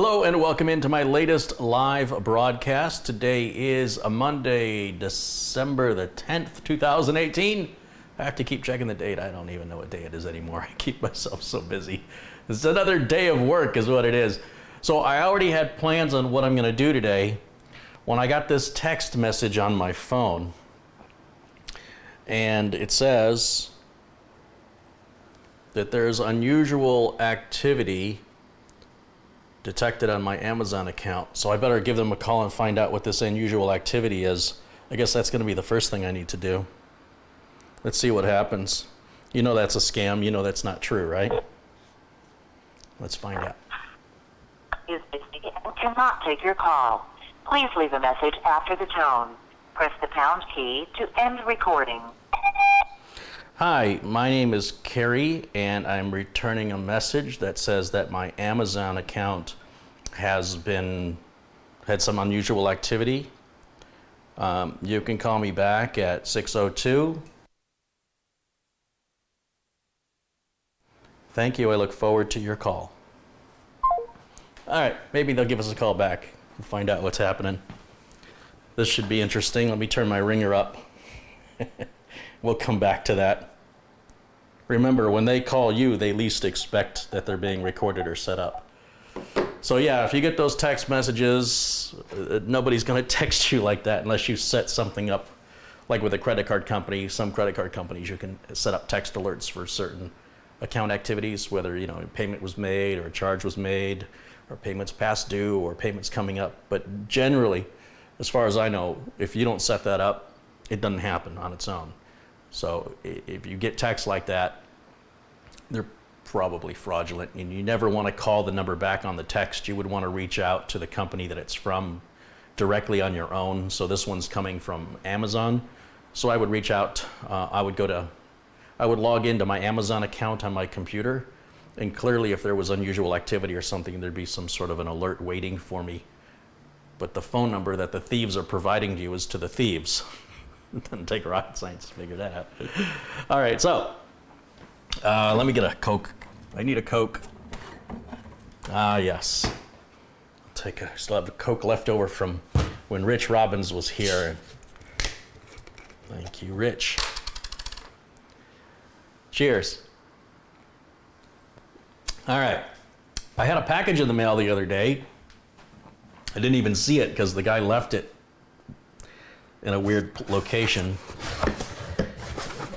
Hello and welcome into my latest live broadcast. Today is a Monday, December the 10th, 2018. I have to keep checking the date. I don't even know what day it is anymore. I keep myself so busy. It's another day of work is what it is. So I already had plans on what I'm going to do today when I got this text message on my phone. And it says that there's unusual activity detected on my Amazon account. So I better give them a call and find out what this unusual activity is. I guess that's going to be the first thing I need to do. Let's see what happens. You know that's a scam. You know that's not true, right? Let's find out. Is busy and cannot take your call. Please leave a message after the tone. Press the pound key to end recording. Hi, my name is Carrie, and I'm returning a message that says that my Amazon account has had some unusual activity. You can call me back at 602. Thank you. I look forward to your call. All right, maybe they'll give us a call back and find out what's happening. This should be interesting. Let me turn my ringer up. We'll come back to that. Remember, when they call you, they least expect that they're being recorded or set up. So yeah, if you get those text messages, nobody's going to text you like that unless you set something up. Like with a credit card company, some credit card companies, you can set up text alerts for certain account activities, whether a payment was made or a charge was made, or payments past due or payments coming up. But generally, as far as I know, if you don't set that up, it doesn't happen on its own. So if you get texts like that, they're probably fraudulent, and you never want to call the number back on the text. You would want to reach out to the company that it's from directly on your own. So this one's coming from Amazon. So I would reach out. I would log into my Amazon account on my computer, and clearly if there was unusual activity or something, there'd be some sort of an alert waiting for me. But the phone number that the thieves are providing to you is to the thieves. It doesn't take rocket science to figure that out. All right, so let me get a Coke. I need a Coke. Yes. I still have a Coke left over from when Rich Robbins was here. Thank you, Rich. Cheers. All right. I had a package in the mail the other day. I didn't even see it because the guy left it in a weird location.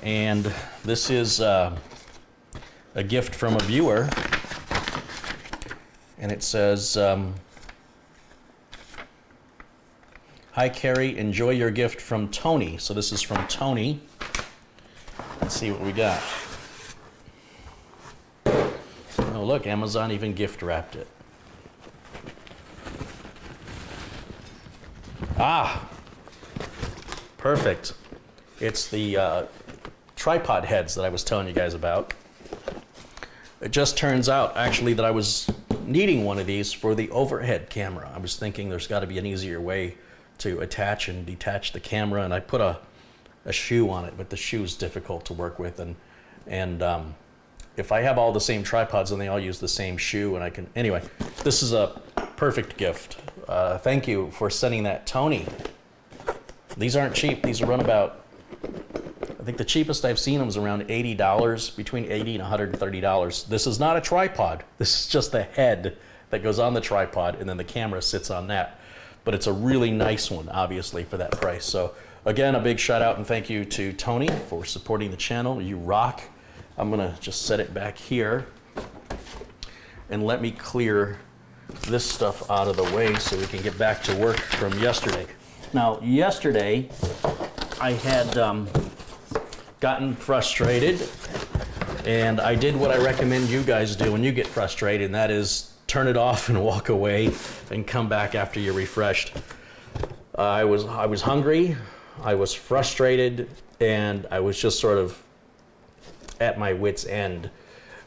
And this is a gift from a viewer. And it says, "Hi Carrie, enjoy your gift from Tony." So this is from Tony. Let's see what we got. Oh look, Amazon even gift wrapped it. Perfect. It's the tripod heads that I was telling you guys about. It just turns out, actually, that I was needing one of these for the overhead camera. I was thinking there's got to be an easier way to attach and detach the camera, and I put a shoe on it, but the shoe's difficult to work with, and if I have all the same tripods and they all use the same shoe, and I can... Anyway, this is a perfect gift. Thank you for sending that, Tony. These aren't cheap. These run about, I think the cheapest I've seen them is around $80, between $80 and $130. This is not a tripod. This is just the head that goes on the tripod, and then the camera sits on that. But it's a really nice one, obviously, for that price. So again, a big shout out and thank you to Tony for supporting the channel. You rock. I'm gonna just set it back here and let me clear this stuff out of the way so we can get back to work from yesterday. Now, yesterday, I had gotten frustrated, and I did what I recommend you guys do when you get frustrated, and that is turn it off and walk away and come back after you're refreshed. I was hungry, I was frustrated, and I was just sort of at my wit's end.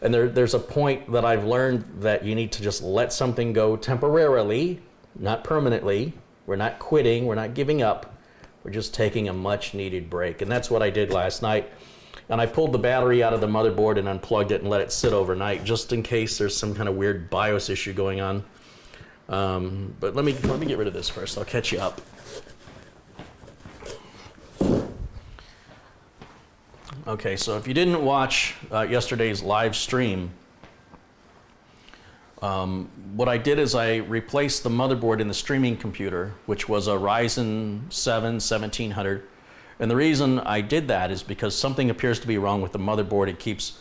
And there's a point that I've learned that you need to just let something go temporarily, not permanently. We're not quitting, we're not giving up. We're just taking a much needed break. And that's what I did last night. And I pulled the battery out of the motherboard and unplugged it and let it sit overnight just in case there's some kind of weird BIOS issue going on. But let me get rid of this first. I'll catch you up. Okay, so if you didn't watch yesterday's live stream, what I did is I replaced the motherboard in the streaming computer, which was a Ryzen 7 1700. And the reason I did that is because something appears to be wrong with the motherboard. It keeps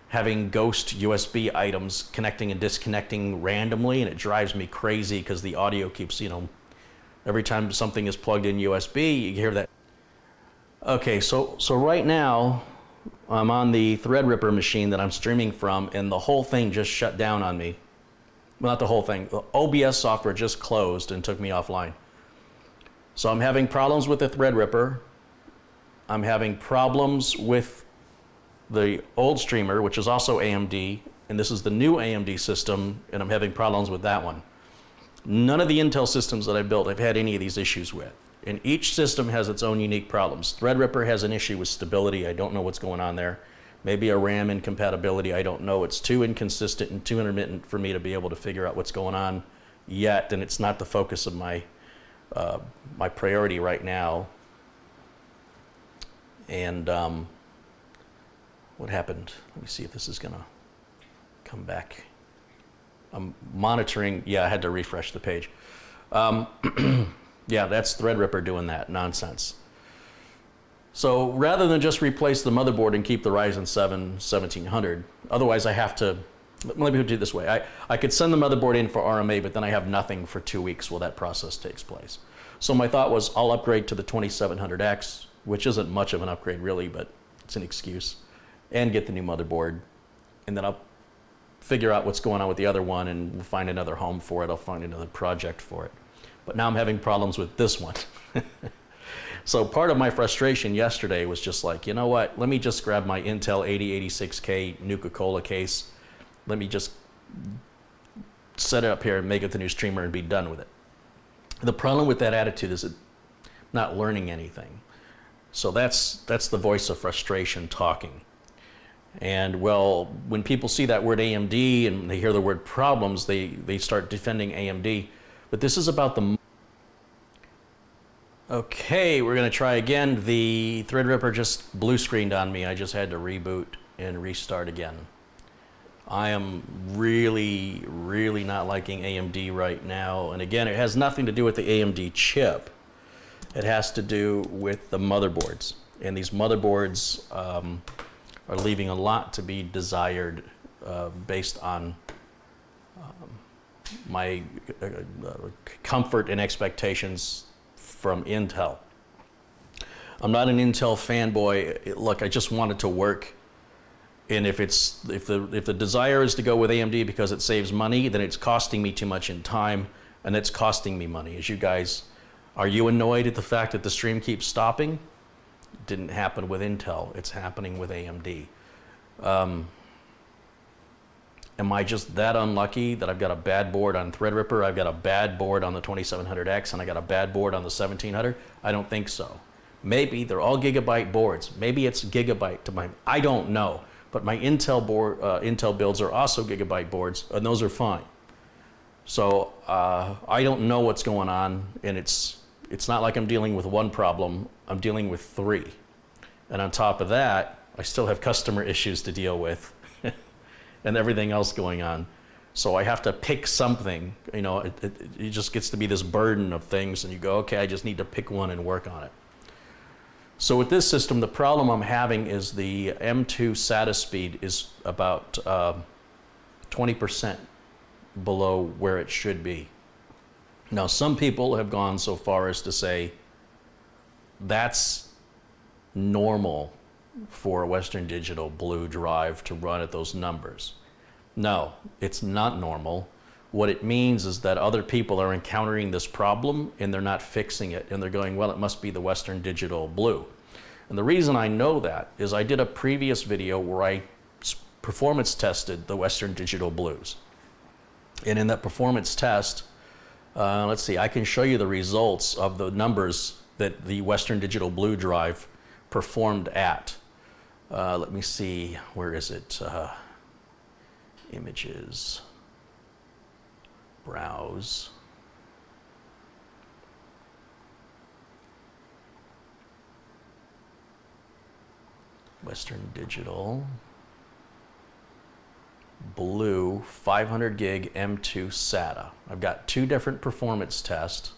having ghost USB items connecting and disconnecting randomly, and it drives me crazy because the audio keeps, every time something is plugged in USB, you hear that. Okay, so right now I'm on the Threadripper machine that I'm streaming from, and the whole thing just shut down on me. Well, not the whole thing. The OBS software just closed and took me offline. So I'm having problems with the Threadripper. I'm having problems with the old streamer, which is also AMD, and this is the new AMD system, and I'm having problems with that one. None of the Intel systems that I built I've had any of these issues with. And each system has its own unique problems. Threadripper has an issue with stability. I don't know what's going on there. Maybe a RAM incompatibility. I don't know. It's too inconsistent and too intermittent for me to be able to figure out what's going on yet, and it's not the focus of my my priority right now. And what happened? Let me see if this is gonna come back. I'm monitoring. Yeah, I had to refresh the page. Yeah, that's Threadripper doing that nonsense. So rather than just replace the motherboard and keep the Ryzen 7 1700, otherwise I have to, let me put it this way. I could send the motherboard in for RMA, but then I have nothing for 2 weeks while that process takes place. So my thought was I'll upgrade to the 2700X, which isn't much of an upgrade really, but it's an excuse, and get the new motherboard. And then I'll figure out what's going on with the other one and we'll find another home for it. I'll find another project for it. But now I'm having problems with this one. So part of my frustration yesterday was just like, you know what, let me just grab my Intel 8086K Nuka-Cola case. Let me just set it up here and make it the new streamer and be done with it. The problem with that attitude is not learning anything. So that's the voice of frustration talking. And well, when people see that word AMD and they hear the word problems, they start defending AMD. But this is about the... Okay, we're going to try again. The Threadripper just blue screened on me. I just had to reboot and restart again. I am really, really not liking AMD right now. And again, it has nothing to do with the AMD chip. It has to do with the motherboards. And these motherboards are leaving a lot to be desired based on my comfort and expectations from Intel. I'm not an Intel fanboy. Look, I just want it to work. And if the desire is to go with AMD because it saves money, then it's costing me too much in time, and it's costing me money. As you guys, are you annoyed at the fact that the stream keeps stopping? It didn't happen with Intel. It's happening with AMD. Am I just that unlucky that I've got a bad board on Threadripper, I've got a bad board on the 2700X, and I got a bad board on the 1700? I don't think so. Maybe they're all gigabyte boards. Maybe it's gigabyte to my, I don't know. But my Intel builds are also gigabyte boards, and those are fine. So I don't know what's going on, and it's not like I'm dealing with one problem. I'm dealing with 3. And on top of that, I still have customer issues to deal with. And everything else going on. So I have to pick something, it just gets to be this burden of things, and you go, okay, I just need to pick one and work on it. So with this system, the problem I'm having is the M2 SATA speed is about 20% below where it should be. Now, some people have gone so far as to say that's normal for a Western Digital Blue drive to run at those numbers. No, it's not normal. What it means is that other people are encountering this problem and they're not fixing it, and they're going, well, it must be the Western Digital Blue. And the reason I know that is I did a previous video where I performance tested the Western Digital Blues. And in that performance test, let's see, I can show you the results of the numbers that the Western Digital Blue drive performed at. Let me see, where is it? Images. Browse. Western Digital. Blue 500 gig M2 SATA. I've got two different performance tests.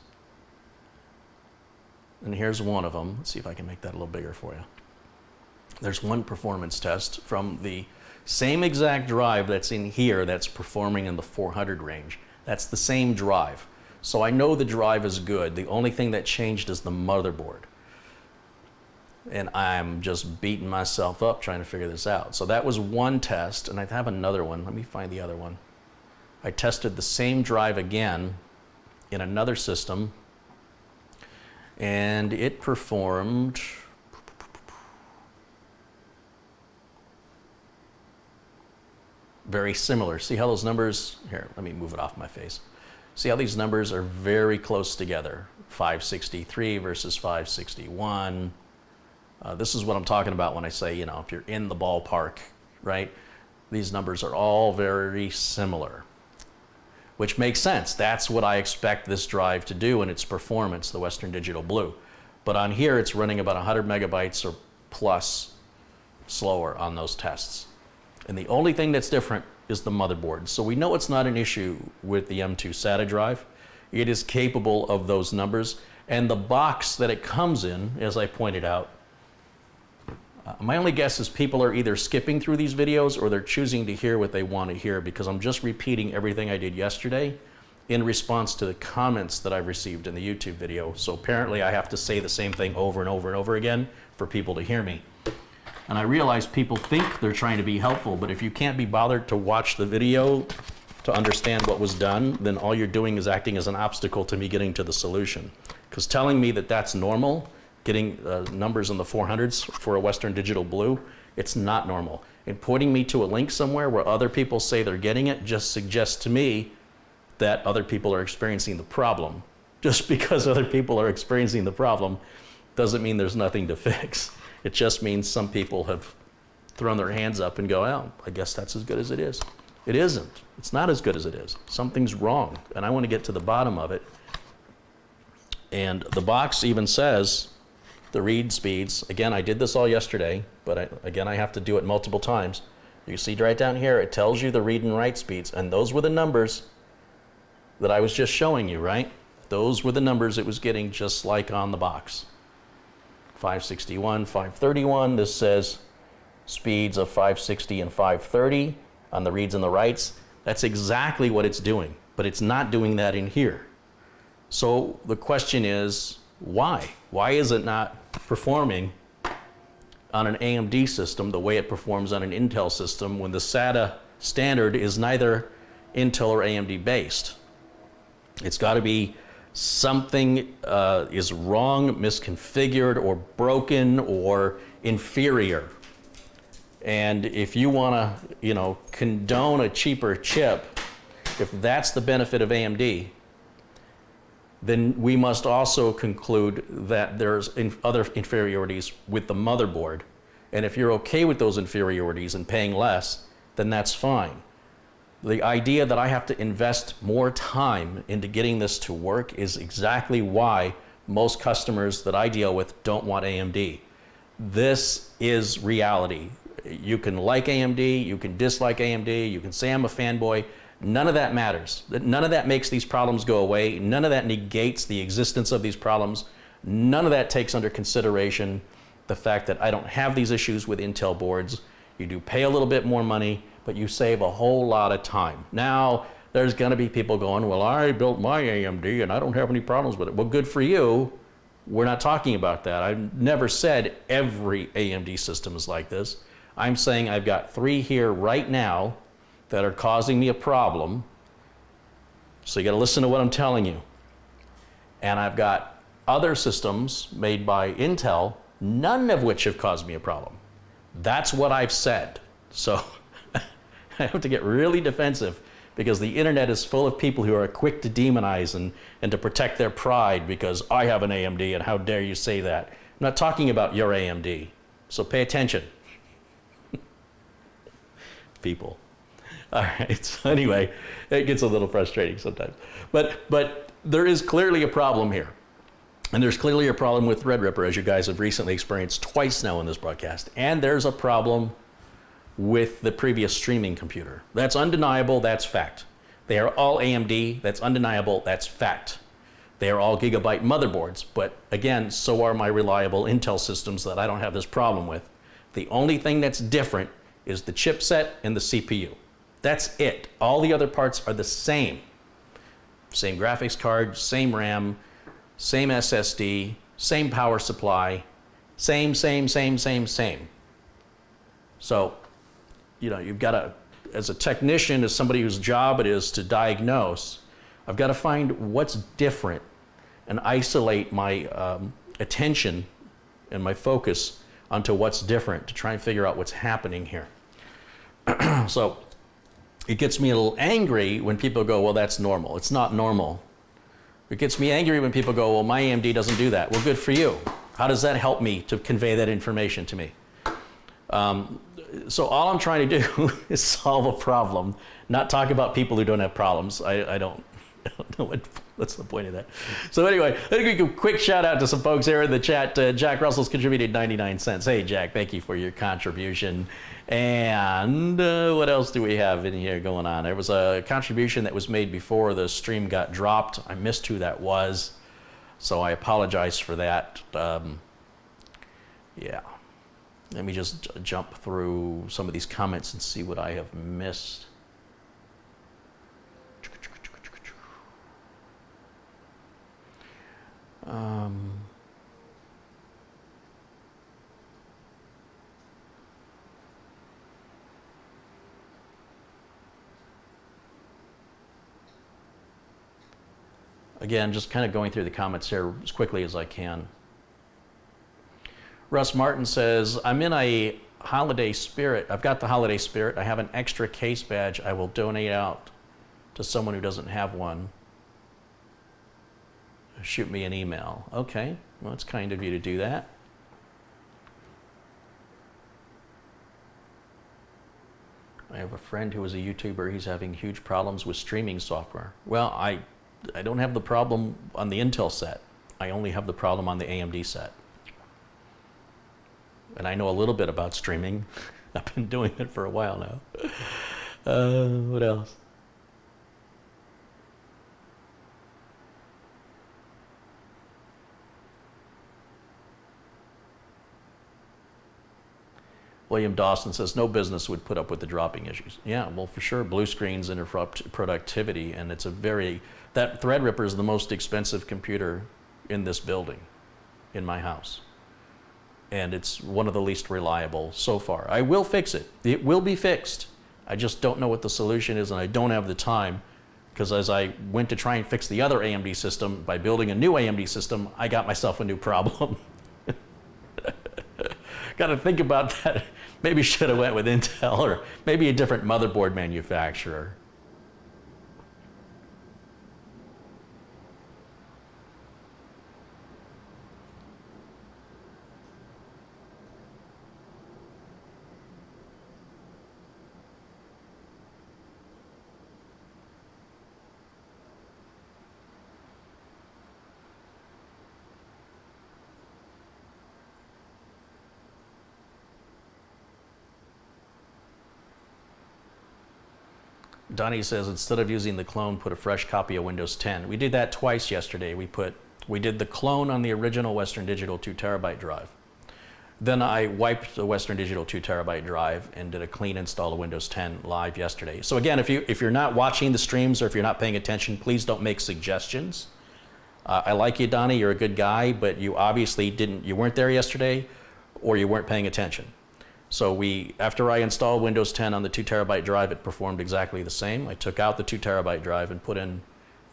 And here's one of them. Let's see if I can make that a little bigger for you. There's one performance test from the same exact drive that's in here that's performing in the 400 range. That's the same drive. So I know the drive is good. The only thing that changed is the motherboard. And I'm just beating myself up trying to figure this out. So that was one test, and I have another one. Let me find the other one. I tested the same drive again in another system, and it performed very similar. See how those numbers, here, let me move it off my face. See how these numbers are very close together. 563 versus 561. This is what I'm talking about when I say, you know, if you're in the ballpark, right? These numbers are all very similar, which makes sense. That's what I expect this drive to do in its performance, the Western Digital Blue. But on here, it's running about 100 megabytes or plus slower on those tests. And the only thing that's different is the motherboard. So we know it's not an issue with the M2 SATA drive. It is capable of those numbers. And the box that it comes in, as I pointed out, my only guess is people are either skipping through these videos or they're choosing to hear what they want to hear, because I'm just repeating everything I did yesterday in response to the comments that I've received in the YouTube video. So apparently I have to say the same thing over and over and over again for people to hear me. And I realize people think they're trying to be helpful, but if you can't be bothered to watch the video to understand what was done, then all you're doing is acting as an obstacle to me getting to the solution. Because telling me that that's normal, getting numbers in the 400s for a Western Digital Blue, it's not normal. And pointing me to a link somewhere where other people say they're getting it just suggests to me that other people are experiencing the problem. Just because other people are experiencing the problem doesn't mean there's nothing to fix. It just means some people have thrown their hands up and go, oh, I guess that's as good as it is. It isn't. It's not as good as it is. Something's wrong, and I want to get to the bottom of it. And the box even says the read speeds. Again, I did this all yesterday, but again, I have to do it multiple times. You see right down here, it tells you the read and write speeds, and those were the numbers that I was just showing you, right? Those were the numbers it was getting just like on the box. 561, 531, this says speeds of 560 and 530 on the reads and the writes. That's exactly what it's doing, but it's not doing that in here. So the question is, why? Why is it not performing on an AMD system the way it performs on an Intel system when the SATA standard is neither Intel or AMD based? It's got to be something is wrong, misconfigured, or broken, or inferior. And if you want to, you know, condone a cheaper chip, if that's the benefit of AMD, then we must also conclude that there's other inferiorities with the motherboard. And if you're okay with those inferiorities and paying less, then that's fine. The idea that I have to invest more time into getting this to work is exactly why most customers that I deal with don't want AMD. This is reality. You can like AMD, you can dislike AMD, you can say I'm a fanboy. None of that matters. None of that makes these problems go away. None of that negates the existence of these problems. None of that takes under consideration the fact that I don't have these issues with Intel boards. You do pay a little bit more money, but you save a whole lot of time. Now, there's going to be people going, well, I built my AMD and I don't have any problems with it. Well, good for you. We're not talking about that. I've never said every AMD system is like this. I'm saying I've got 3 here right now that are causing me a problem. So you got to listen to what I'm telling you. And I've got other systems made by Intel, none of which have caused me a problem. That's what I've said. So I have to get really defensive because the internet is full of people who are quick to demonize and to protect their pride because I have an AMD and how dare you say that. I'm not talking about your AMD. So pay attention. People. All right, so anyway, it gets a little frustrating sometimes. But there is clearly a problem here. And there's clearly a problem with Threadripper, as you guys have recently experienced twice now in this broadcast. And there's a problem with the previous streaming computer. That's undeniable, that's fact. They are all AMD, that's undeniable, that's fact. They are all Gigabyte motherboards, but again, so are my reliable Intel systems that I don't have this problem with. The only thing that's different is the chipset and the CPU. That's it. All the other parts are the same. Same graphics card, same RAM, same SSD, same power supply, same. So, you know, you've got to, as a technician, as somebody whose job it is to diagnose, I've got to find what's different and isolate my attention and my focus onto what's different to try and figure out what's happening here. So it gets me a little angry when people go, well, that's normal. It's not normal. It gets me angry when people go, well, my AMD doesn't do that. Well, good for you. How does that help me to convey that information to me? So all I'm trying to do is solve a problem, not talk about people who don't have problems. I don't know what's the point of that. So anyway, let me give a quick shout out to some folks here in the chat. Jack Russell's contributed 99 cents. Hey, Jack, thank you for your contribution. And what else do we have in here going on? There was a contribution that was made before the stream got dropped. I missed who that was, so I apologize for that. Yeah. Let me just jump through some of these comments and see what I have missed. Again, just kind of going through the comments here as quickly as I can. Russ Martin says, I'm in a holiday spirit. I've got the holiday spirit. I have an extra case badge I will donate out to someone who doesn't have one. Shoot me an email. Okay, well, it's kind of you to do that. I have a friend who is a YouTuber. He's having huge problems with streaming software. Well, I don't have the problem on the Intel set. I only have the problem on the AMD set. And I know a little bit about streaming. I've been doing it for a while now. What else? William Dawson says, no business would put up with the dropping issues. Yeah, well, for sure, blue screens interrupt productivity, and it's a very, that Threadripper is the most expensive computer in this building, in my house. And it's one of the least reliable so far. I will fix it. It will be fixed. I just don't know what the solution is, and I don't have the time, because as I went to try and fix the other AMD system by building a new AMD system, I got myself a new problem. Got to think about that. Maybe should have went with Intel, or maybe a different motherboard manufacturer. Donnie says, instead of using the clone, put a fresh copy of Windows 10. We did that twice yesterday. We did the clone on the original Western Digital 2 terabyte drive. Then I wiped the Western Digital 2 terabyte drive and did a clean install of Windows 10 live yesterday. So again, if you're not watching the streams or if you're not paying attention, please don't make suggestions. I like you, Donnie, you're a good guy, but you obviously you weren't there yesterday, or you weren't paying attention. So after I installed Windows 10 on the 2 terabyte drive, it performed exactly the same. I took out the 2 terabyte drive and put in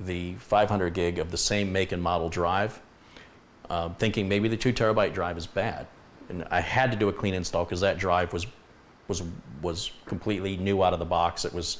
the 500 gig of the same make and model drive, thinking maybe the 2 terabyte drive is bad. And I had to do a clean install because that drive was completely new out of the box. It was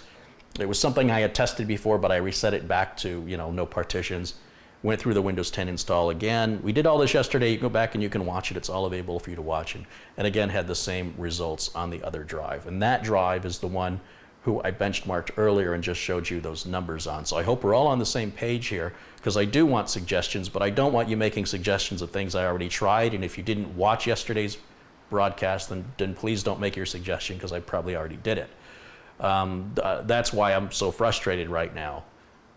something I had tested before, but I reset it back to, no partitions. Went through the Windows 10 install again. We did all this yesterday. You can go back and you can watch it. It's all available for you to watch. And again, had the same results on the other drive. And that drive is the one who I benchmarked earlier and just showed you those numbers on. So I hope we're all on the same page here, because I do want suggestions, but I don't want you making suggestions of things I already tried. And if you didn't watch yesterday's broadcast, then please don't make your suggestion, because I probably already did it. That's why I'm so frustrated right now.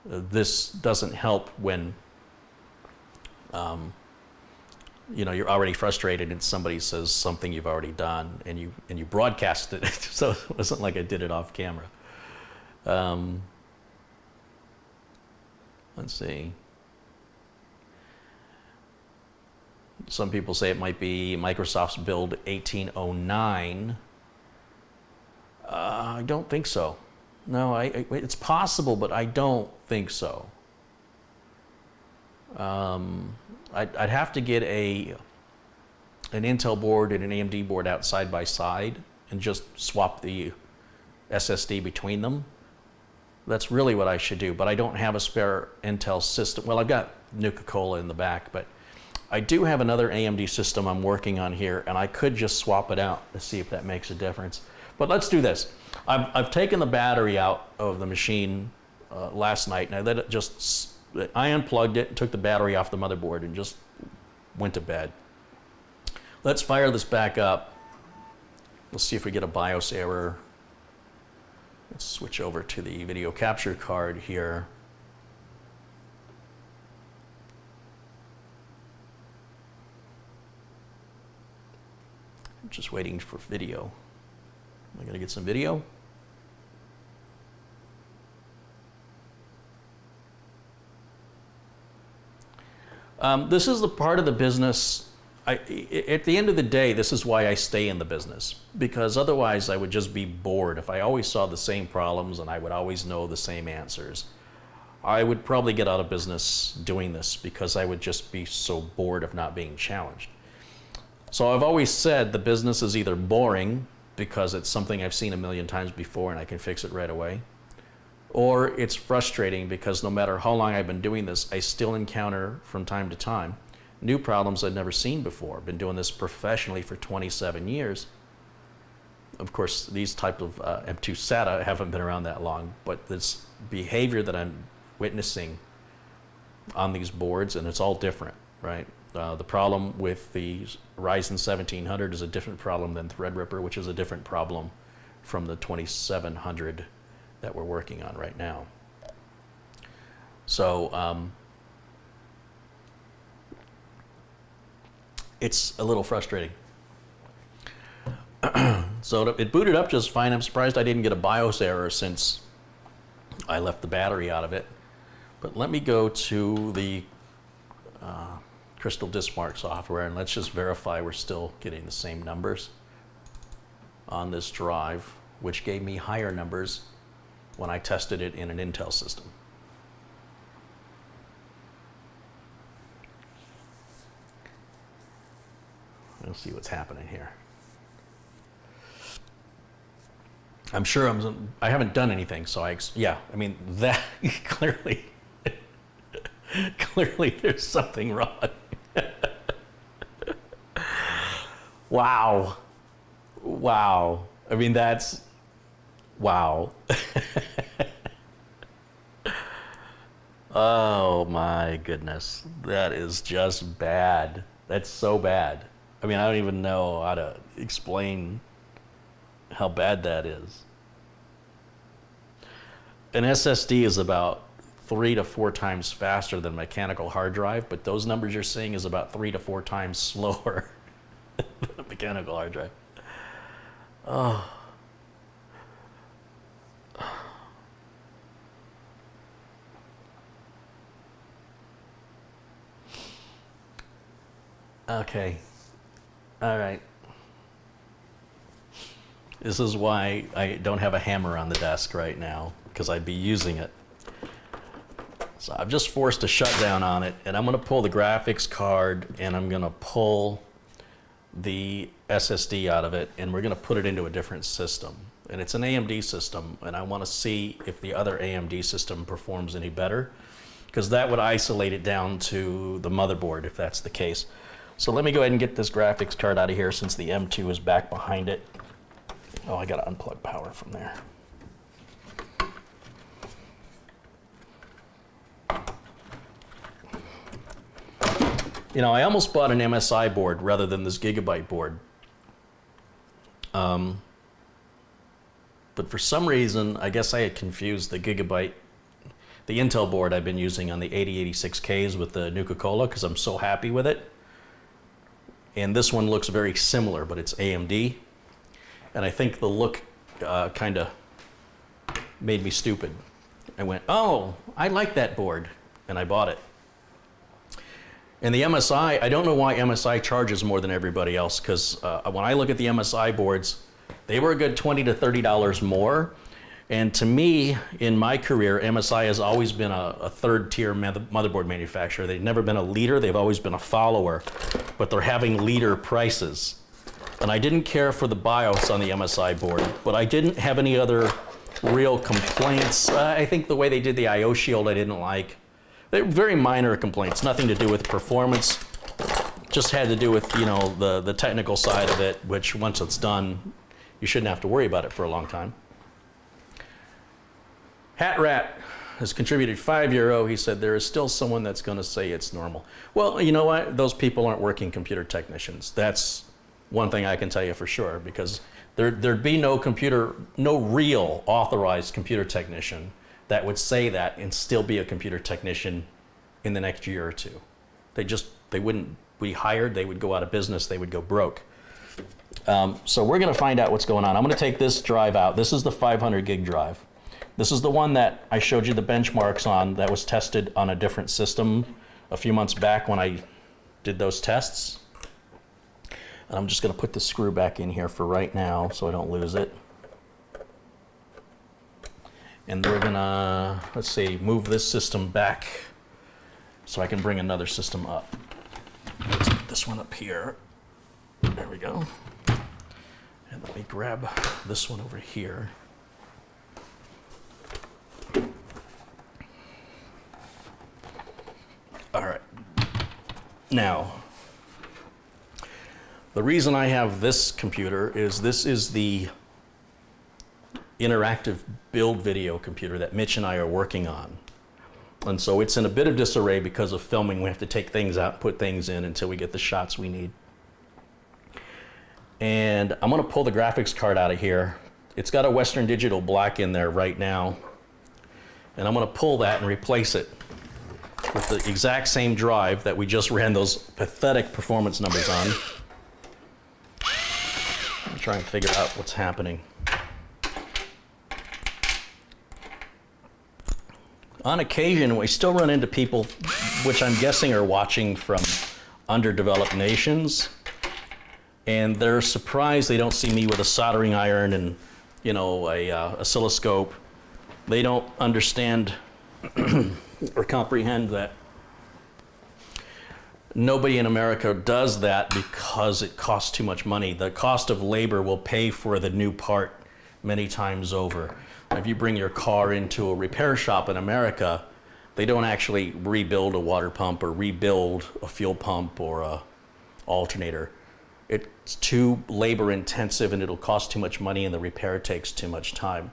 This doesn't help when you know, you're already frustrated and somebody says something you've already done, and you broadcast it. So it wasn't like I did it off camera. Let's see. Some people say it might be Microsoft's build 1809. I don't think so. No, it's possible, but I don't think so. I'd have to get an Intel board and an AMD board out side by side and just swap the SSD between them. That's really what I should do, but I don't have a spare Intel system. Well, I've got Nuka-Cola in the back, but I do have another AMD system I'm working on here, and I could just swap it out to see if that makes a difference. But let's do this. I've taken the battery out of the machine last night, and I let it just, I unplugged it, took the battery off the motherboard, and just went to bed. Let's fire this back up. Let's see if we get a BIOS error. Let's switch over to the video capture card here. I'm just waiting for video. Am I going to get some video? This is the part of the business, at the end of the day, this is why I stay in the business, because otherwise I would just be bored. If I always saw the same problems and I would always know the same answers, I would probably get out of business doing this, because I would just be so bored of not being challenged. So I've always said the business is either boring, because it's something I've seen a million times before and I can fix it right away, or it's frustrating because no matter how long I've been doing this, I still encounter from time to time new problems I've never seen before. I've been doing this professionally for 27 years. Of course, these type of M2 SATA haven't been around that long, but this behavior that I'm witnessing on these boards, and it's all different, right? The problem with the Ryzen 1700 is a different problem than Threadripper, which is a different problem from the 2700 that we're working on right now. So it's a little frustrating. So it booted up just fine. I'm surprised I didn't get a BIOS error since I left the battery out of it. But let me go to the Crystal Diskmark software, and let's just verify we're still getting the same numbers on this drive, which gave me higher numbers when I tested it in an Intel system. Let's see what's happening here. I'm sure I haven't done anything, so yeah, I mean, that clearly, clearly there's something wrong. Wow. Wow. I mean, that's, wow. Oh my goodness. That is just bad. That's so bad. I mean, I don't even know how to explain how bad that is. An SSD is about 3 to 4 times faster than a mechanical hard drive, but those numbers you're seeing is about 3 to 4 times slower than a mechanical hard drive. Oh. Okay. All right. This is why I don't have a hammer on the desk right now, because I'd be using it. So I've just forced a shutdown on it, and I'm going to pull the graphics card, and I'm going to pull the SSD out of it, and we're going to put it into a different system. And it's an AMD system, and I want to see if the other AMD system performs any better, because that would isolate it down to the motherboard if that's the case. So let me go ahead and get this graphics card out of here since the M2 is back behind it. Oh, I got to unplug power from there. You know, I almost bought an MSI board rather than this Gigabyte board. But for some reason, I guess I had confused the Gigabyte, the Intel board I've been using on the 8086Ks with the Nuka-Cola because I'm so happy with it. And this one looks very similar, but it's AMD. And I think the look kind of made me stupid. I went, oh, I like that board, and I bought it. And the MSI, I don't know why MSI charges more than everybody else, because when I look at the MSI boards, they were a good $20 to $30 more. And to me, in my career, MSI has always been a third-tier motherboard manufacturer. They've never been a leader, they've always been a follower, but they're having leader prices. And I didn't care for the BIOS on the MSI board, but I didn't have any other real complaints. I think the way they did the I/O shield I didn't like. They're very minor complaints, nothing to do with performance, just had to do with, you know, the technical side of it, which once it's done, you shouldn't have to worry about it for a long time. Hat Rat has contributed €5. He said, there is still someone that's going to say it's normal. Well, you know what? Those people aren't working computer technicians. That's one thing I can tell you for sure, because there'd be no real authorized computer technician that would say that and still be a computer technician in the next year or two. They wouldn't be hired, they would go out of business, they would go broke. So we're gonna find out what's going on. I'm gonna take this drive out. This is the 500 gig drive. This is the one that I showed you the benchmarks on that was tested on a different system a few months back when I did those tests. And I'm just gonna put the screw back in here for right now so I don't lose it. And we're gonna, let's see, move this system back so I can bring another system up. Let's put this one up here. There we go. And let me grab this one over here. All right. Now, the reason I have this computer is this is the interactive build video computer that Mitch and I are working on. And so it's in a bit of disarray because of filming. We have to take things out, put things in until we get the shots we need. And I'm gonna pull the graphics card out of here. It's got a Western Digital black in there right now. And I'm gonna pull that and replace it with the exact same drive that we just ran those pathetic performance numbers on. I'm trying to figure out what's happening. On occasion, we still run into people, which I'm guessing are watching from underdeveloped nations, and they're surprised they don't see me with a soldering iron and, you know, a oscilloscope. They don't understand or comprehend that nobody in America does that because it costs too much money. The cost of labor will pay for the new part many times over. If you bring your car into a repair shop in America, they don't actually rebuild a water pump or rebuild a fuel pump or a alternator. It's too labor intensive and it'll cost too much money and the repair takes too much time.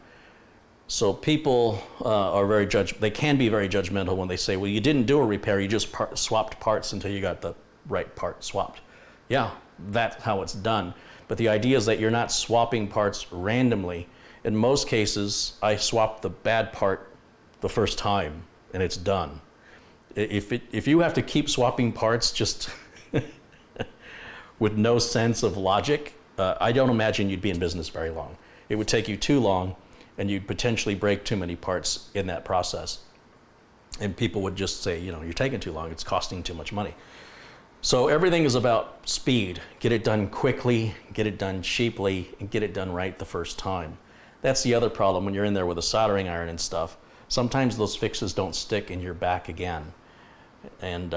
So people are they can be very judgmental when they say, well, you didn't do a repair, you just swapped parts until you got the right part swapped. Yeah, that's how it's done. But the idea is that you're not swapping parts randomly. In most cases, I swap the bad part the first time and it's done. If you have to keep swapping parts just with no sense of logic, I don't imagine you'd be in business very long. It would take you too long and you'd potentially break too many parts in that process. And people would just say, you know, you're taking too long, it's costing too much money. So everything is about speed. Get it done quickly, get it done cheaply, and get it done right the first time. That's the other problem when you're in there with a soldering iron and stuff. Sometimes those fixes don't stick and you're back again. And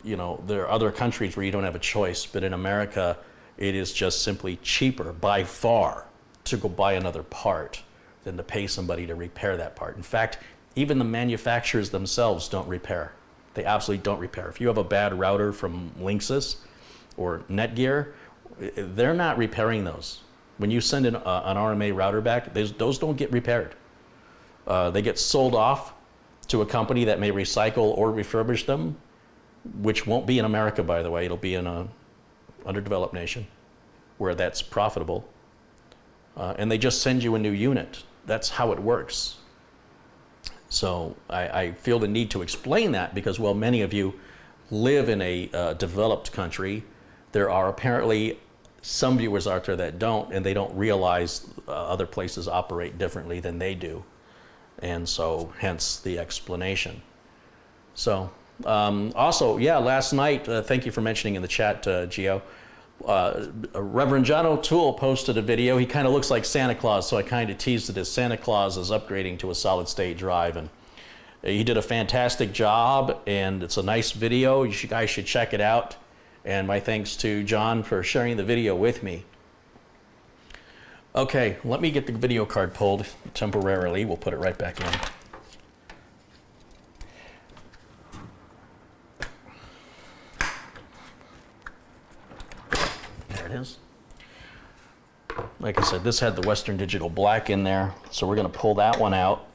you know, there are other countries where you don't have a choice, but in America, it is just simply cheaper by far to go buy another part than to pay somebody to repair that part. In fact, even the manufacturers themselves don't repair. They absolutely don't repair. If you have a bad router from Linksys or Netgear, they're not repairing those. When you send an RMA router back, those don't get repaired. They get sold off to a company that may recycle or refurbish them, which won't be in America, by the way. It'll be in a underdeveloped nation where that's profitable. And they just send you a new unit. That's how it works. So I feel the need to explain that because, well, many of you live in a developed country. There are apparently some viewers out there that don't, and they don't realize other places operate differently than they do. And so, hence the explanation. So, also, yeah, last night, thank you for mentioning in the chat, Gio. Reverend John O'Toole posted a video. He kind of looks like Santa Claus, so I kind of teased it as Santa Claus is upgrading to a solid-state drive. And he did a fantastic job, and it's a nice video. You guys should check it out. And my thanks to John for sharing the video with me. Okay, let me get the video card pulled temporarily. We'll put it right back in. There it is. Like I said, this had the Western Digital Black in there, so we're going to pull that one out.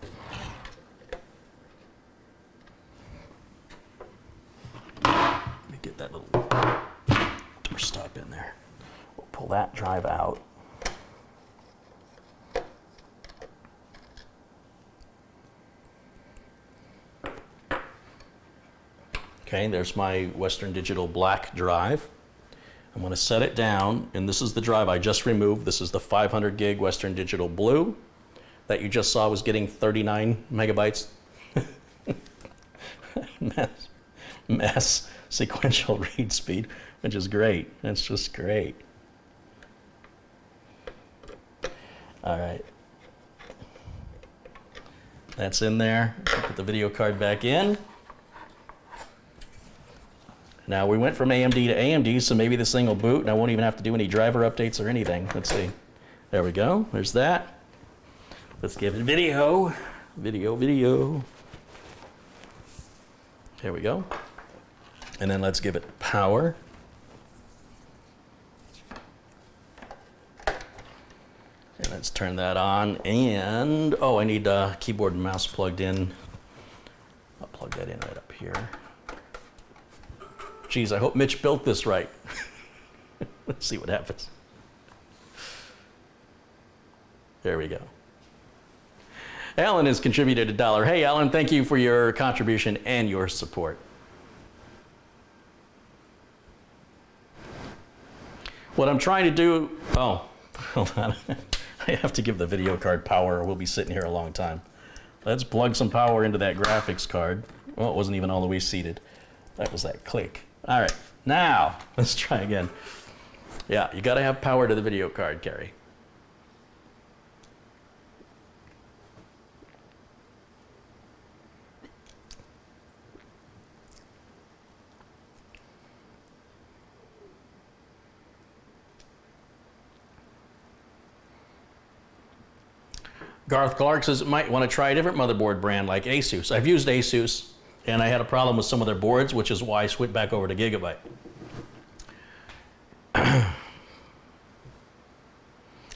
Let me get that little door stop in there. We'll pull that drive out. Okay, there's my Western Digital Black drive. I'm going to set it down, and this is the drive I just removed. This is the 500 gig Western Digital Blue that you just saw was getting 39 megabytes. mass sequential read speed, which is great. That's just great. All right. That's in there. Put the video card back in. Now we went from AMD to AMD, so maybe this thing will boot and I won't even have to do any driver updates or anything. Let's see. There we go. There's that. Let's give it video. Video. There we go. And then let's give it power. And let's turn that on. And, oh, I need keyboard and mouse plugged in. I'll plug that in right up here. Geez, I hope Mitch built this right. Let's see what happens. There we go. Alan has contributed $1. Hey, Alan, thank you for your contribution and your support. What I'm trying to do, oh, hold on. I have to give the video card power or we'll be sitting here a long time. Let's plug some power into that graphics card. Well, it wasn't even all the way seated. That was that click. All right, now let's try again. Yeah, you got to have power to the video card, Gary. Garth Clark says, might want to try a different motherboard brand like Asus. I've used Asus, and I had a problem with some of their boards, which is why I switched back over to Gigabyte.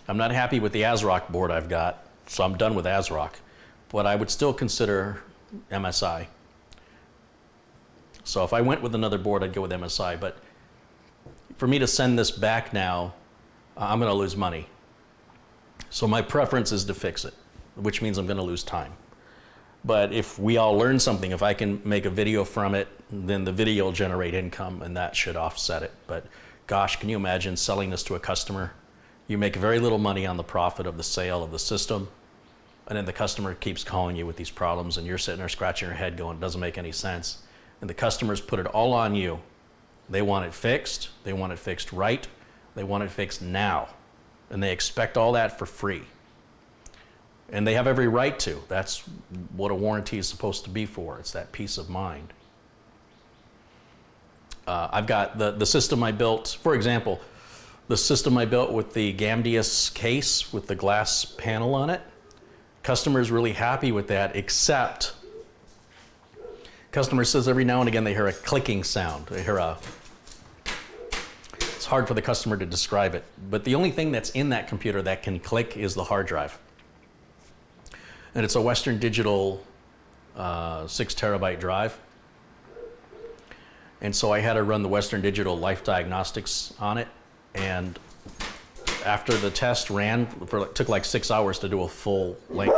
I'm not happy with the ASRock board I've got, so I'm done with ASRock. But I would still consider MSI. So if I went with another board, I'd go with MSI. But for me to send this back now, I'm going to lose money. So my preference is to fix it, which means I'm going to lose time. But if we all learn something, if I can make a video from it, then the video will generate income and that should offset it. But gosh, can you imagine selling this to a customer? You make very little money on the profit of the sale of the system, and then the customer keeps calling you with these problems and you're sitting there scratching your head going, it doesn't make any sense. And the customers put it all on you. They want it fixed. They want it fixed right. They want it fixed now. And they expect all that for free. And they have every right to. That's what a warranty is supposed to be for. It's that peace of mind. I've got the system I built, for example, the system I built with the Camtasia case with the glass panel on it. Customer's really happy with that, except customer says every now and again they hear a clicking sound. They hear a, it's hard for the customer to describe it, but the only thing that's in that computer that can click is the hard drive. And it's a Western Digital 6 terabyte drive. And so I had to run the Western Digital Life Diagnostics on it. And after the test ran, it took like 6 hours to do a full length.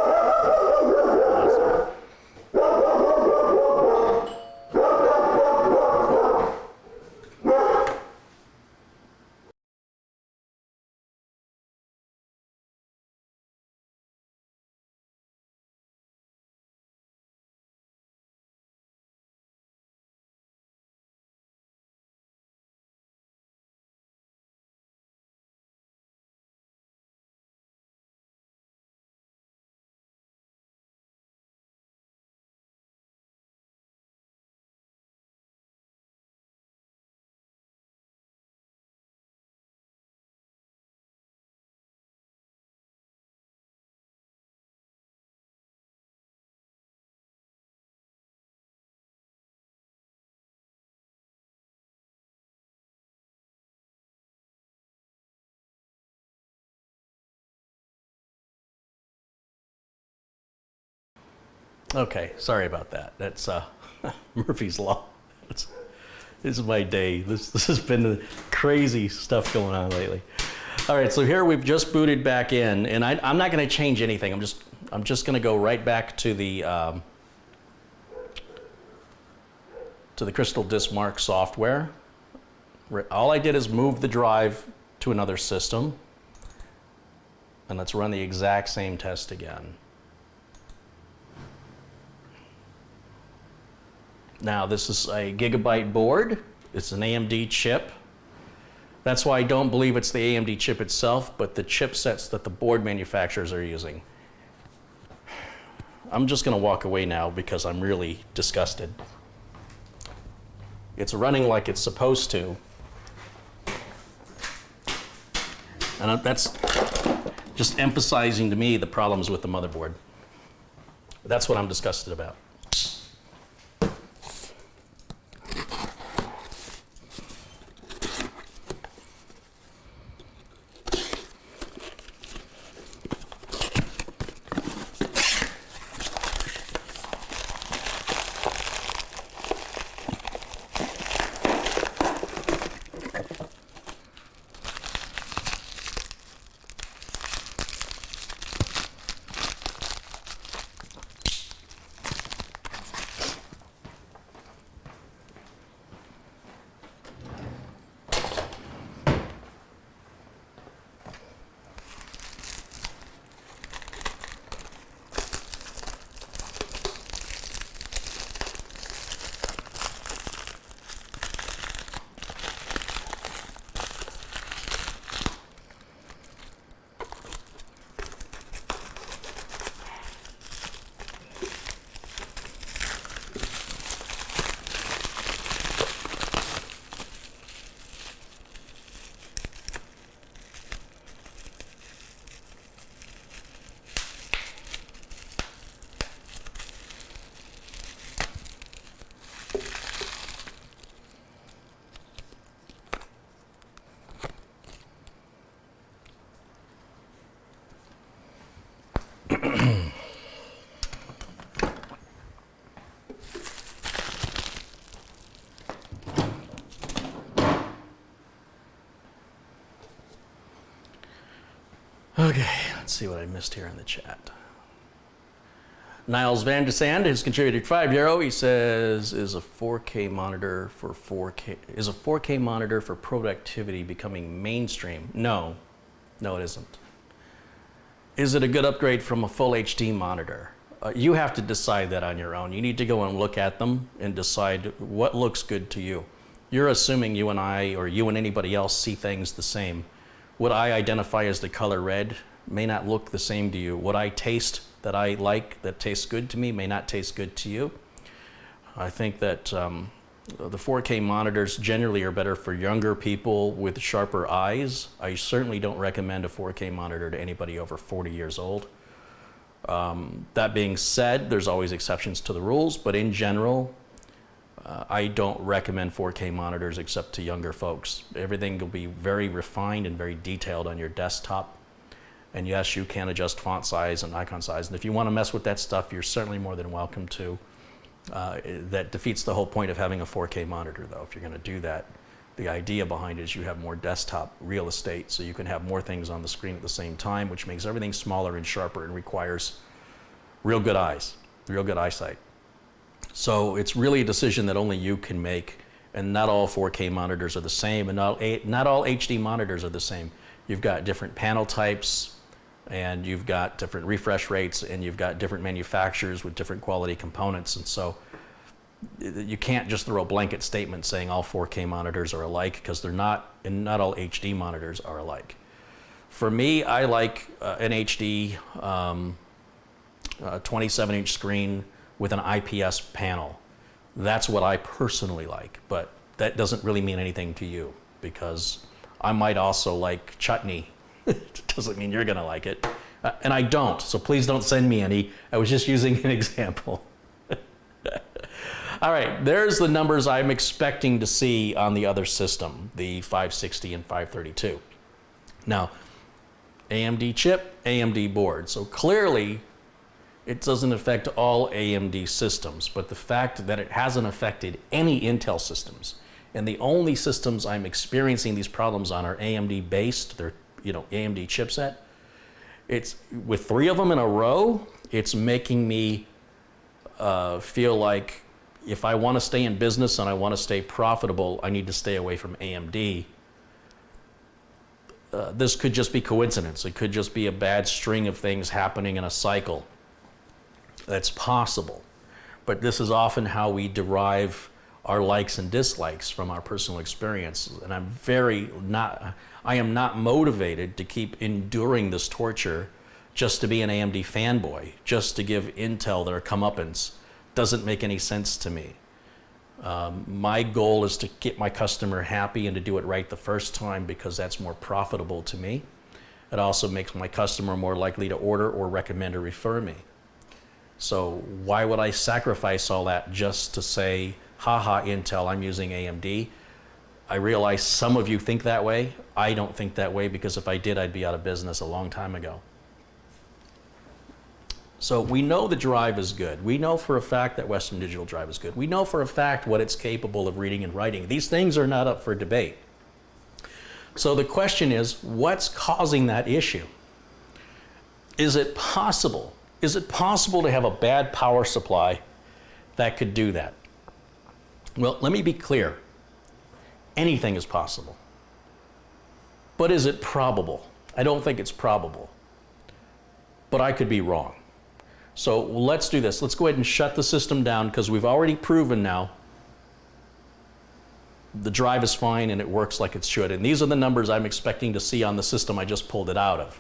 Okay, sorry about that. That's Murphy's Law. This is my day. This has been crazy stuff going on lately. All right, so here we've just booted back in, and I'm not going to change anything. I'm just going to go right back to the Crystal Disk Mark software. All I did is move the drive to another system, and let's run the exact same test again. Now, this is a gigabyte board. It's an AMD chip. That's why I don't believe it's the AMD chip itself, but the chipsets that the board manufacturers are using. I'm just going to walk away now because I'm really disgusted. It's running like it's supposed to. And that's just emphasizing to me the problems with the motherboard. That's what I'm disgusted about. Okay, let's see what I missed here in the chat. Niles Van de Sand has contributed €5. He says, is a 4K monitor for productivity becoming mainstream? No, it isn't. Is it a good upgrade from a full HD monitor? You have to decide that on your own. You need to go and look at them and decide what looks good to you. You're assuming you and I, or you and anybody else, see things the same. What I identify as the color red may not look the same to you. What I taste that I like, that tastes good to me, may not taste good to you. I think that the 4K monitors generally are better for younger people with sharper eyes. I certainly don't recommend a 4K monitor to anybody over 40 years old. That being said, there's always exceptions to the rules, but in general, I don't recommend 4K monitors except to younger folks. Everything will be very refined and very detailed on your desktop. And yes, you can adjust font size and icon size. And if you want to mess with that stuff, you're certainly more than welcome to. That defeats the whole point of having a 4K monitor, though. If you're going to do that, the idea behind it is you have more desktop real estate, so you can have more things on the screen at the same time, which makes everything smaller and sharper and requires real good eyes, real good eyesight. So it's really a decision that only you can make, and not all 4K monitors are the same, and not all HD monitors are the same. You've got different panel types, and you've got different refresh rates, and you've got different manufacturers with different quality components, and so you can't just throw a blanket statement saying all 4K monitors are alike, because they're not, and not all HD monitors are alike. For me, I like an HD 27-inch screen with an IPS panel. That's what I personally like, but that doesn't really mean anything to you, because I might also like chutney. It doesn't mean you're gonna like it. And I don't, so please don't send me any. I was just using an example. All right, there's the numbers I'm expecting to see on the other system, the 560 and 532. Now, AMD chip, AMD board. So clearly, it doesn't affect all AMD systems, but the fact that it hasn't affected any Intel systems, and the only systems I'm experiencing these problems on are AMD-based, they're, AMD chipset. It's, with 3 of them in a row, it's making me feel like if I want to stay in business and I want to stay profitable, I need to stay away from AMD. This could just be coincidence. It could just be a bad string of things happening in a cycle. That's possible. But this is often how we derive our likes and dislikes from our personal experiences. And I am not motivated to keep enduring this torture just to be an AMD fanboy, just to give Intel their comeuppance. Doesn't make any sense to me. My goal is to get my customer happy and to do it right the first time, because that's more profitable to me. It also makes my customer more likely to order or recommend or refer me. So why would I sacrifice all that just to say, haha, Intel, I'm using AMD? I realize some of you think that way. I don't think that way, because if I did, I'd be out of business a long time ago. So we know the drive is good. We know for a fact that Western Digital drive is good. We know for a fact what it's capable of reading and writing. These things are not up for debate. So the question is, what's causing that issue? Is it possible? Is it possible to have a bad power supply that could do that? Well, let me be clear. Anything is possible. But is it probable? I don't think it's probable. But I could be wrong. So let's do this. Let's go ahead and shut the system down, because we've already proven now the drive is fine and it works like it should. And these are the numbers I'm expecting to see on the system I just pulled it out of.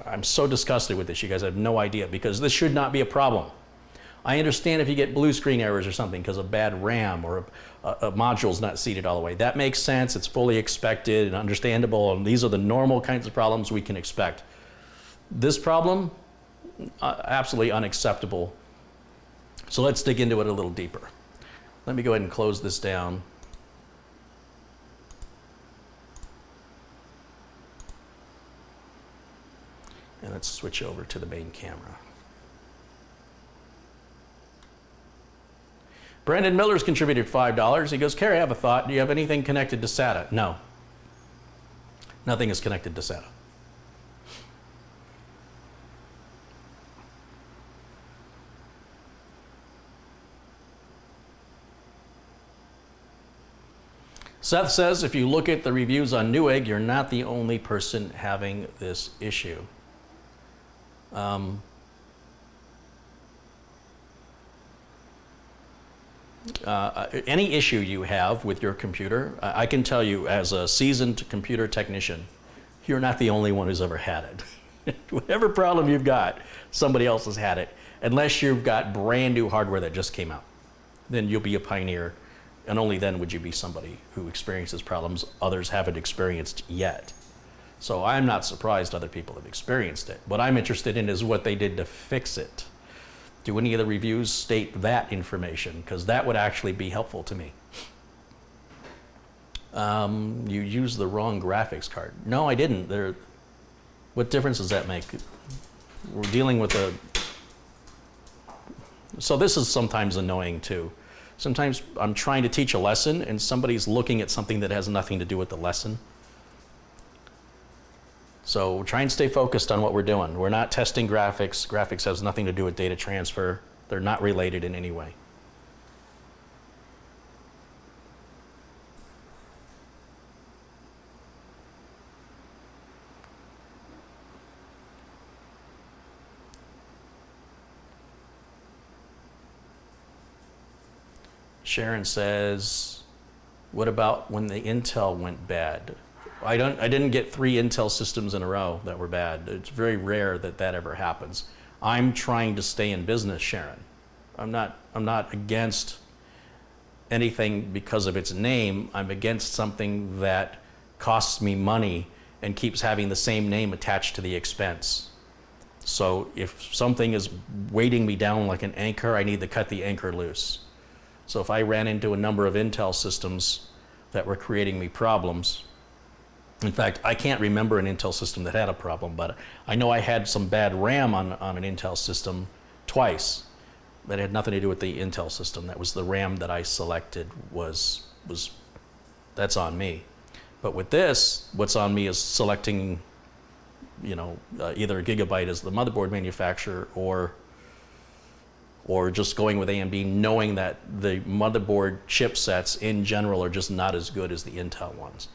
I'm so disgusted with this, you guys have no idea, because this should not be a problem. I understand if you get blue screen errors or something because of bad RAM or a module's not seated all the way. That makes sense, it's fully expected and understandable, and these are the normal kinds of problems we can expect. This problem, absolutely unacceptable. So let's dig into it a little deeper. Let me go ahead and close this down. And let's switch over to the main camera. Brandon Miller's contributed $5. He goes, Car-ey, I have a thought. Do you have anything connected to SATA? No. Nothing is connected to SATA. Seth says, if you look at the reviews on Newegg, you're not the only person having this issue. Any issue you have with your computer, I can tell you as a seasoned computer technician, you're not the only one who's ever had it. Whatever problem you've got, somebody else has had it. Unless you've got brand new hardware that just came out, then you'll be a pioneer. And only then would you be somebody who experiences problems others haven't experienced yet. So I'm not surprised other people have experienced it. What I'm interested in is what they did to fix it. Do any of the reviews state that information? Because that would actually be helpful to me. You used the wrong graphics card. No, I didn't. What difference does that make? We're dealing with So this is sometimes annoying too. Sometimes I'm trying to teach a lesson and somebody's looking at something that has nothing to do with the lesson. So try and stay focused on what we're doing. We're not testing graphics. Graphics has nothing to do with data transfer. They're not related in any way. Sharon says, what about when the Intel went bad? I didn't get 3 Intel systems in a row that were bad. It's very rare that that ever happens. I'm trying to stay in business, Sharon. I'm not against anything because of its name. I'm against something that costs me money and keeps having the same name attached to the expense. So if something is weighting me down like an anchor, I need to cut the anchor loose. So if I ran into a number of Intel systems that were creating me problems, in fact, I can't remember an Intel system that had a problem, but I know I had some bad RAM on an Intel system twice. That had nothing to do with the Intel system. That was the RAM that I selected that's on me. But with this, what's on me is selecting, either a Gigabyte as the motherboard manufacturer or just going with AMD, knowing that the motherboard chipsets in general are just not as good as the Intel ones.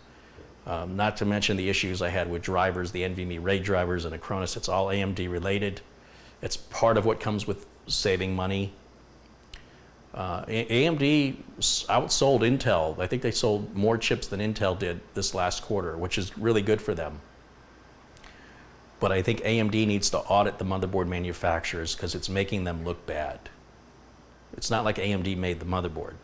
Not to mention the issues I had with drivers, the NVMe RAID drivers and Acronis. It's all AMD related. It's part of what comes with saving money. AMD outsold Intel. I think they sold more chips than Intel did this last quarter, which is really good for them. But I think AMD needs to audit the motherboard manufacturers because it's making them look bad. It's not like AMD made the motherboard.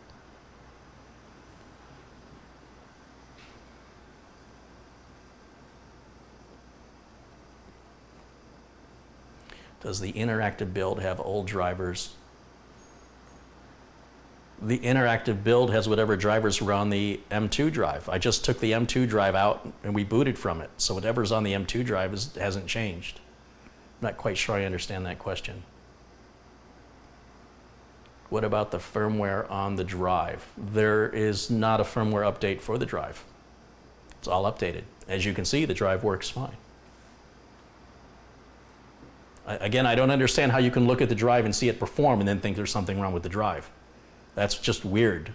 Does the interactive build have old drivers? The interactive build has whatever drivers were on the M2 drive. I just took the M2 drive out and we booted from it. So whatever's on the M2 drive hasn't changed. I'm not quite sure I understand that question. What about the firmware on the drive? There is not a firmware update for the drive. It's all updated. As you can see, the drive works fine. Again, I don't understand how you can look at the drive and see it perform and then think there's something wrong with the drive. That's just weird.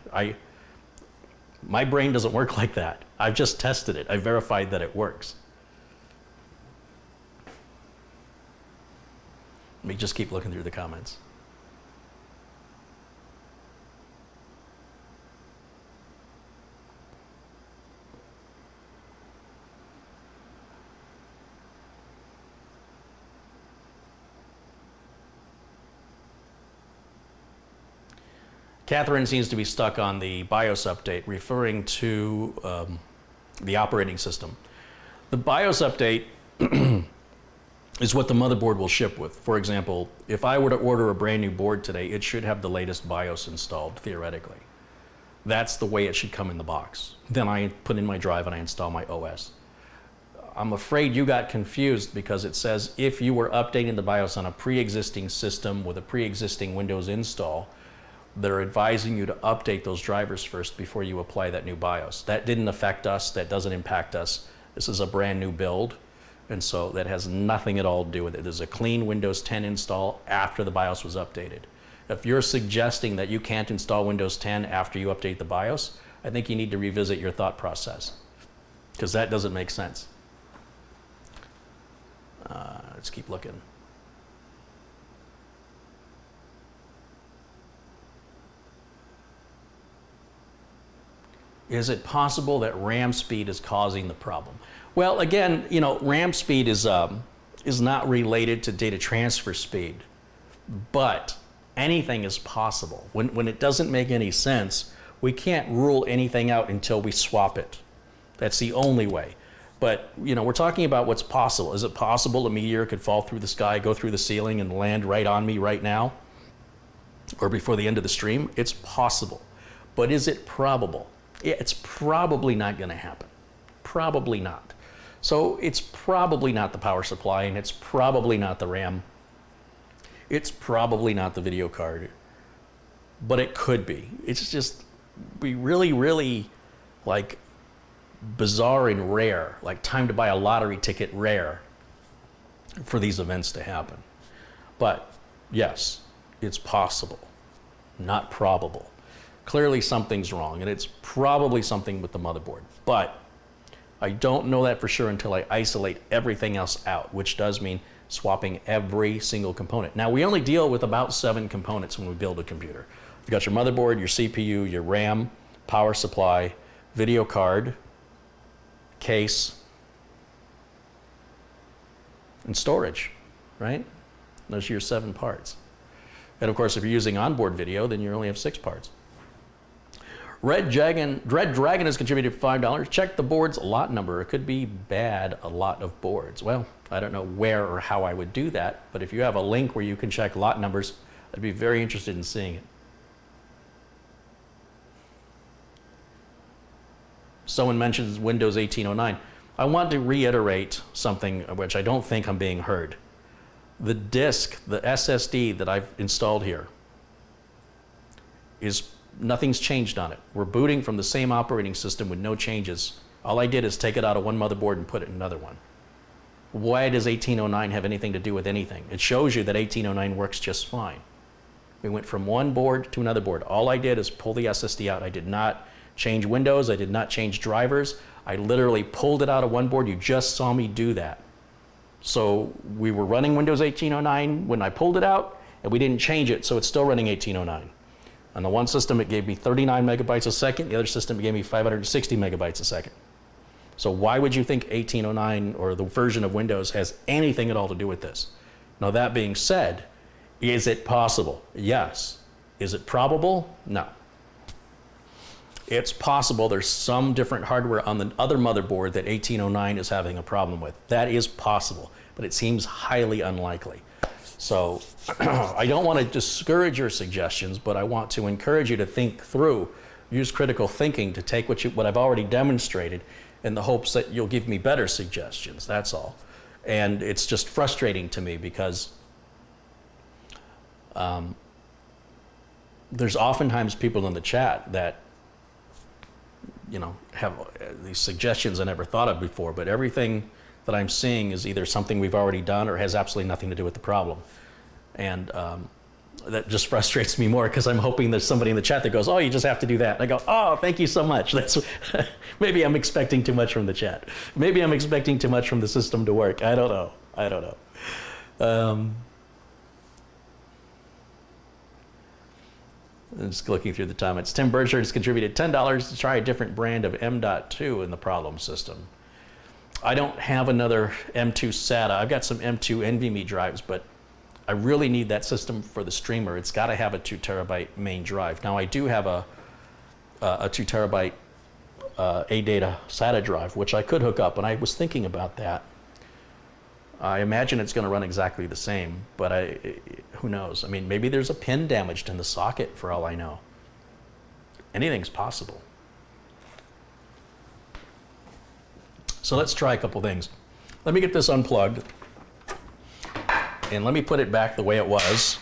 My brain doesn't work like that. I've just tested it. I verified that it works. Let me just keep looking through the comments. Catherine seems to be stuck on the BIOS update, referring to the operating system. The BIOS update is what the motherboard will ship with. For example, if I were to order a brand new board today, it should have the latest BIOS installed, theoretically. That's the way it should come in the box. Then I put in my drive and I install my OS. I'm afraid you got confused because it says if you were updating the BIOS on a pre-existing system with a pre-existing Windows install, they're advising you to update those drivers first before you apply that new BIOS. That didn't affect us. That doesn't impact us. This is a brand new build, and so that has nothing at all to do with it. There's a clean Windows 10 install after the BIOS was updated. If you're suggesting that you can't install Windows 10 after you update the BIOS, I think you need to revisit your thought process, because that doesn't make sense. Let's keep looking. Is it possible that RAM speed is causing the problem? Well, again, RAM speed is not related to data transfer speed, but anything is possible. When it doesn't make any sense, we can't rule anything out until we swap it. That's the only way. But we're talking about what's possible. Is it possible a meteor could fall through the sky, go through the ceiling, and land right on me right now, or before the end of the stream? It's possible, but is it probable? It's probably not going to happen. Probably not. So it's probably not the power supply, and it's probably not the RAM. It's probably not the video card, but it could be. It's just be really, really like bizarre and rare, like time to buy a lottery ticket rare for these events to happen. But yes, it's possible, not probable. Clearly something's wrong, and it's probably something with the motherboard. But I don't know that for sure until I isolate everything else out, which does mean swapping every single component. Now, we only deal with about 7 components when we build a computer. You've got your motherboard, your CPU, your RAM, power supply, video card, case, and storage, right? Those are your 7 parts. And of course, if you're using onboard video, then you only have 6 parts. Red Dragon has contributed $5. Check the board's lot number. It could be bad, a lot of boards. Well, I don't know where or how I would do that, but if you have a link where you can check lot numbers, I'd be very interested in seeing it. Someone mentions Windows 1809. I want to reiterate something which I don't think I'm being heard. The disk, the SSD that I've installed here, nothing's changed on it. We're booting from the same operating system with no changes. All I did is take it out of one motherboard and put it in another one. Why does 1809 have anything to do with anything? It shows you that 1809 works just fine. We went from one board to another board. All I did is pull the SSD out. I did not change Windows. I did not change drivers. I literally pulled it out of one board. You just saw me do that. So we were running Windows 1809 when I pulled it out, and we didn't change it, so it's still running 1809. On the one system, it gave me 39 megabytes a second. The other system, it gave me 560 megabytes a second. So why would you think 1809 or the version of Windows has anything at all to do with this? Now, that being said, is it possible? Yes. Is it probable? No. It's possible there's some different hardware on the other motherboard that 1809 is having a problem with. That is possible, but it seems highly unlikely. So I don't want to discourage your suggestions, but I want to encourage you to think through, use critical thinking to take what I've already demonstrated in the hopes that you'll give me better suggestions, that's all. And it's just frustrating to me because there's oftentimes people in the chat that have these suggestions I never thought of before, but everything that I'm seeing is either something we've already done or has absolutely nothing to do with the problem. And that just frustrates me more because I'm hoping there's somebody in the chat that goes, oh, you just have to do that. And I go, oh, thank you so much. That's maybe I'm expecting too much from the chat. Maybe I'm expecting too much from the system to work. I don't know. I'm just looking through the comments. Tim Burchard has contributed $10 to try a different brand of M.2 in the problem system. I don't have another M2 SATA. I've got some M2 NVMe drives, but I really need that system for the streamer. It's got to have a 2 terabyte main drive. Now I do have a 2 terabyte ADATA SATA drive, which I could hook up, and I was thinking about that. I imagine it's going to run exactly the same, but who knows? I mean, maybe there's a pin damaged in the socket for all I know. Anything's possible. So let's try a couple things. Let me get this unplugged, and let me put it back the way it was.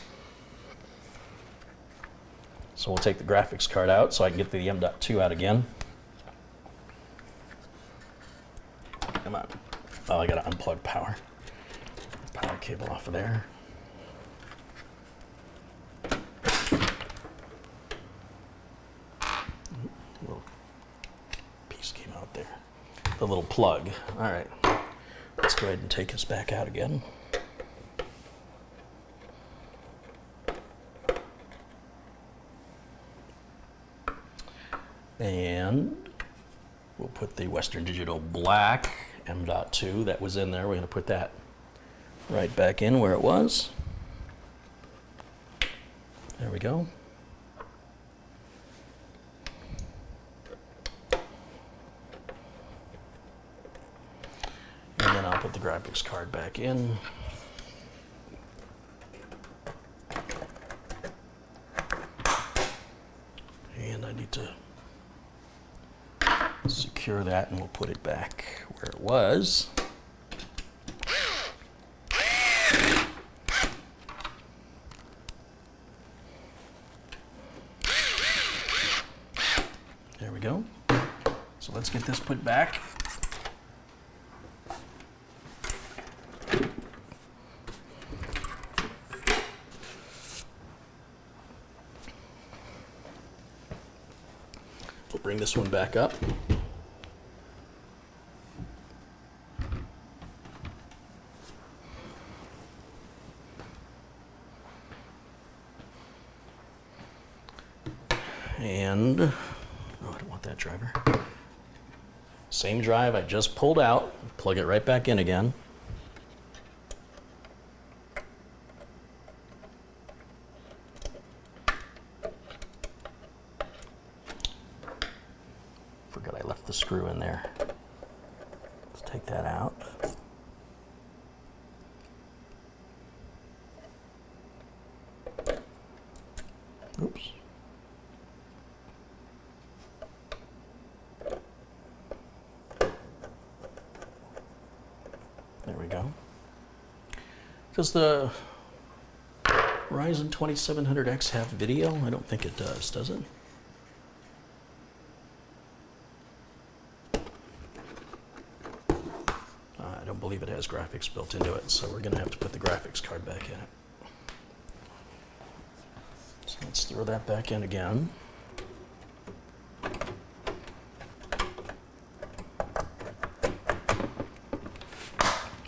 So we'll take the graphics card out so I can get the M.2 out again. Come on. Oh, I gotta unplug power. Power cable off of there. Little piece came out there. The little plug. All right. Let's go ahead and take this back out again. And we'll put the Western Digital Black M.2 that was in there. We're going to put that right back in where it was. There we go. And then I'll put the graphics card back in. And I need to secure that, and we'll put it back where it was. So let's get this put back. We'll bring this one back up. And, oh, I don't want that driver. Same drive I just pulled out, plug it right back in again. Forgot I left the screw in there. Let's take that out. Oops. There we go. Does the Ryzen 2700X have video? I don't think it does it? I don't believe it has graphics built into it, so we're going to have to put the graphics card back in it. So let's throw that back in again.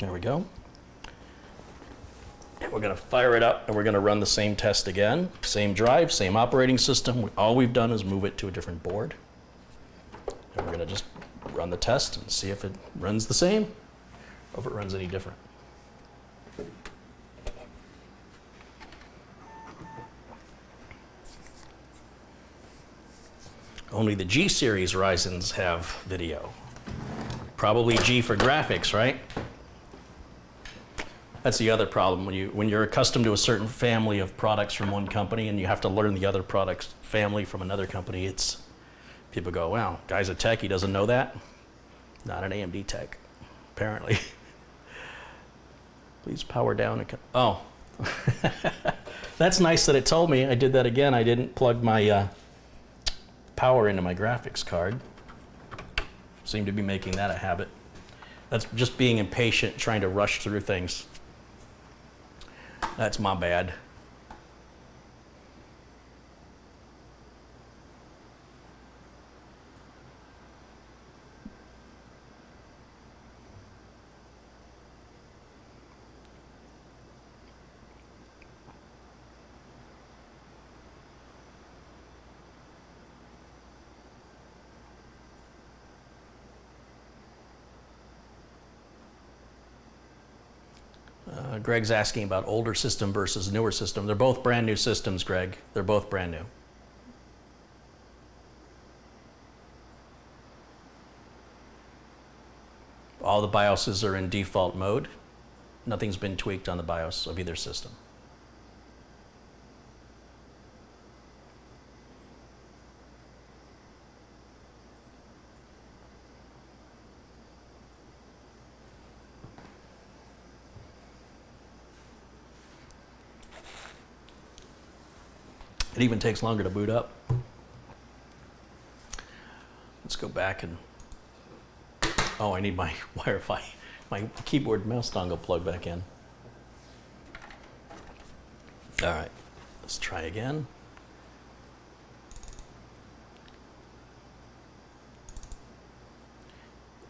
There we go. And we're going to fire it up and we're going to run the same test again. Same drive, same operating system. All we've done is move it to a different board. And we're going to just run the test and see if it runs the same or if it runs any different. Only the G series Ryzens have video. Probably G for graphics, right? That's the other problem. When you're accustomed to a certain family of products from one company and you have to learn the other products family from another company, people go, wow, guy's a tech, he doesn't know that? Not an AMD tech, apparently. Please power down. Oh, that's nice that it told me. I did that again. I didn't plug my power into my graphics card. Seem to be making that a habit. That's just being impatient, trying to rush through things. That's my bad. Greg's asking about older system versus newer system. They're both brand new systems, Greg. They're both brand new. All the BIOSes are in default mode. Nothing's been tweaked on the BIOS of either system. It even takes longer to boot up. Let's go back and, oh, I need my Wi-Fi, my keyboard mouse dongle plug back in. All right, let's try again.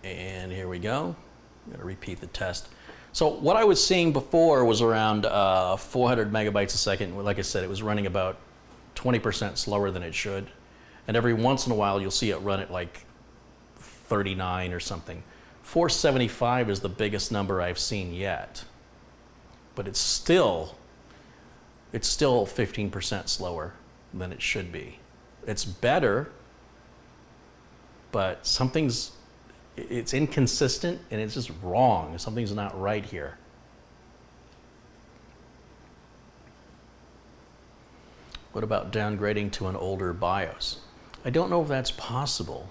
And here we go. I'm gonna repeat the test. So what I was seeing before was around 400 megabytes a second. Like I said, it was running about 20% slower than it should. And every once in a while, you'll see it run at like 39 or something. 475 is the biggest number I've seen yet. But it's still 15% slower than it should be. It's better, but it's inconsistent and it's just wrong. Something's not right here. What about downgrading to an older BIOS? I don't know if that's possible.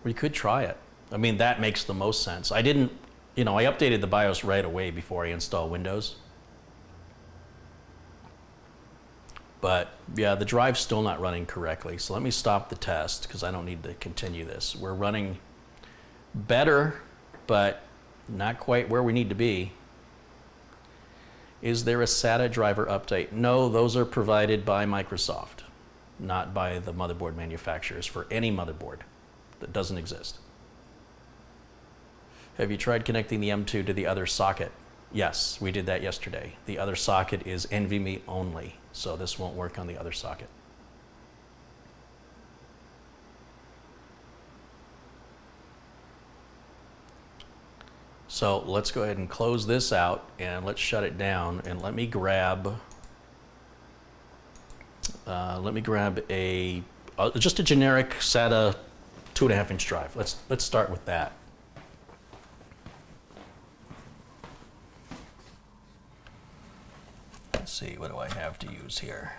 We could try it. I mean, that makes the most sense. I updated the BIOS right away before I install Windows. But yeah, the drive's still not running correctly. So let me stop the test because I don't need to continue this. We're running better, but not quite where we need to be. Is there a SATA driver update? No, those are provided by Microsoft, not by the motherboard manufacturers for any motherboard. That doesn't exist. Have you tried connecting the M2 to the other socket? Yes, we did that yesterday. The other socket is NVMe only, so this won't work on the other socket. So let's go ahead and close this out and let's shut it down, and let me grab a just a generic SATA 2.5-inch drive. Let's start with that. Let's see, what do I have to use here?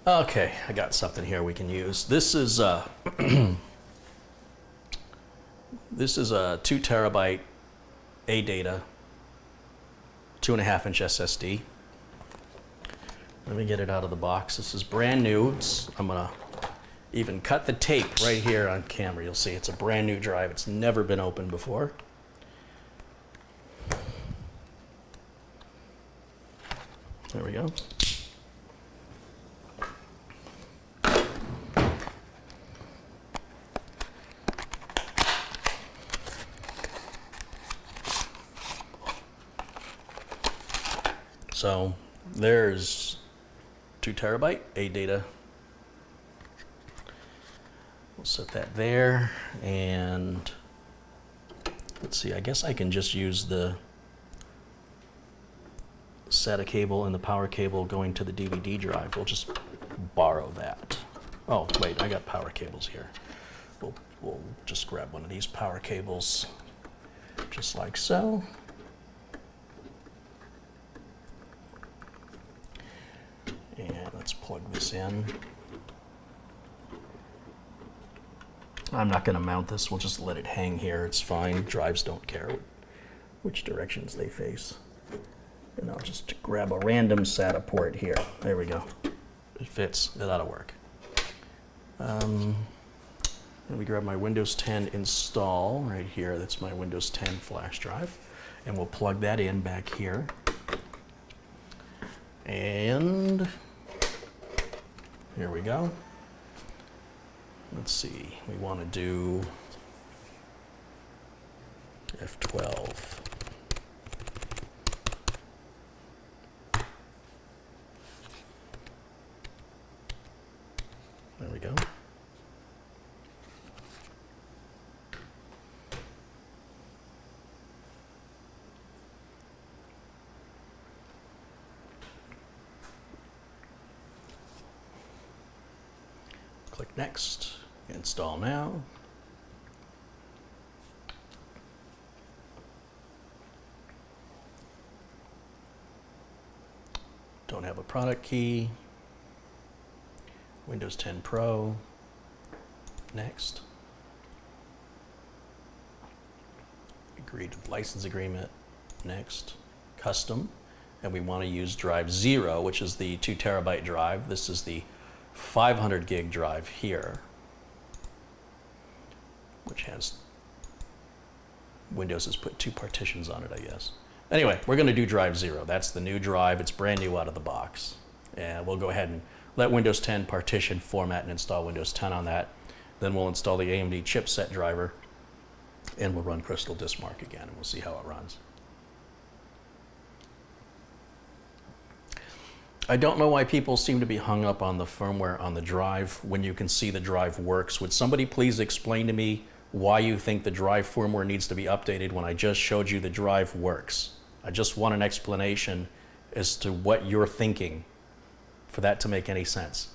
Okay, I got something here we can use. This is this is a 2 terabyte ADATA 2.5-inch SSD. Let me get it out of the box. This is brand new. I'm gonna even cut the tape right here on camera. You'll see it's a brand new drive. It's never been opened before. There we go. So there's 2 terabyte ADATA. We'll set that there, and let's see, I guess I can just use the SATA cable and the power cable going to the DVD drive. We'll just borrow that. Oh, wait, I got power cables here. We'll just grab one of these power cables, just like so. And let's plug this in. I'm not going to mount this. We'll just let it hang here. It's fine. Drives don't care which directions they face. And I'll just grab a random SATA port here. There we go. It fits. That'll work. Let me grab my Windows 10 install right here. That's my Windows 10 flash drive. And we'll plug that in back here. And here we go. Let's see, we want to do F12. There we go. Click Next, install now. Don't have a product key. Windows 10 Pro, next. Agree to the license agreement, next. Custom, and we want to use drive 0, which is the 2 terabyte drive. This is the 500 gig drive here, which has, Windows has put 2 partitions on it, I guess. Anyway, we're going to do drive 0. That's the new drive. It's brand new out of the box. And we'll go ahead and let Windows 10 partition format and install Windows 10 on that. Then we'll install the AMD chipset driver, and we'll run Crystal Disk Mark again, and we'll see how it runs. I don't know why people seem to be hung up on the firmware on the drive when you can see the drive works. Would somebody please explain to me why you think the drive firmware needs to be updated when I just showed you the drive works? I just want an explanation as to what you're thinking for that to make any sense.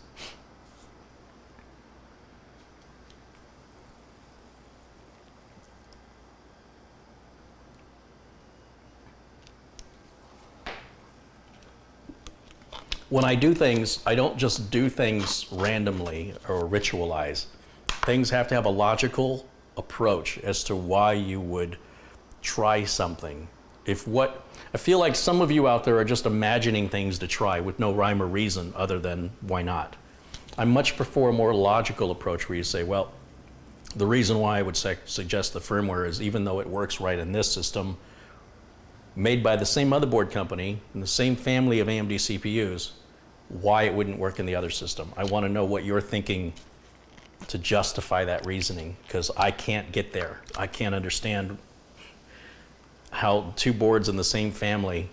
when I do things, I don't just do things randomly or ritualize. Things have to have a logical approach as to why you would try something. I feel like some of you out there are just imagining things to try with no rhyme or reason other than why not. I much prefer a more logical approach where you say, well, the reason why I would suggest the firmware is even though it works right in this system, made by the same motherboard company and the same family of AMD CPUs, why it wouldn't work in the other system. I want to know what you're thinking to justify that reasoning, because I can't get there. I can't understand how two boards in the same family,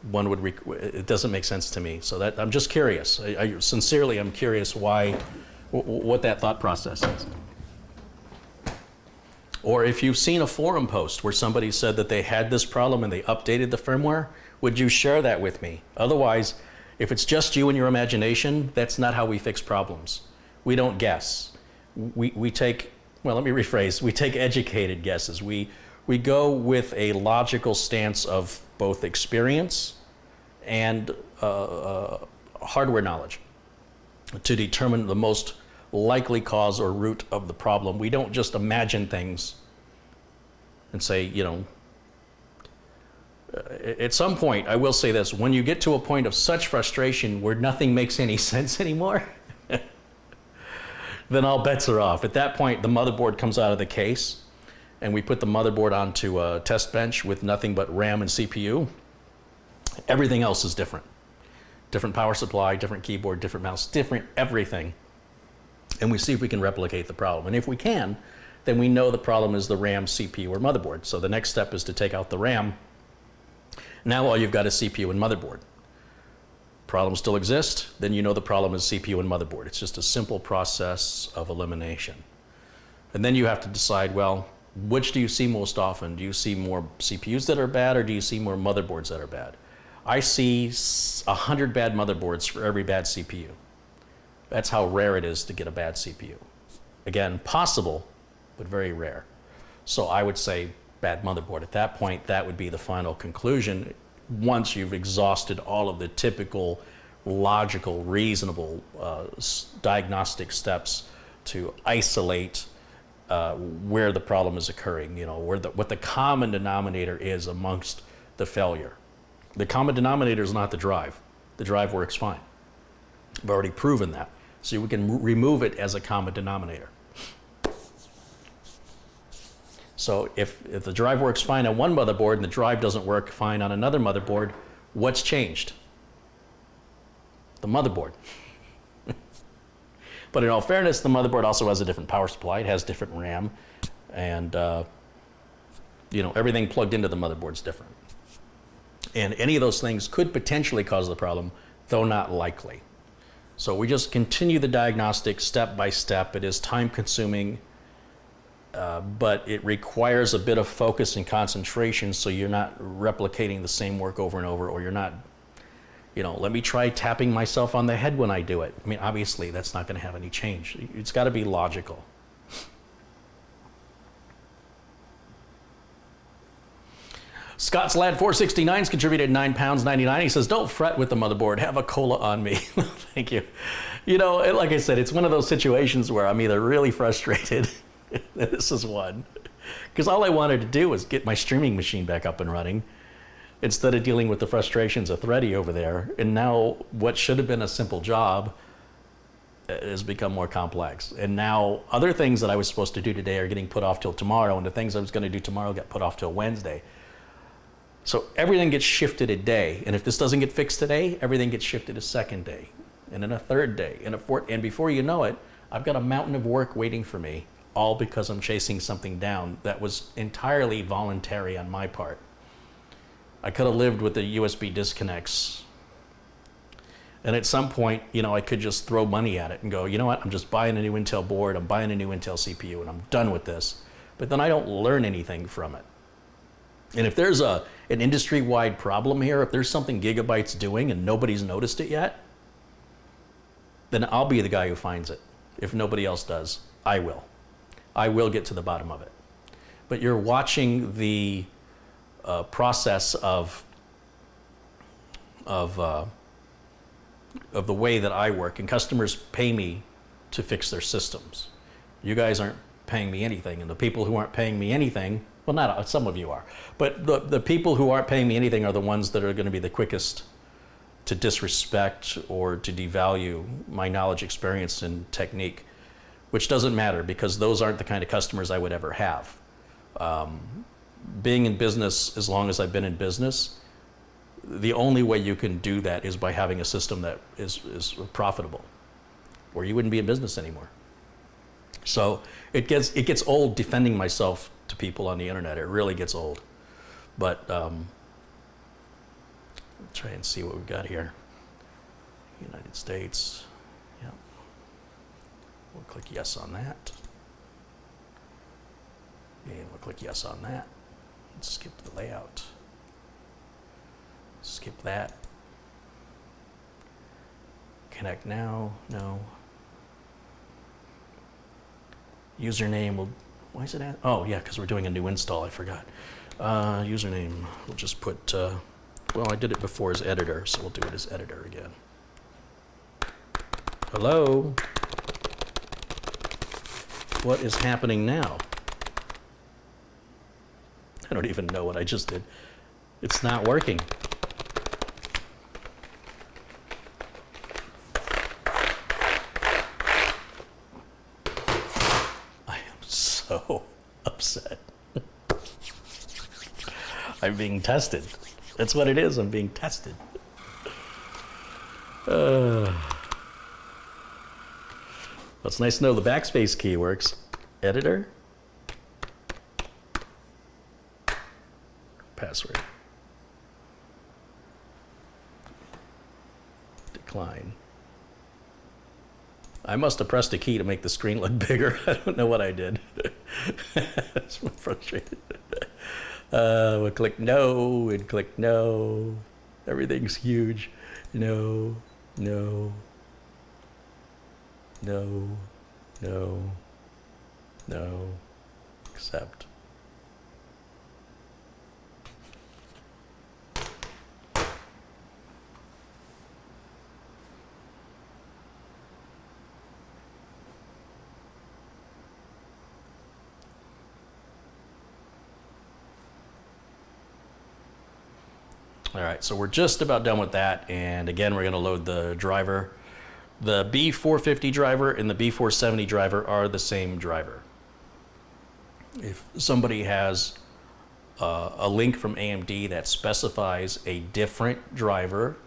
one would, it doesn't make sense to me. So that, I'm just curious. I sincerely, I'm curious why, what that thought process is. Or if you've seen a forum post where somebody said that they had this problem and they updated the firmware, would you share that with me? Otherwise, if it's just you and your imagination, that's not how we fix problems. We don't guess. We take, well, let me rephrase, we take educated guesses. We go with a logical stance of both experience and hardware knowledge to determine the most likely cause or root of the problem. We don't just imagine things and say, you know, at some point, I will say this, when you get to a point of such frustration where nothing makes any sense anymore, then all bets are off. At that point, the motherboard comes out of the case and we put the motherboard onto a test bench with nothing but RAM and CPU. Everything else is different. Different power supply, different keyboard, different mouse, different everything. And we see if we can replicate the problem. And if we can, then we know the problem is the RAM, CPU, or motherboard. So the next step is to take out the RAM. Now all you've got is CPU and motherboard. Problem still exists, then you know the problem is CPU and motherboard. It's just a simple process of elimination. And then you have to decide, well, which do you see most often? Do you see more CPUs that are bad, or do you see more motherboards that are bad? I see 100 bad motherboards for every bad CPU. That's how rare it is to get a bad CPU. Again, possible, but very rare. So I would say bad motherboard. At that point, that would be the final conclusion once you've exhausted all of the typical, logical, reasonable diagnostic steps to isolate where the problem is occurring, you know, what the common denominator is amongst the failure. The common denominator is not the drive. The drive works fine. I've already proven that. So we can remove it as a common denominator. So if the drive works fine on one motherboard and the drive doesn't work fine on another motherboard, what's changed? The motherboard. But in all fairness, the motherboard also has a different power supply. It has different RAM, and you know, everything plugged into the motherboard is different. And any of those things could potentially cause the problem, though not likely. So we just continue the diagnostic step by step. It is time consuming, but it requires a bit of focus and concentration, so you're not replicating the same work over and over, or you're not, you know, let me try tapping myself on the head when I do it. I mean, obviously that's not going to have any change. It's got to be logical. Scott's Lad 469's contributed £9.99. He says, don't fret with the motherboard. Have a cola on me. Thank you. You know, like I said, it's one of those situations where I'm either really frustrated. This is one. Because all I wanted to do was get my streaming machine back up and running instead of dealing with the frustrations of Thready over there. And now what should have been a simple job has become more complex. And now other things that I was supposed to do today are getting put off till tomorrow, and the things I was going to do tomorrow got put off till Wednesday. So everything gets shifted a day, and if this doesn't get fixed today, everything gets shifted a second day, and then a third day, and a fourth, and before you know it, I've got a mountain of work waiting for me, all because I'm chasing something down that was entirely voluntary on my part. I could have lived with the USB disconnects, and at some point, you know, I could just throw money at it and go, you know what, I'm just buying a new Intel board, I'm buying a new Intel CPU, and I'm done with this. But then I don't learn anything from it. And if there's an industry-wide problem here, if there's something Gigabyte's doing and nobody's noticed it yet, then I'll be the guy who finds it. If nobody else does, I will. I will get to the bottom of it. But you're watching the process of of the way that I work, and customers pay me to fix their systems. You guys aren't paying me anything, and the people who aren't paying me anything, well, not some of you are, but the people who aren't paying me anything are the ones that are going to be the quickest to disrespect or to devalue my knowledge, experience, and technique, which doesn't matter because those aren't the kind of customers I would ever have. Being in business, as long as I've been in business, the only way you can do that is by having a system that is profitable, or you wouldn't be in business anymore. So it gets old defending myself to people on the internet. It really gets old. But try and see what we've got here. United States. Yep. We'll click yes on that. And we'll click yes on that. Let's skip the layout. Skip that. Connect now. No. Username will. Why is it at? Oh, yeah, because we're doing a new install. I forgot. Username. We'll just put. Well, I did it before as editor, so we'll do it as editor again. Hello? What is happening now? I don't even know what I just did. It's not working. I am so upset. I'm being tested. That's what it is. I'm being tested. It's nice to know the backspace key works. Editor. Password. Decline. I must have pressed a key to make the screen look bigger. I don't know what I did. That's frustrated. We'll click no and click no. Everything's huge. No, no, no, no, no, accept. All right, so we're just about done with that, and again, we're going to load the driver. The B450 driver and the B470 driver are the same driver. If somebody has a link from AMD that specifies a different driver,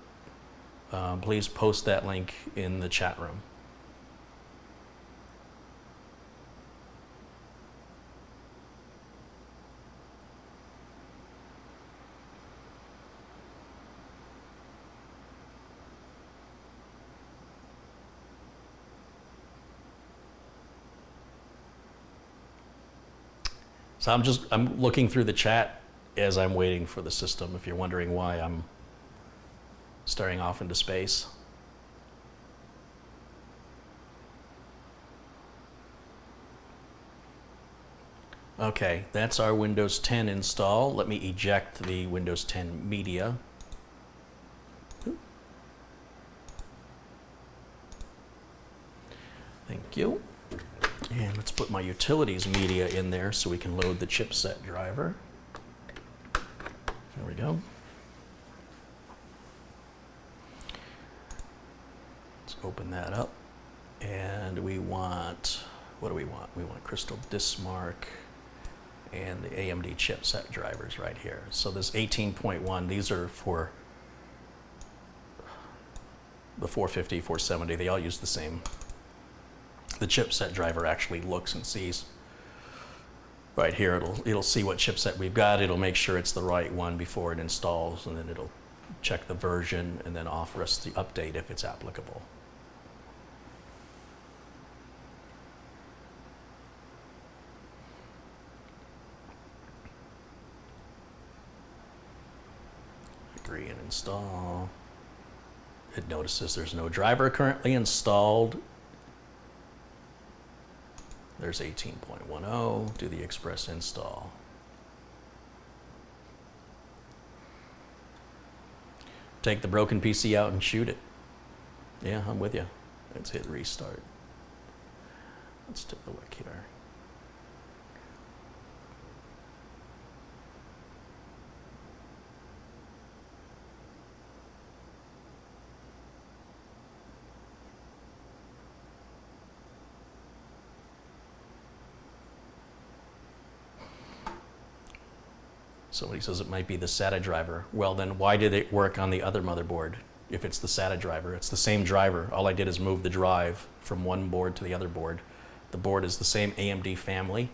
please post that link in the chat room. So I'm looking through the chat as I'm waiting for the system, if you're wondering why I'm staring off into space. Okay, that's our Windows 10 install. Let me eject the Windows 10 media. Thank you. And let's put my utilities media in there so we can load the chipset driver. There we go. Let's open that up. And we want, what do we want? We want Crystal Dismark and the AMD chipset drivers right here. So this 18.1, these are for the 450, 470. They all use the same. The chipset driver actually looks and sees right here. It'll see what chipset we've got. It'll make sure it's the right one before it installs, and then it'll check the version and then offer us the update if it's applicable. Agree and install. It notices there's no driver currently installed. There's 18.10, do the express install. Take the broken PC out and shoot it. Yeah, I'm with you. Let's hit restart. Let's take a look here. Somebody says it might be the SATA driver. Well, then why did it work on the other motherboard? If it's the SATA driver, it's the same driver. All I did is move the drive from one board to the other board. The board is the same AMD family.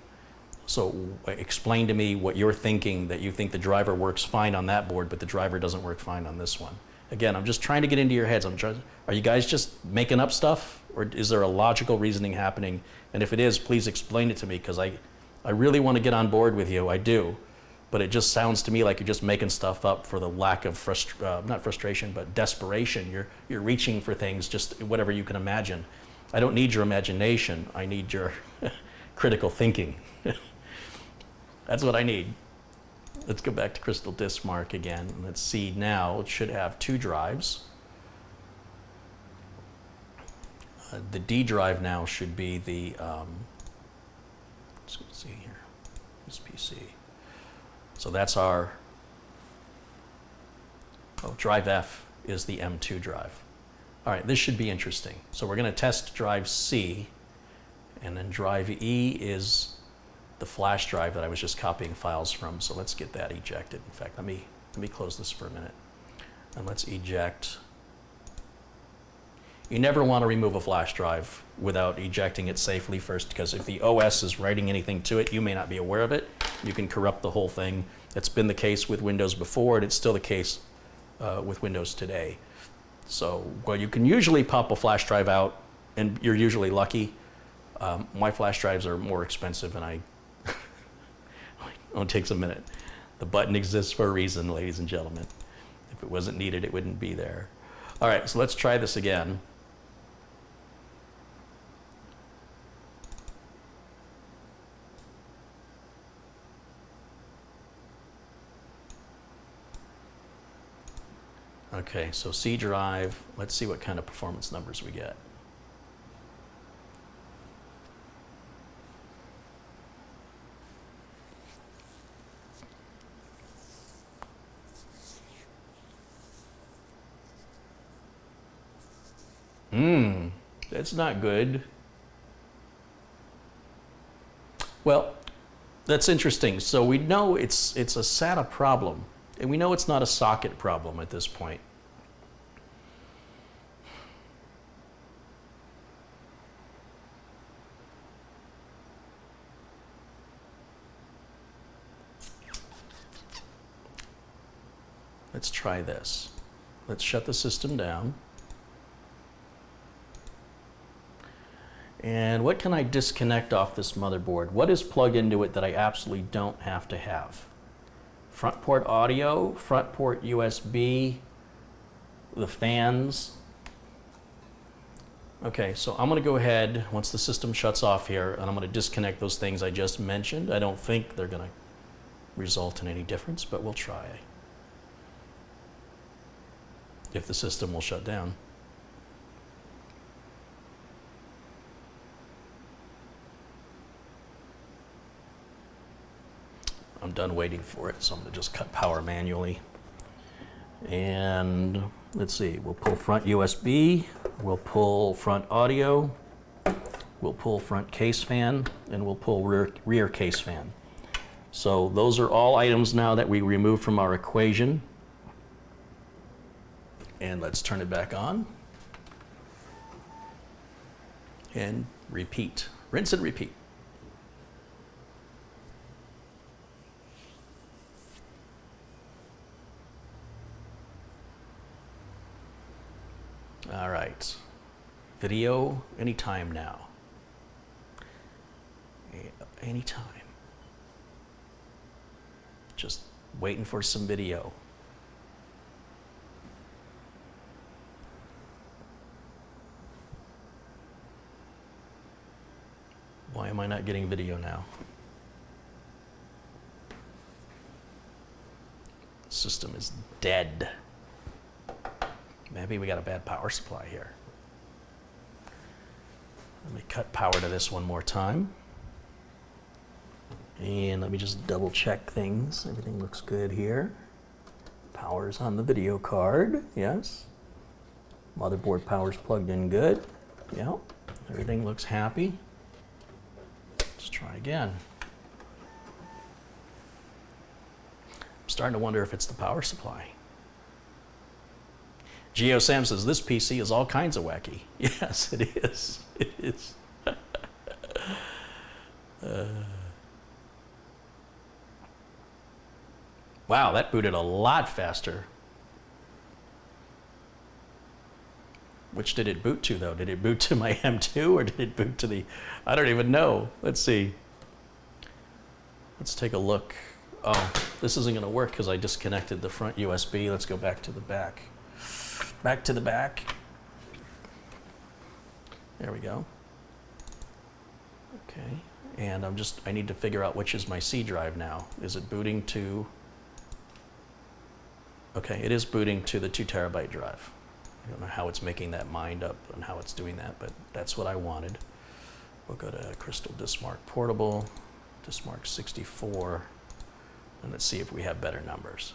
So explain to me what you're thinking, that you think the driver works fine on that board, but the driver doesn't work fine on this one. Again, I'm just trying to get into your heads. Are you guys just making up stuff? Or is there a logical reasoning happening? And if it is, please explain it to me, because I really want to get on board with you. I do. But it just sounds to me like you're just making stuff up for the lack of not frustration, but desperation. You're reaching for things, just whatever you can imagine. I don't need your imagination. I need your critical thinking. That's what I need. Let's go back to Crystal Disk Mark again. Let's see now. It should have 2 drives. The D drive now should be the, let's see here, this PC. So that's our, drive F is the M2 drive. All right, this should be interesting. So we're going to test drive C, and then drive E is the flash drive that I was just copying files from. So let's get that ejected. In fact, let me close this for a minute, and let's eject. You never want to remove a flash drive without ejecting it safely first, because if the OS is writing anything to it, you may not be aware of it. You can corrupt the whole thing. It's been the case with Windows before, and it's still the case with Windows today. So, well, you can usually pop a flash drive out, and you're usually lucky. My flash drives are more expensive, and it takes a minute. The button exists for a reason, ladies and gentlemen. If it wasn't needed, it wouldn't be there. All right, so let's try this again. Okay, so C drive, let's see what kind of performance numbers we get. That's not good. Well, that's interesting. So we know it's a SATA problem, and we know it's not a socket problem at this point. Let's try this. Let's shut the system down. And what can I disconnect off this motherboard? What is plugged into it that I absolutely don't have to have? Front port audio, front port USB, the fans. Okay, so I'm going to go ahead, once the system shuts off here, and I'm going to disconnect those things I just mentioned. I don't think they're going to result in any difference, but we'll try. If the system will shut down. I'm done waiting for it, so I'm going to just cut power manually. And let's see, we'll pull front USB, we'll pull front audio, we'll pull front case fan, and we'll pull rear case fan. So those are all items now that we removed from our equation. And let's turn it back on. And repeat. Rinse and repeat. All right. Video anytime now. Anytime. Just waiting for some video. Why am I not getting video now? System is dead. Maybe we got a bad power supply here. Let me cut power to this one more time. And let me just double check things. Everything looks good here. Power's on the video card, yes. Motherboard power's plugged in good. Yep, everything looks happy. Let's try again. I'm starting to wonder if it's the power supply. Geo Sam says, this PC is all kinds of wacky. Yes, it is. It is. Wow, that booted a lot faster. Which did it boot to, though? Did it boot to my M2 or did it boot to the... I don't even know. Let's see. Let's take a look. Oh, this isn't going to work because I disconnected the front USB. Let's go back to the back. Back to the back. There we go. Okay. And I need to figure out which is my C drive now. Is it booting to... Okay, it is booting to the 2 terabyte drive. I don't know how it's making that mind up and how it's doing that, but that's what I wanted. We'll go to Crystal Dismark Portable, Dismark 64, and let's see if we have better numbers.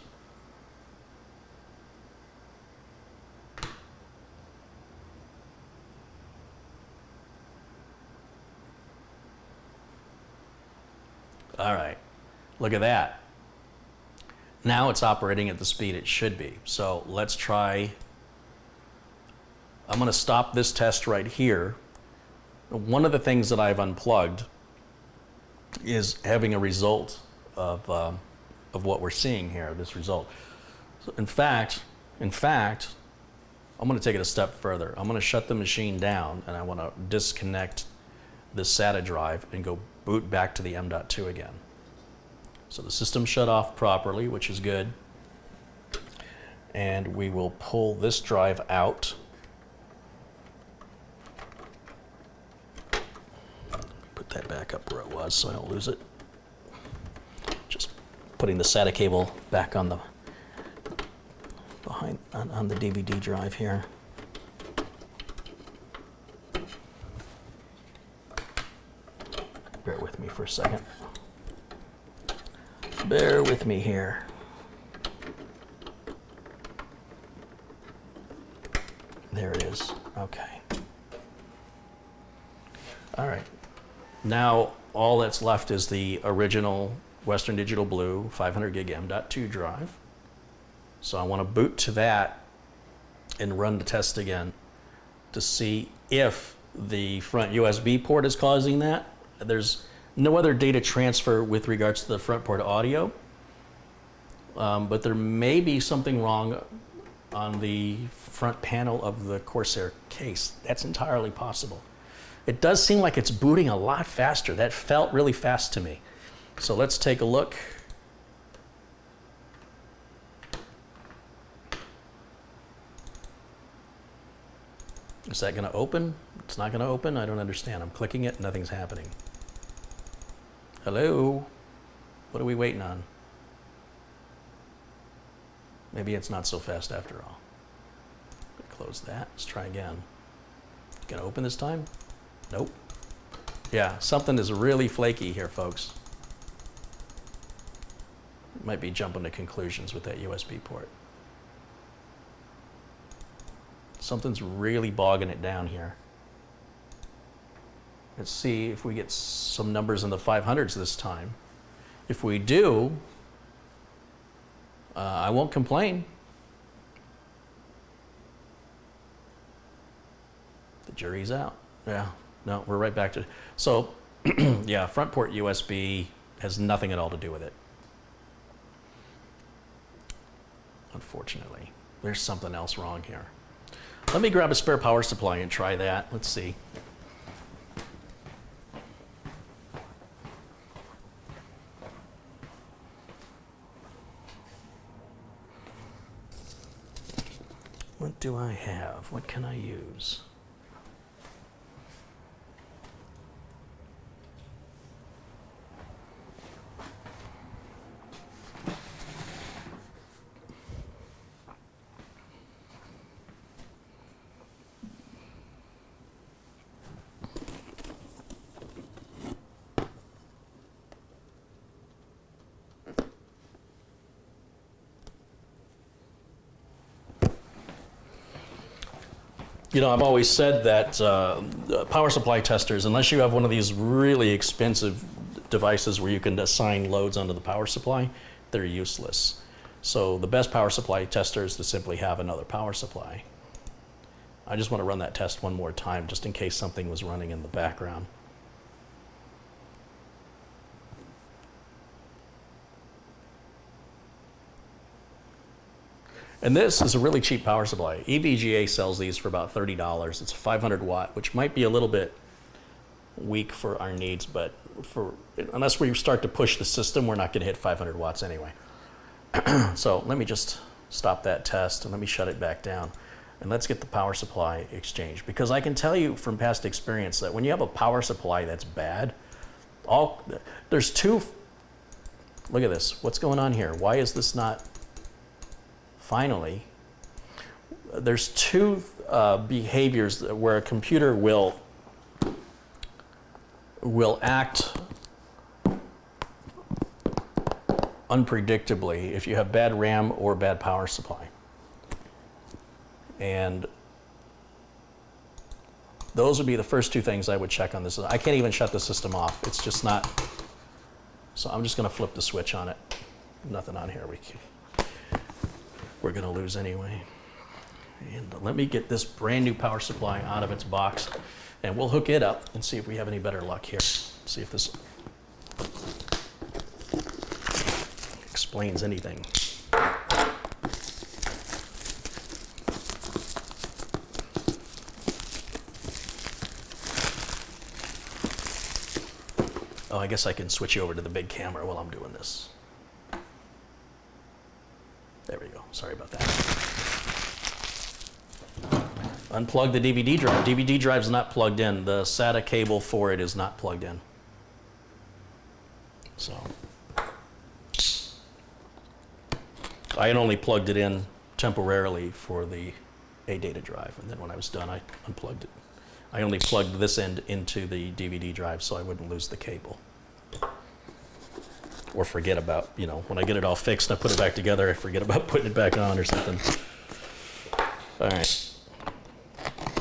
All right, look at that. Now it's operating at the speed it should be. So let's try, I'm gonna stop this test right here. One of the things that I've unplugged is having a result of what we're seeing here, this result. So in fact, I'm gonna take it a step further. I'm gonna shut the machine down and I wanna disconnect the SATA drive and go boot back to the M.2 again. So the system shut off properly, which is good. And we will pull this drive out. Put that back up where it was so I don't lose it. Just putting the SATA cable back on the on the DVD drive here. Bear with me for a second. Bear with me here. There it is. Okay. All right. Now all that's left is the original Western Digital Blue 500 gig M.2 drive. So I want to boot to that and run the test again to see if the front USB port is causing that. There's no other data transfer with regards to the front port audio, but there may be something wrong on the front panel of the Corsair case. That's entirely possible. It does seem like it's booting a lot faster. That felt really fast to me. So let's take a look. Is that going to open? It's not going to open? I don't understand. I'm clicking it, nothing's happening. Hello? What are we waiting on? Maybe it's not so fast after all. Close that. Let's try again. Gonna open this time? Nope. Yeah, something is really flaky here, folks. Might be jumping to conclusions with that USB port. Something's really bogging it down here. Let's see if we get some numbers in the 500s this time. If we do, I won't complain. The jury's out. Yeah, no, we're right back to, so yeah, front port USB has nothing at all to do with it. Unfortunately, there's something else wrong here. Let me grab a spare power supply and try that. Let's see. What do I have? What can I use? You know, I've always said that power supply testers, unless you have one of these really expensive devices where you can assign loads onto the power supply, they're useless. So the best power supply tester is to simply have another power supply. I just want to run that test one more time just in case something was running in the background. And this is a really cheap power supply. EVGA sells these for about $30. It's a 500 watt, which might be a little bit weak for our needs, but unless we start to push the system, we're not going to hit 500 watts anyway. So let me just stop that test and let me shut it back down. And let's get the power supply exchanged. Because I can tell you from past experience that when you have a power supply that's bad, there's two, look at this, what's going on here? Why is this not, finally, there's two behaviors where a computer will act unpredictably if you have bad RAM or bad power supply. And those would be the first two things I would check on this. I can't even shut the system off. It's just not. So I'm just going to flip the switch on it. Nothing on here. We're going to lose anyway. And let me get this brand new power supply out of its box, and we'll hook it up and see if we have any better luck here. See if this explains anything. Oh, I guess I can switch you over to the big camera while I'm doing this. There we go. Sorry about that. Unplug the DVD drive. DVD drive's not plugged in. The SATA cable for it is not plugged in. So I had only plugged it in temporarily for the A data drive, and then when I was done, I unplugged it. I only plugged this end into the DVD drive so I wouldn't lose the cable. Or forget about, you know, when I get it all fixed and I put it back together, I forget about putting it back on or something. All right.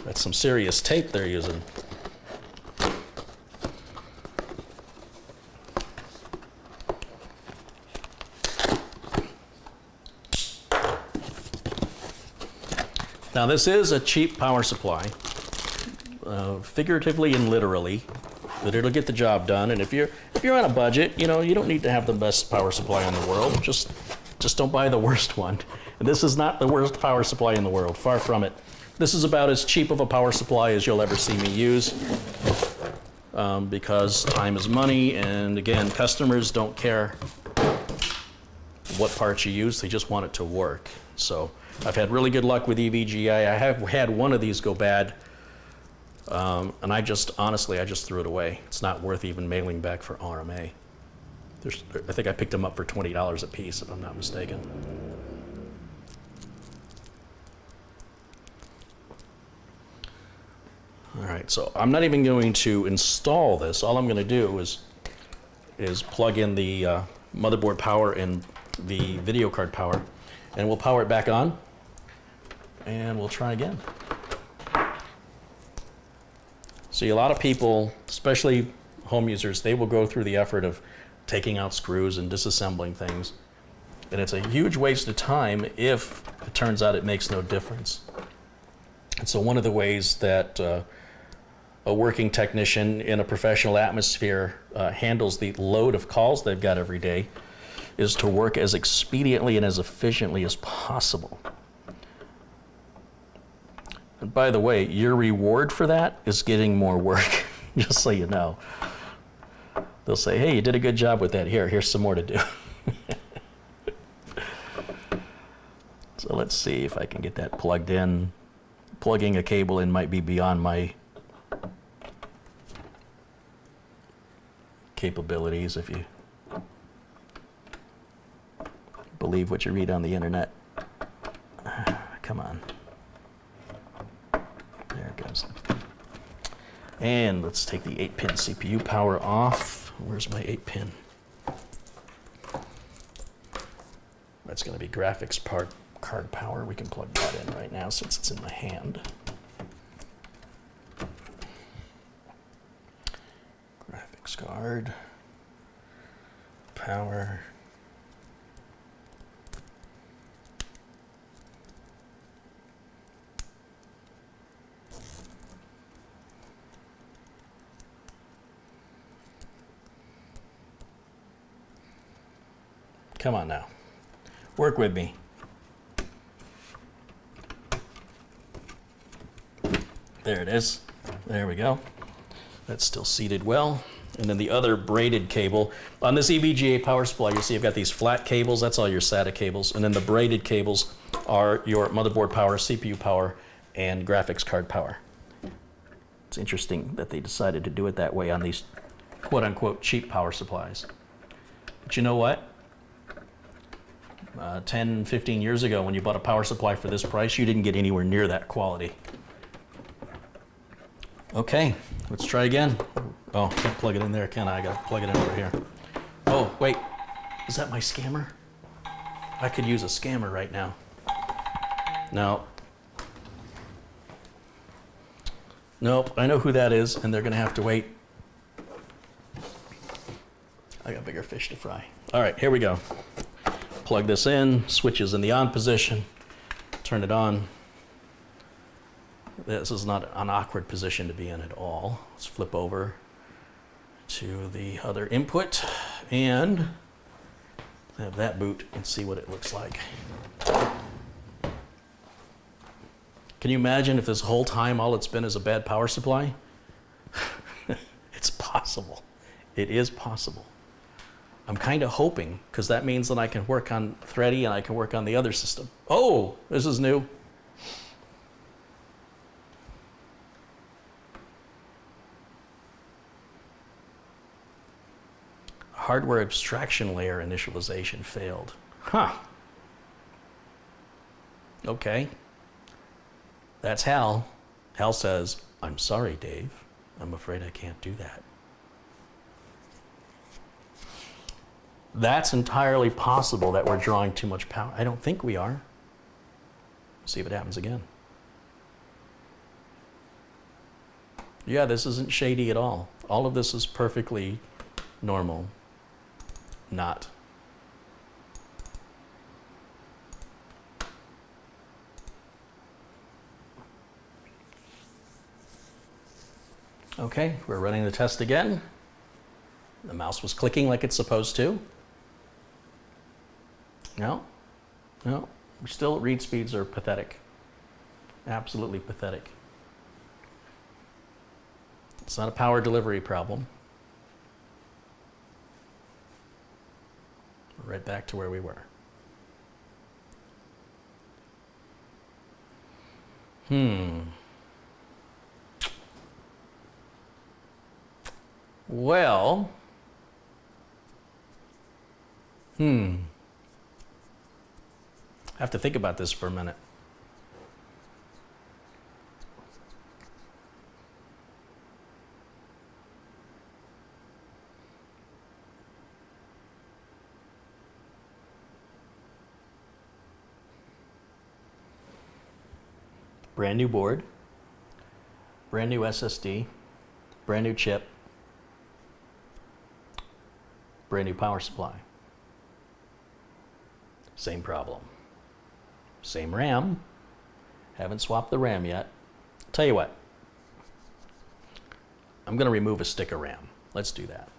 That's some serious tape they're using. Now this is a cheap power supply, figuratively and literally, but it'll get the job done. And if you're on a budget, you know, you don't need to have the best power supply in the world. Just don't buy the worst one. And this is not the worst power supply in the world, far from it. This is about as cheap of a power supply as you'll ever see me use, because time is money, and again, customers don't care what parts you use, they just want it to work. So I've had really good luck with EVGA. I have had one of these go bad, and I just threw it away. It's not worth even mailing back for RMA. I think I picked them up for $20 a piece, if I'm not mistaken. All right, so I'm not even going to install this. All I'm going to do is plug in the motherboard power and the video card power, and we'll power it back on, and we'll try again. See, a lot of people, especially home users, they will go through the effort of taking out screws and disassembling things, and it's a huge waste of time if it turns out it makes no difference. And so one of the ways that a working technician in a professional atmosphere handles the load of calls they've got every day is to work as expediently and as efficiently as possible. And by the way, your reward for that is getting more work, just so you know. They'll say, hey, you did a good job with that. Here's some more to do. So let's see if I can get that plugged in. Plugging a cable in might be beyond my capabilities if you believe what you read on the internet. Come on. There it goes. And let's take the 8-pin CPU power off. Where's my 8-pin? That's going to be graphics card power. We can plug that in right now since it's in my hand. Hard power. Come on now. Work with me. There it is. There we go. That's still seated well. And then the other braided cable. On this EVGA power supply, you see I've got these flat cables. That's all your SATA cables. And then the braided cables are your motherboard power, CPU power, and graphics card power. It's interesting that they decided to do it that way on these quote-unquote cheap power supplies. But you know what? 10, 15 years ago, when you bought a power supply for this price, you didn't get anywhere near that quality. Okay, let's try again. Oh, can't plug it in there, can I? I gotta plug it in over here. Oh, wait, is that my scammer? I could use a scammer right now. No. Nope, I know who that is, and they're gonna have to wait. I got bigger fish to fry. All right, here we go. Plug this in, switches in the on position, turn it on. This is not an awkward position to be in at all. Let's flip over to the other input and have that boot and see what it looks like. Can you imagine if this whole time all it's been is a bad power supply? It's possible. It is possible. I'm kind of hoping, because that means that I can work on Thready and I can work on the other system. Oh, this is new. Hardware abstraction layer initialization failed. Huh. Okay. That's Hal. Hal says, I'm sorry, Dave. I'm afraid I can't do that. That's entirely possible that we're drawing too much power. I don't think we are. See if it happens again. Yeah, this isn't shady at all. All of this is perfectly normal. Not. Okay, we're running the test again. The mouse was clicking like it's supposed to. No, still read speeds are pathetic. Absolutely pathetic. It's not a power delivery problem. We're right back to where we were. Well, I have to think about this for a minute. Brand new board, brand new SSD, brand new chip, brand new power supply. Same problem. Same RAM. Haven't swapped the RAM yet. Tell you what. I'm going to remove a stick of RAM. Let's do that.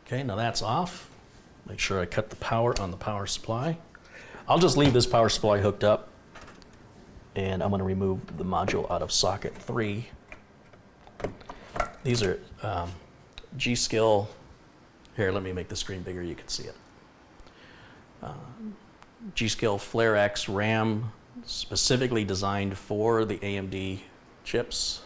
Okay, now that's off. Make sure I cut the power on the power supply. I'll just leave this power supply hooked up, and I'm going to remove the module out of socket 3. These are G-Skill. Here, let me make the screen bigger, you can see it. G-Skill Flare X RAM, specifically designed for the AMD chips.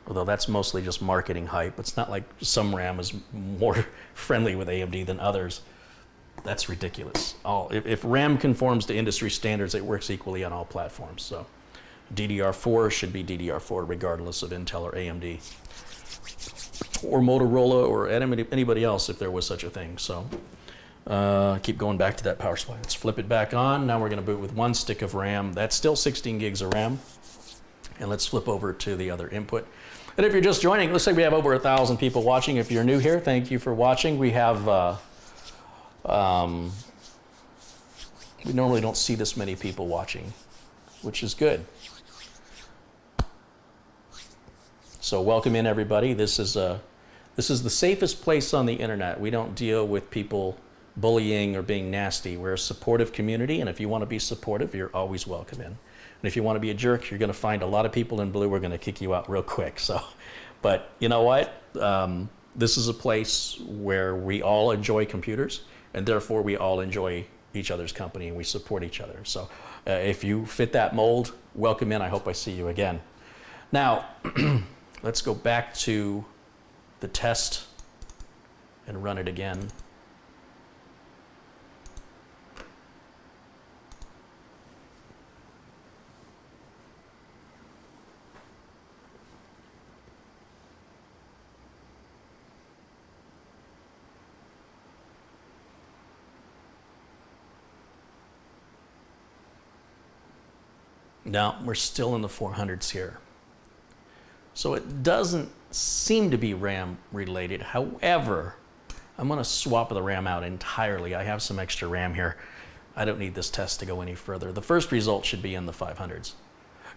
Although that's mostly just marketing hype. It's not like some RAM is more friendly with AMD than others. That's ridiculous. If RAM conforms to industry standards, it works equally on all platforms. So DDR4 should be DDR4 regardless of Intel or AMD. Or Motorola or anybody else if there was such a thing. So keep going back to that power supply. Let's flip it back on. Now we're going to boot with 1 stick of RAM. That's still 16 gigs of RAM. And let's flip over to the other input. And if you're just joining, it looks like we have over 1,000 people watching. If you're new here, thank you for watching. We have, we normally don't see this many people watching, which is good. So welcome in, everybody. This is the safest place on the internet. We don't deal with people bullying or being nasty. We're a supportive community, and if you want to be supportive, you're always welcome in. And if you want to be a jerk, you're going to find a lot of people in blue who are going to kick you out real quick. So, but you know what? This is a place where we all enjoy computers, and therefore we all enjoy each other's company, and we support each other. So if you fit that mold, welcome in. I hope I see you again. Now, let's go back to the test and run it again. Now, we're still in the 400s here. So it doesn't seem to be RAM related. However, I'm going to swap the RAM out entirely. I have some extra RAM here. I don't need this test to go any further. The first result should be in the 500s.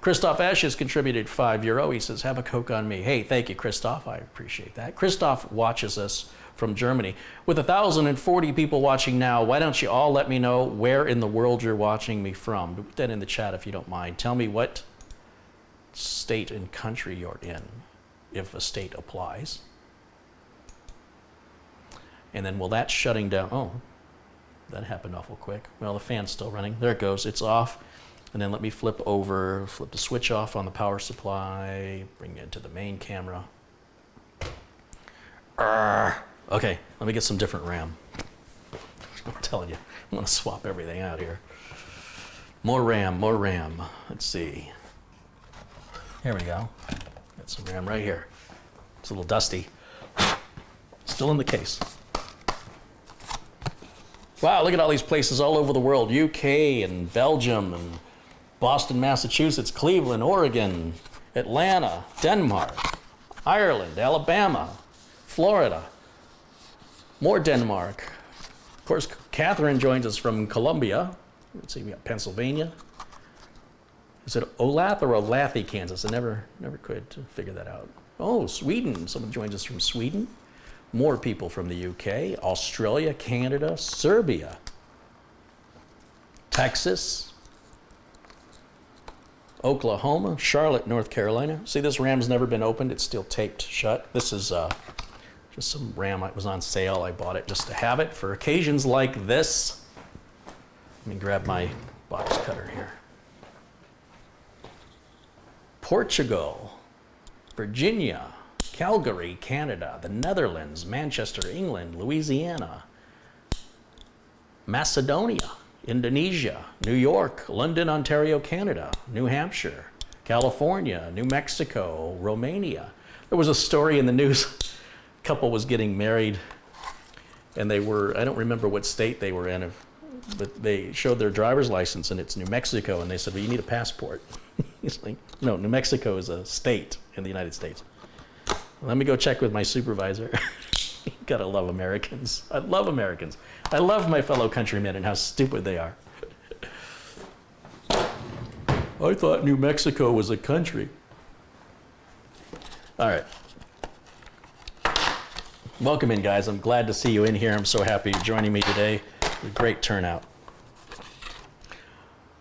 Christoph Esch has contributed €5. He says, have a Coke on me. Hey, thank you, Christoph. I appreciate that. Christoph watches us from Germany. With 1,040 people watching now, why don't you all let me know where in the world you're watching me from? Put that in the chat if you don't mind. Tell me what state and country you're in, if a state applies. And then, well, that's shutting down. Oh, that happened awful quick. Well, the fan's still running. There it goes. It's off. And then let me flip the switch off on the power supply, bring it to the main camera. Okay, let me get some different RAM. I'm telling you, I'm going to swap everything out here. More RAM, more RAM. Let's see. Here we go. Got some RAM right here. It's a little dusty. Still in the case. Wow, look at all these places all over the world. UK and Belgium and Boston, Massachusetts, Cleveland, Oregon, Atlanta, Denmark, Ireland, Alabama, Florida, more Denmark. Of course, Catherine joins us from Columbia. Let's see, we got Pennsylvania. Is it Olathe or Olathe, Kansas? I never could figure that out. Oh, Sweden. Someone joins us from Sweden. More people from the UK, Australia, Canada, Serbia, Texas, Oklahoma, Charlotte, North Carolina. See, this RAM's never been opened. It's still taped shut. This is just some RAM. It was on sale. I bought it just to have it for occasions like this. Let me grab my box cutter here. Portugal, Virginia, Calgary, Canada, the Netherlands, Manchester, England, Louisiana, Macedonia, Indonesia, New York, London, Ontario, Canada, New Hampshire, California, New Mexico, Romania. There was a story in the news. A couple was getting married, and they were, I don't remember what state they were in, but they showed their driver's license, and it's New Mexico, and they said, well, you need a passport. He's like, no, New Mexico is a state in the United States. Let me go check with my supervisor. You gotta love Americans. I love Americans. I love my fellow countrymen and how stupid they are. I thought New Mexico was a country. All right. Welcome in, guys. I'm glad to see you in here. I'm so happy you're joining me today. A great turnout.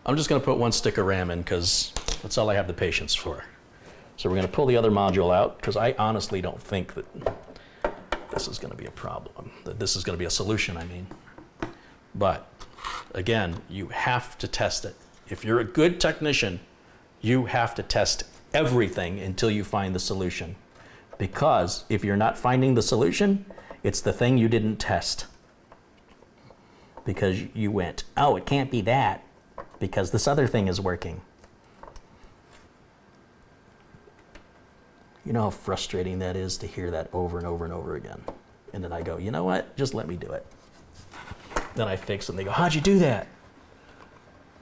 I'm just gonna put 1 stick of RAM in because that's all I have the patience for. So we're going to pull the other module out because I honestly don't think that this is going to be a problem, that this is going to be a solution, I mean. But again, you have to test it. If you're a good technician, you have to test everything until you find the solution. Because if you're not finding the solution, it's the thing you didn't test. Because you went, oh, it can't be that because this other thing is working. You know how frustrating that is to hear that over and over and over again. And then I go, you know what? Just let me do it. Then I fix it and they go, how'd you do that?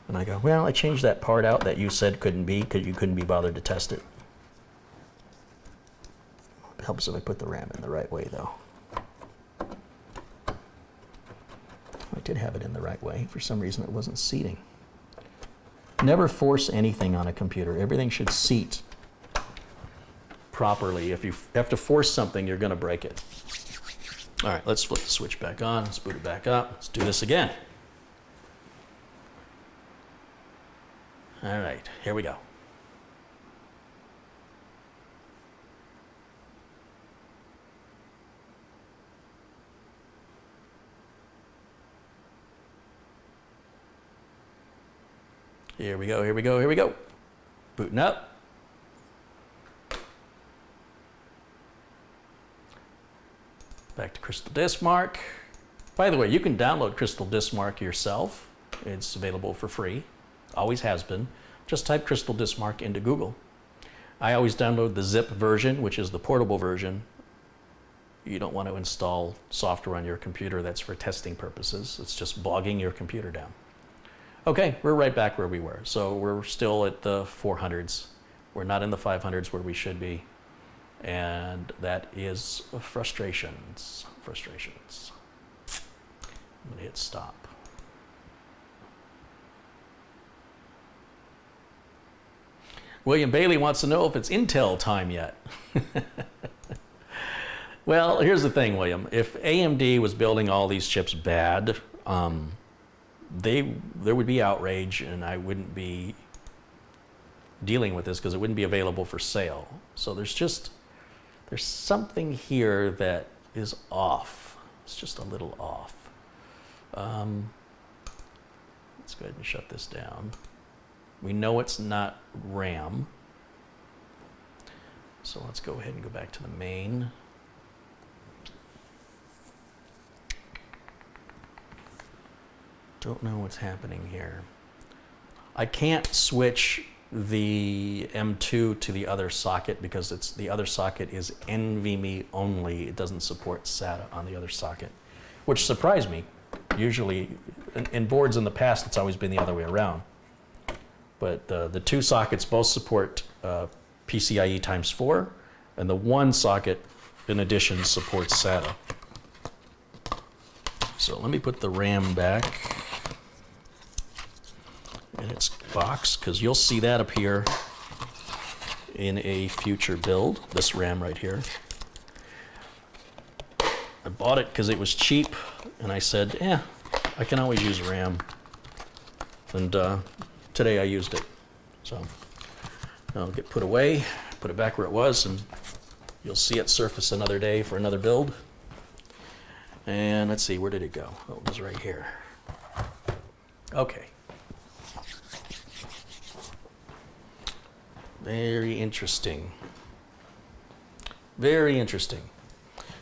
And I go, well, I changed that part out that you said couldn't be because you couldn't be bothered to test it. It helps if I put the RAM in the right way though. I did have it in the right way. For some reason it wasn't seating. Never force anything on a computer. Everything should seat properly. If you have to force something, you're going to break it. All right, let's flip the switch back on. Let's boot it back up. Let's do this again. All right, here we go. Here we go, here we go, here we go. Booting up. Back to Crystal Disk Mark. By the way, you can download Crystal Disk Mark yourself. It's available for free. Always has been. Just type Crystal Disk Mark into Google. I always download the zip version, which is the portable version. You don't want to install software on your computer that's for testing purposes. It's just bogging your computer down. Okay, we're right back where we were. So we're still at the 400s. We're not in the 500s where we should be. And that is frustrations. Frustrations. I'm gonna hit stop. William Bailey wants to know if it's Intel time yet. Well, here's the thing, William. If AMD was building all these chips bad, there would be outrage and I wouldn't be dealing with this because it wouldn't be available for sale. So there's something here that is off. It's just a little off. Let's go ahead and shut this down. We know it's not RAM. So let's go ahead and go back to the main. Don't know what's happening here. I can't switch the M2 to the other socket because the other socket is NVMe only. It doesn't support SATA on the other socket, which surprised me. Usually, in boards in the past, it's always been the other way around. But the two sockets both support PCIe ×4, and the one socket, in addition, supports SATA. So let me put the RAM back in its box, because you'll see that appear in a future build, this RAM right here. I bought it because it was cheap, and I said, I can always use RAM. And today I used it. So I'll get put away, put it back where it was, and you'll see it surface another day for another build. And let's see, where did it go? Oh, it was right here. Okay. Very interesting. Very interesting.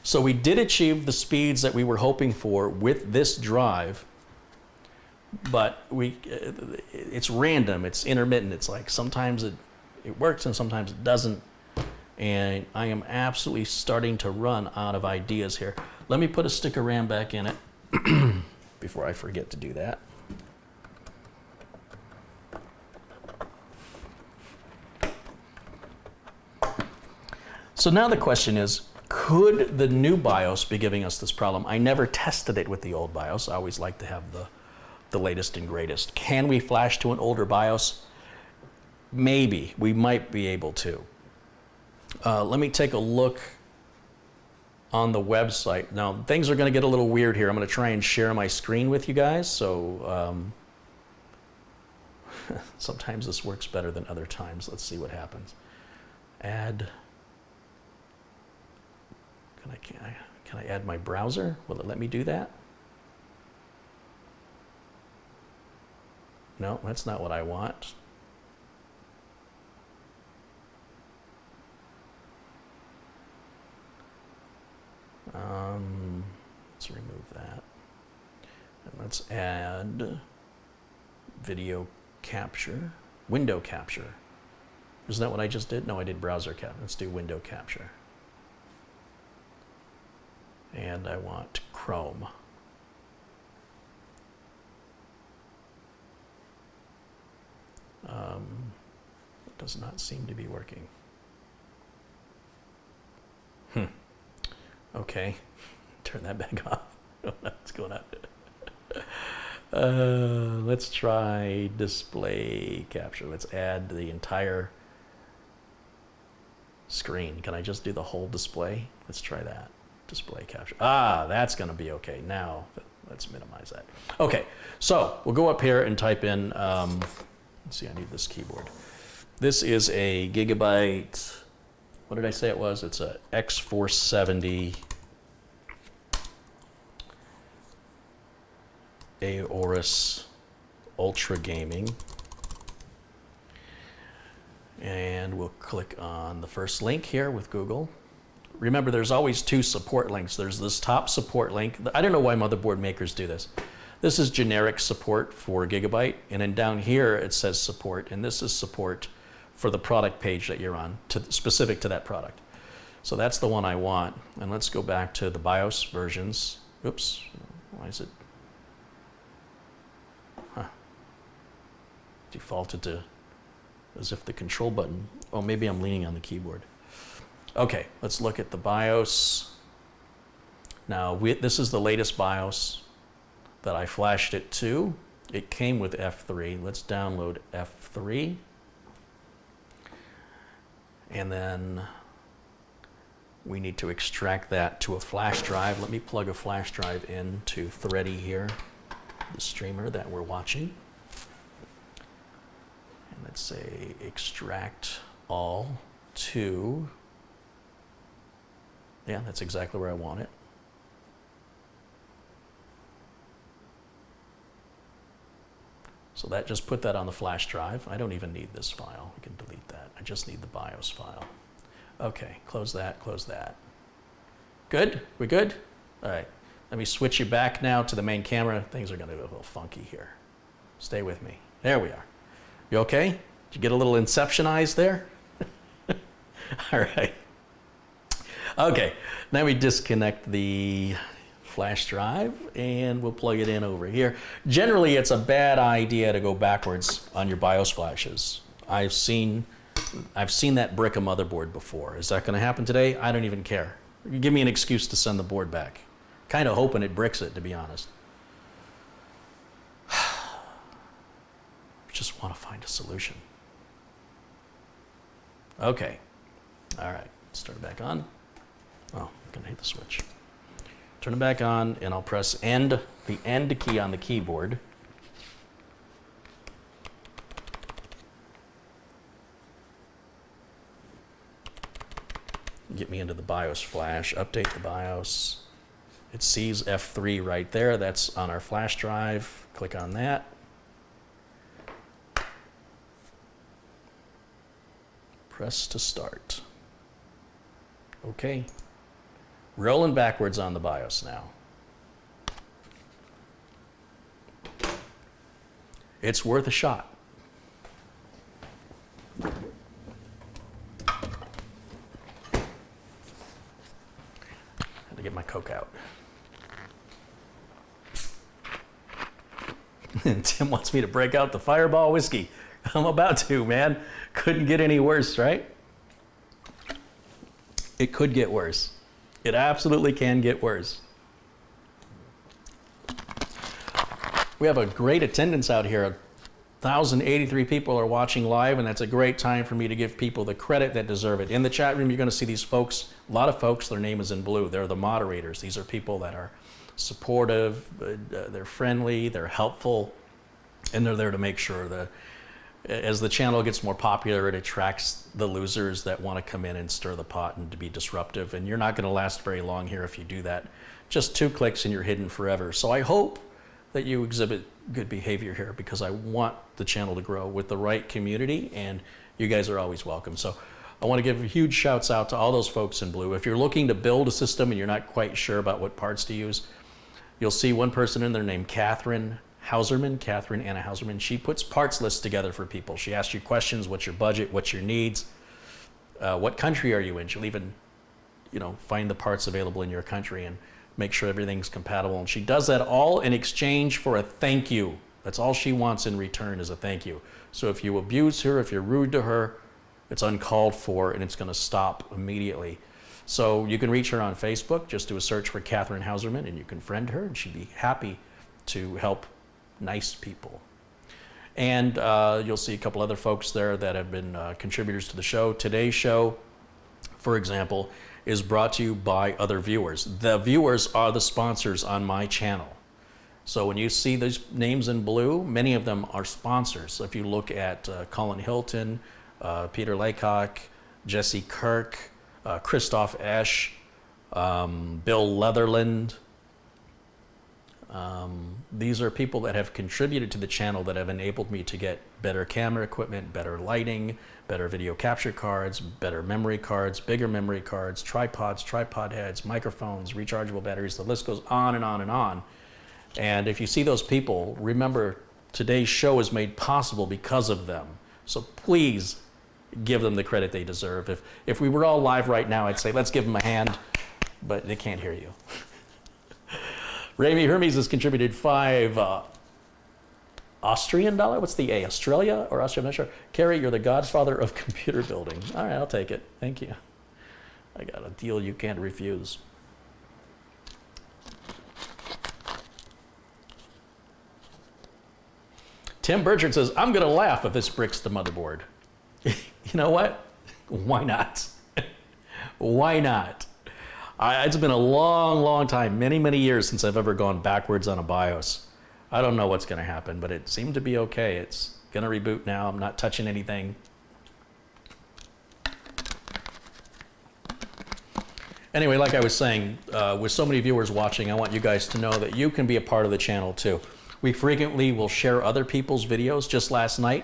So we did achieve the speeds that we were hoping for with this drive, but it's random, it's intermittent. It's like sometimes it works and sometimes it doesn't. And I am absolutely starting to run out of ideas here. Let me put a stick of RAM back in it before I forget to do that. So now the question is, could the new BIOS be giving us this problem? I never tested it with the old BIOS. I always like to have the latest and greatest. Can we flash to an older BIOS? Maybe. We might be able to. Let me take a look on the website. Now, things are going to get a little weird here. I'm going to try and share my screen with you guys. So sometimes this works better than other times. Let's see what happens. Add. Can I add my browser? Will it let me do that? No, that's not what I want. Let's remove that. And let's add video capture, window capture. Isn't that what I just did? No, I did browser cap. Let's do window capture. And I want Chrome. It does not seem to be working. Okay, turn that back off. What's going on? Let's try display capture. Let's add the entire screen. Can I just do the whole display? Let's try that. Display capture. Ah, that's going to be okay. Now, let's minimize that. Okay, so we'll go up here and type in, let's see, I need this keyboard. This is a Gigabyte, what did I say it was? It's a X470 Aorus Ultra Gaming. And we'll click on the first link here with Google. Remember, there's always two support links. There's this top support link. I don't know why motherboard makers do this. This is generic support for Gigabyte, and then down here it says support, and this is support for the product page that you're on, specific to that product. So that's the one I want. And let's go back to the BIOS versions. Oops, why is it? Defaulted to as if the control button, oh, maybe I'm leaning on the keyboard. Okay, let's look at the BIOS. Now, this is the latest BIOS that I flashed it to. It came with F3. Let's download F3. And then we need to extract that to a flash drive. Let me plug a flash drive into Thready here, the streamer that we're watching. And let's say extract all to, yeah, that's exactly where I want it. So that just put that on the flash drive. I don't even need this file. I can delete that. I just need the BIOS file. Okay, close that, close that. Good? We good? All right. Let me switch you back now to the main camera. Things are going to be a little funky here. Stay with me. There we are. You okay? Did you get a little Inception-ized there? All right. Okay, now we disconnect the flash drive and we'll plug it in over here. Generally, it's a bad idea to go backwards on your BIOS flashes. I've seen that brick a motherboard before. Is that going to happen today? I don't even care. Give me an excuse to send the board back. Kind of hoping it bricks it, to be honest. Just want to find a solution. Okay. All right. Start it back on. Oh, I'm going to hit the switch. Turn it back on, and I'll press end, the end key on the keyboard. Get me into the BIOS flash, update the BIOS. It sees F3 right there. That's on our flash drive. Click on that. Press to start. Okay. Rolling backwards on the BIOS now. It's worth a shot. Had to get my Coke out. And Tim wants me to break out the Fireball whiskey. I'm about to, man. Couldn't get any worse, right? It could get worse. It absolutely can get worse. We have a great attendance out here. 1,083 people are watching live, and that's a great time for me to give people the credit that deserve it. In the chat room, you're going to see these folks, a lot of folks, their name is in blue. They're the moderators. These are people that are supportive, they're friendly, they're helpful, and they're there to make sure that as the channel gets more popular, it attracts the losers that want to come in and stir the pot and to be disruptive. And you're not going to last very long here if you do that. Just 2 clicks and you're hidden forever. So I hope that you exhibit good behavior here, because I want the channel to grow with the right community, and you guys are always welcome. So I want to give huge shouts out to all those folks in blue. If you're looking to build a system and you're not quite sure about what parts to use, you'll see one person in there named Catherine Hauserman, Catherine Anna Hauserman. She puts parts lists together for people. She asks you questions, what's your budget, what's your needs, what country are you in? She'll even, find the parts available in your country and make sure everything's compatible. And she does that all in exchange for a thank you. That's all she wants in return is a thank you. So if you abuse her, if you're rude to her, it's uncalled for and it's going to stop immediately. So you can reach her on Facebook. Just do a search for Catherine Hauserman and you can friend her and she'd be happy to help nice people. And you'll see a couple other folks there that have been contributors to the show. Today's show, for example, is brought to you by other viewers. The viewers are the sponsors on my channel. So when you see these names in blue, many of them are sponsors. So if you look at Colin Hilton, Peter Laycock, Jesse Kirk, Christoph Esch, Bill Leatherland. These are people that have contributed to the channel that have enabled me to get better camera equipment, better lighting, better video capture cards, better memory cards, bigger memory cards, tripods, tripod heads, microphones, rechargeable batteries. The list goes on and on and on. And if you see those people, remember today's show is made possible because of them. So please give them the credit they deserve. If we were all live right now, I'd say let's give them a hand, but they can't hear you. Rami Hermes has contributed 5 Austrian dollar. What's the A? Australia or Austria? I'm not sure. Carrie, you're the godfather of computer building. All right, I'll take it. Thank you. I got a deal you can't refuse. Tim Burchard says, I'm going to laugh if this bricks the motherboard. You know what? Why not? Why not? It's been a long, long time, many, many years since I've ever gone backwards on a BIOS. I don't know what's going to happen, but it seemed to be okay. It's going to reboot now. I'm not touching anything. Anyway, like I was saying, with so many viewers watching, I want you guys to know that you can be a part of the channel too. We frequently will share other people's videos. Just last night,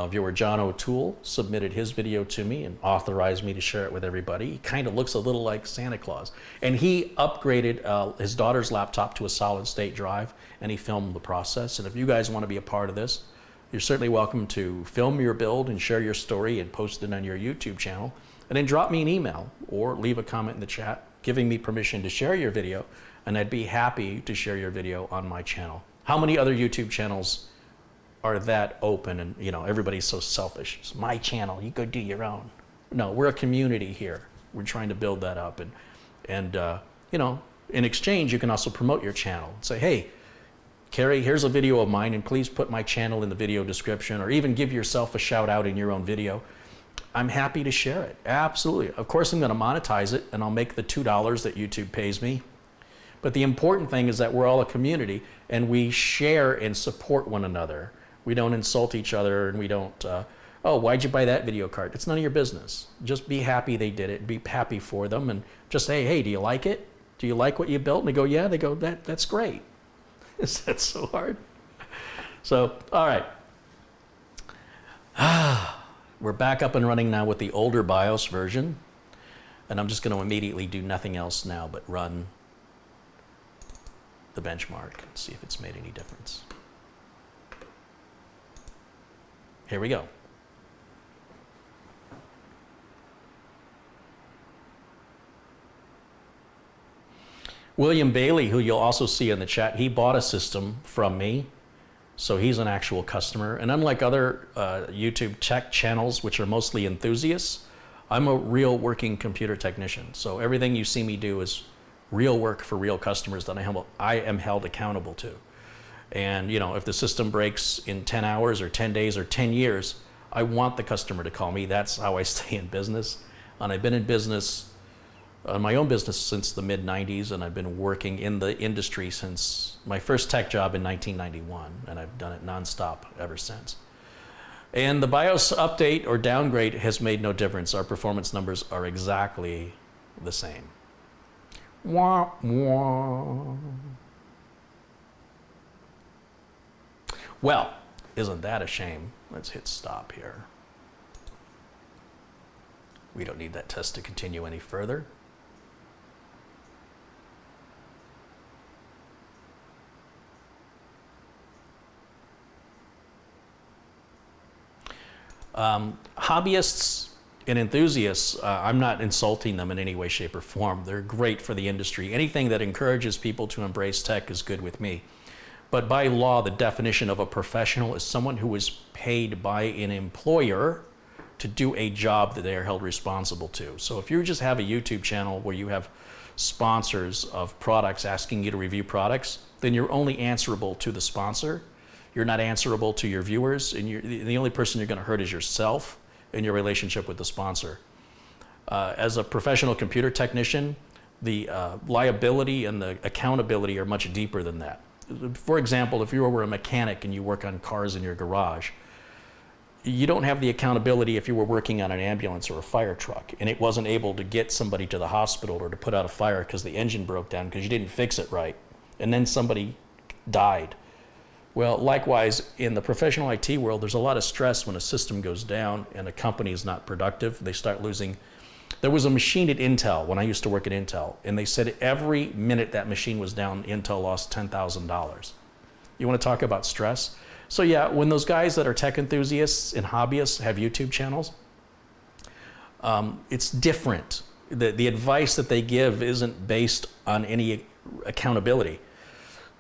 viewer John O'Toole submitted his video to me and authorized me to share it with everybody. He kind of looks a little like Santa Claus. And he upgraded his daughter's laptop to a solid state drive and he filmed the process. And if you guys want to be a part of this, you're certainly welcome to film your build and share your story and post it on your YouTube channel. And then drop me an email or leave a comment in the chat giving me permission to share your video. And I'd be happy to share your video on my channel. How many other YouTube channels are that open and, everybody's so selfish? It's my channel, you go do your own. No, we're a community here. We're trying to build that up. And in exchange, you can also promote your channel. Say, hey, Carrie, here's a video of mine and please put my channel in the video description or even give yourself a shout out in your own video. I'm happy to share it, absolutely. Of course, I'm gonna monetize it and I'll make the $2 that YouTube pays me. But the important thing is that we're all a community and we share and support one another. We don't insult each other and we don't, oh, why'd you buy that video card? It's none of your business. Just be happy they did it, be happy for them and just say, hey, do you like it? Do you like what you built? And they go, yeah, they go, that's great. Is that so hard? So, all right. We're back up and running now with the older BIOS version. And I'm just gonna immediately do nothing else now but run the benchmark and see if it's made any difference. Here we go. William Bailey, who you'll also see in the chat, he bought a system from me. So he's an actual customer. And unlike other YouTube tech channels, which are mostly enthusiasts, I'm a real working computer technician. So everything you see me do is real work for real customers that I am held accountable to. And if the system breaks in 10 hours or 10 days or 10 years, I want the customer to call me. That's how I stay in business. And I've been in business, my own business since the mid-90s, and I've been working in the industry since my first tech job in 1991, and I've done it nonstop ever since. And the BIOS update or downgrade has made no difference. Our performance numbers are exactly the same. Wah, wah. Well, isn't that a shame? Let's hit stop here. We don't need that test to continue any further. Hobbyists and enthusiasts, I'm not insulting them in any way, shape, or form. They're great for the industry. Anything that encourages people to embrace tech is good with me. But by law, the definition of a professional is someone who is paid by an employer to do a job that they are held responsible to. So if you just have a YouTube channel where you have sponsors of products asking you to review products, then you're only answerable to the sponsor. You're not answerable to your viewers, and the only person you're going to hurt is yourself in your relationship with the sponsor. As a professional computer technician, the liability and the accountability are much deeper than that. For example, if you were a mechanic and you work on cars in your garage, you don't have the accountability if you were working on an ambulance or a fire truck and it wasn't able to get somebody to the hospital or to put out a fire because the engine broke down because you didn't fix it right, and then somebody died. Well, likewise, in the professional IT world, there's a lot of stress when a system goes down and a company is not productive. They start losing. There was a machine at Intel when I used to work at Intel, and they said every minute that machine was down, Intel lost $10,000. You want to talk about stress? So yeah, when those guys that are tech enthusiasts and hobbyists have YouTube channels, it's different. The advice that they give isn't based on any accountability.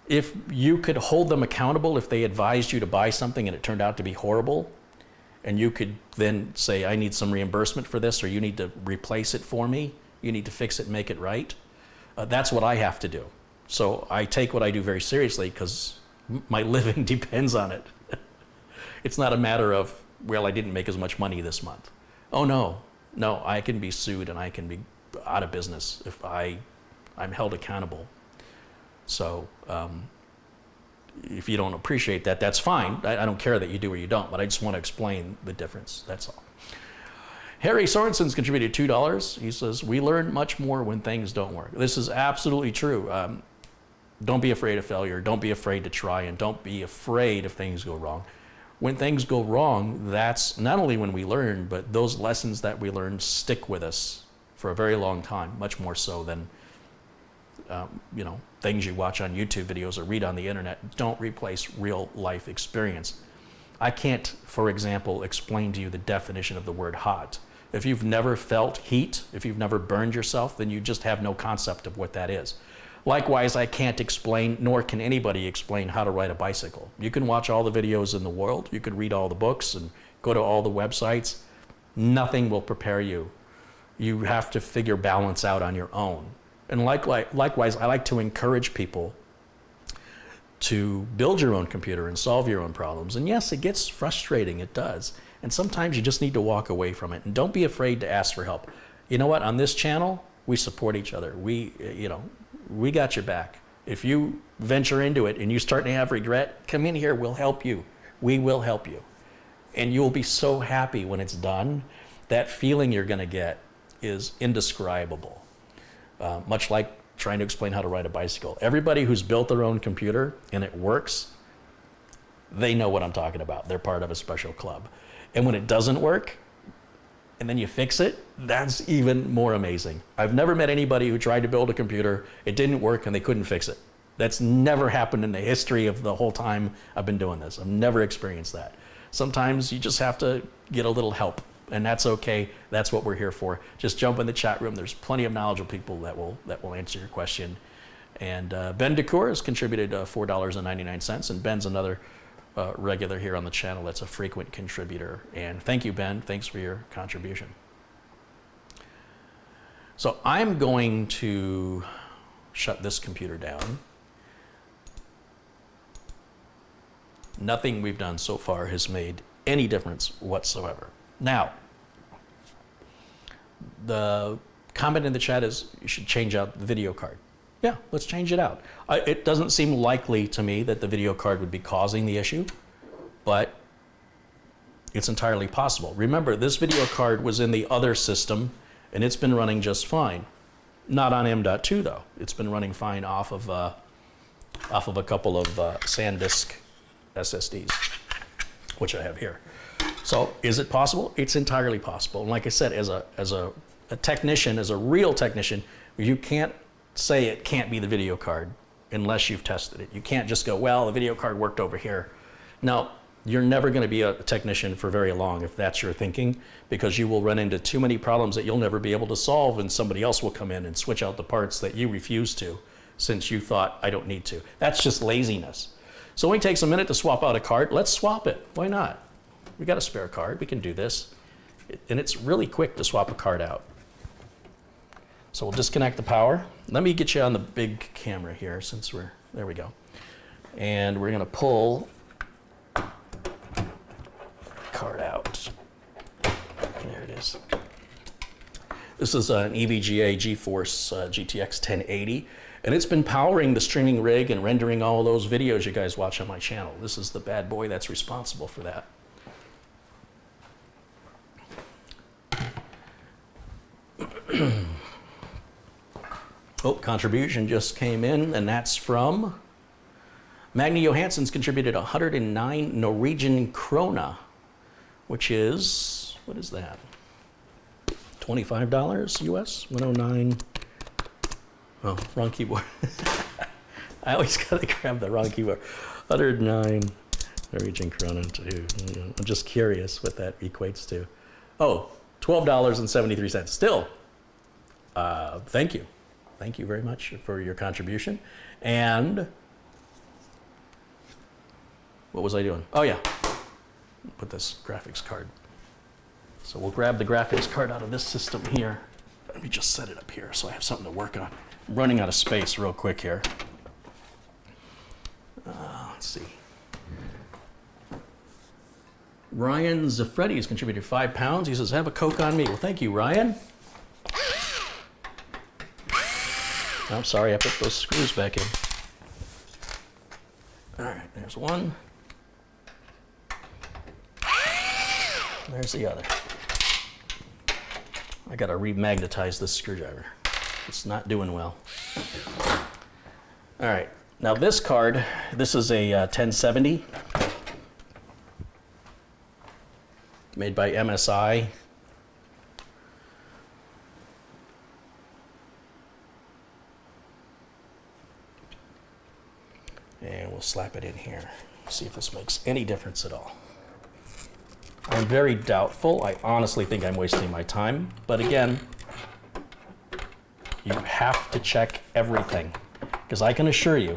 If you could hold them accountable if they advised you to buy something and it turned out to be horrible, and you could then say, I need some reimbursement for this, or you need to replace it for me, you need to fix it and make it right, that's what I have to do. So I take what I do very seriously because my living depends on it. It's not a matter of, well, I didn't make as much money this month. Oh no, I can be sued and I can be out of business if I'm held accountable. So if you don't appreciate that, that's fine. I don't care that you do or you don't, but I just want to explain the difference, that's all. Harry Sorensen's contributed $2. He says, we learn much more when things don't work. This is absolutely true. Don't be afraid of failure. Don't be afraid to try, and don't be afraid if things go wrong. When things go wrong, that's not only when we learn, but those lessons that we learn stick with us for a very long time, much more so than things you watch on YouTube videos or read on the internet. Don't replace real life experience. I can't, for example, explain to you the definition of the word hot. If you've never felt heat, if you've never burned yourself, then you just have no concept of what that is. Likewise, I can't explain, nor can anybody explain, how to ride a bicycle. You can watch all the videos in the world, you can read all the books and go to all the websites. Nothing will prepare you. You have to figure balance out on your own. And likewise, I like to encourage people to build your own computer and solve your own problems. And yes, it gets frustrating, it does. And sometimes you just need to walk away from it. And don't be afraid to ask for help. You know what, on this channel, we support each other. We got your back. If you venture into it and you start to have regret, come in here, we'll help you. We will help you. And you'll be so happy when it's done. That feeling you're gonna get is indescribable. Much like trying to explain how to ride a bicycle. Everybody who's built their own computer and it works, they know what I'm talking about. They're part of a special club. And when it doesn't work, and then you fix it, that's even more amazing. I've never met anybody who tried to build a computer, it didn't work, and they couldn't fix it. That's never happened in the history of the whole time I've been doing this. I've never experienced that. Sometimes you just have to get a little help, and that's okay. That's what we're here for. Just jump in the chat room. There's plenty of knowledgeable people that will answer your question. And Ben DeCour has contributed $4.99, and Ben's another regular here on the channel that's a frequent contributor. And thank you, Ben. Thanks for your contribution. So I'm going to shut this computer down. Nothing we've done so far has made any difference whatsoever. Now, the comment in the chat is you should change out the video card. Yeah, let's change it out. It doesn't seem likely to me that the video card would be causing the issue, but it's entirely possible. Remember, this video card was in the other system, and it's been running just fine. Not on M.2 though. It's been running fine off of a couple of SanDisk SSDs, which I have here. So is it possible? It's entirely possible. And like I said, as a technician, as a real technician, you can't say it can't be the video card unless you've tested it. You can't just go, well, the video card worked over here. No, You're never going to be a technician for very long if that's your thinking, because you will run into too many problems that you'll never be able to solve, and somebody else will come in and switch out the parts that you refuse to, since you thought, I don't need to. That's just laziness. So it only takes a minute to swap out a card. Let's swap it. Why not? We got a spare card. We can do this. And it's really quick to swap a card out. So we'll disconnect the power. Let me get you on the big camera here, since there we go. And we're going to pull card out. There it is. This is an EVGA GeForce GTX 1080, and it's been powering the streaming rig and rendering all those videos you guys watch on my channel. This is the bad boy that's responsible for that. Oh, contribution just came in, and that's from Magni Johansson's contributed 109 Norwegian krona, which is, what is that? $25 US, 109. Oh, wrong keyboard. I always gotta grab the wrong keyboard. 109 Norwegian krona too. I'm just curious what that equates to. Oh, $12.73. Still, thank you. Thank you very much for your contribution. And what was I doing? Oh yeah, put this graphics card. So we'll grab the graphics card out of this system here. Let me just set it up here so I have something to work on. I'm running out of space real quick here. Let's see. Ryan Zaffretti has contributed £5. He says, have a Coke on me. Well, thank you, Ryan. I'm sorry, I put those screws back in. All right, there's one. There's the other. I gotta remagnetize this screwdriver. It's not doing well. All right, now this card, this is a 1070 made by MSI. And we'll slap it in here. See if this makes any difference at all. I'm very doubtful. I honestly think I'm wasting my time. But again, you have to check everything. Because I can assure you,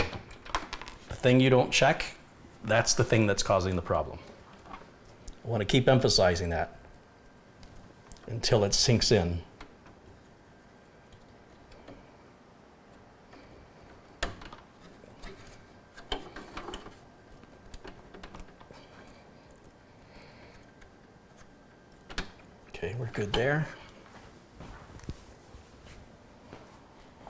the thing you don't check, that's the thing that's causing the problem. I want to keep emphasizing that until it sinks in. Okay, we're good there.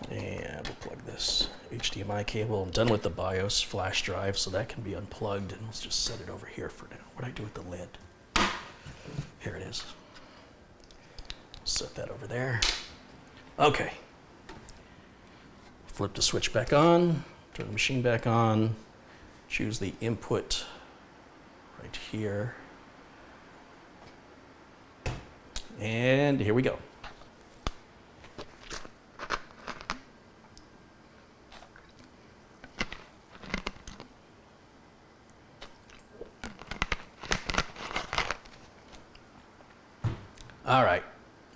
And we'll plug this HDMI cable. I'm done with the BIOS flash drive, so that can be unplugged, and let's just set it over here for now. What do I do with the lid? Here it is. Set that over there. Okay. Flip the switch back on, turn the machine back on, choose the input right here. And here we go. All right,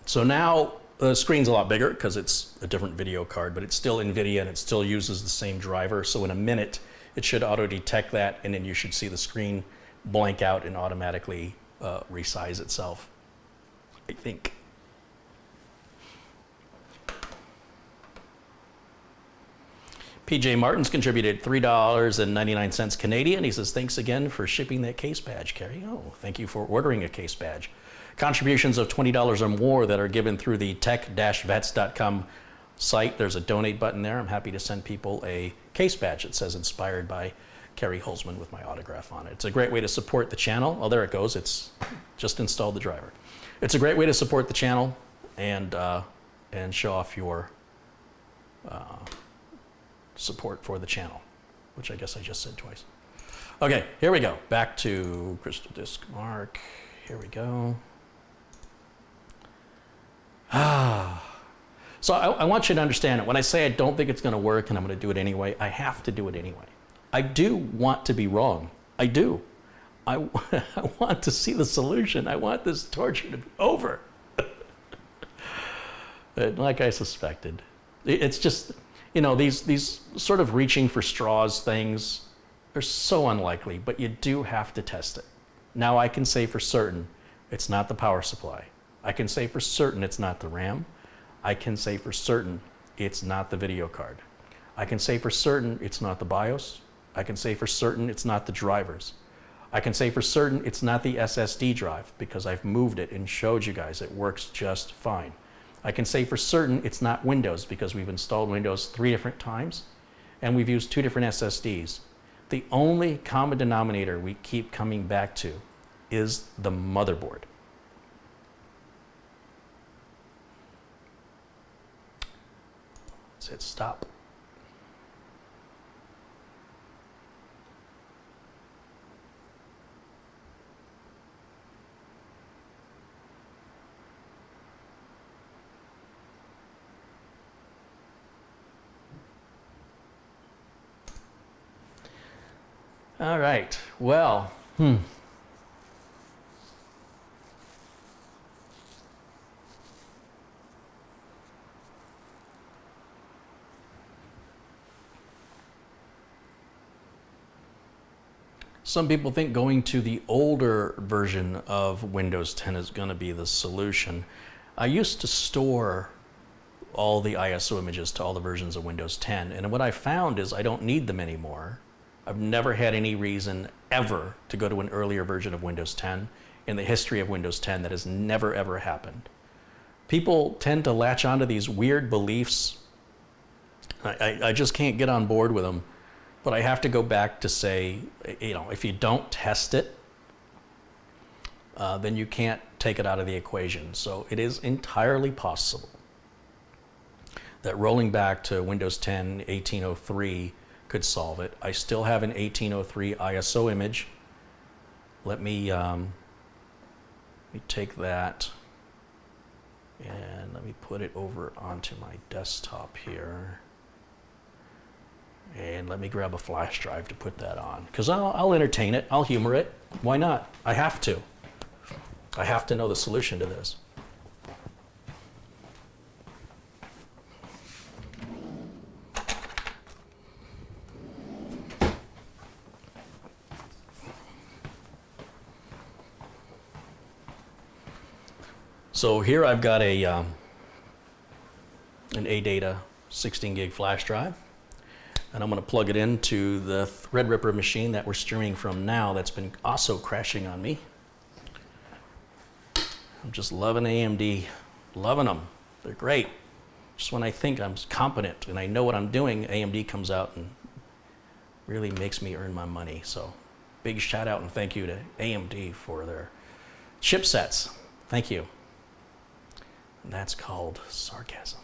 so now the screen's a lot bigger because it's a different video card, but it's still NVIDIA and it still uses the same driver. So in a minute, it should auto-detect that, and then you should see the screen blank out and automatically resize itself, I think. PJ Martin's contributed $3.99 Canadian. He says, thanks again for shipping that case badge, Carrie. Oh, thank you for ordering a case badge. Contributions of $20 or more that are given through the tech-vets.com site. There's a donate button there. I'm happy to send people a case badge that says inspired by Carrie Holzman with my autograph on it. It's a great way to support the channel. Oh, there it goes. It's just installed the driver. It's a great way to support the channel and show off your support for the channel, which I guess I just said twice. Okay, here we go. Back to Crystal Disk Mark. Here we go. So I want you to understand it. When I say I don't think it's going to work and I'm going to do it anyway, I have to do it anyway. I do want to be wrong. I do. I want to see the solution. I want this torture to be over. Like I suspected. It's just, you know, these sort of reaching for straws things are so unlikely, but you do have to test it. Now I can say for certain it's not the power supply. I can say for certain it's not the RAM. I can say for certain it's not the video card. I can say for certain it's not the BIOS. I can say for certain it's not the drivers. I can say for certain it's not the SSD drive because I've moved it and showed you guys it works just fine. I can say for certain it's not Windows because we've installed Windows 3 different times and we've used 2 different SSDs. The only common denominator we keep coming back to is the motherboard. Let's hit stop. All right, well, some people think going to the older version of Windows 10 is going to be the solution. I used to store all the ISO images to all the versions of Windows 10, and what I found is I don't need them anymore. I've never had any reason ever to go to an earlier version of Windows 10 in the history of Windows 10. That has never ever happened. People tend to latch onto these weird beliefs. I just can't get on board with them. But I have to go back to say, you know, if you don't test it, then you can't take it out of the equation. So it is entirely possible that rolling back to Windows 10 1803 could solve it. I still have an 1803 ISO image. Let me take that and let me put it over onto my desktop here. And let me grab a flash drive to put that on, because I'll entertain it, I'll humor it. Why not? I have to. I have to know the solution to this. So here I've got an ADATA 16 gig flash drive, and I'm going to plug it into the Threadripper machine that we're streaming from now that's been also crashing on me. I'm just loving AMD, loving them. They're great. Just when I think I'm competent and I know what I'm doing, AMD comes out and really makes me earn my money. So big shout out and thank you to AMD for their chipsets. Thank you. And that's called sarcasm.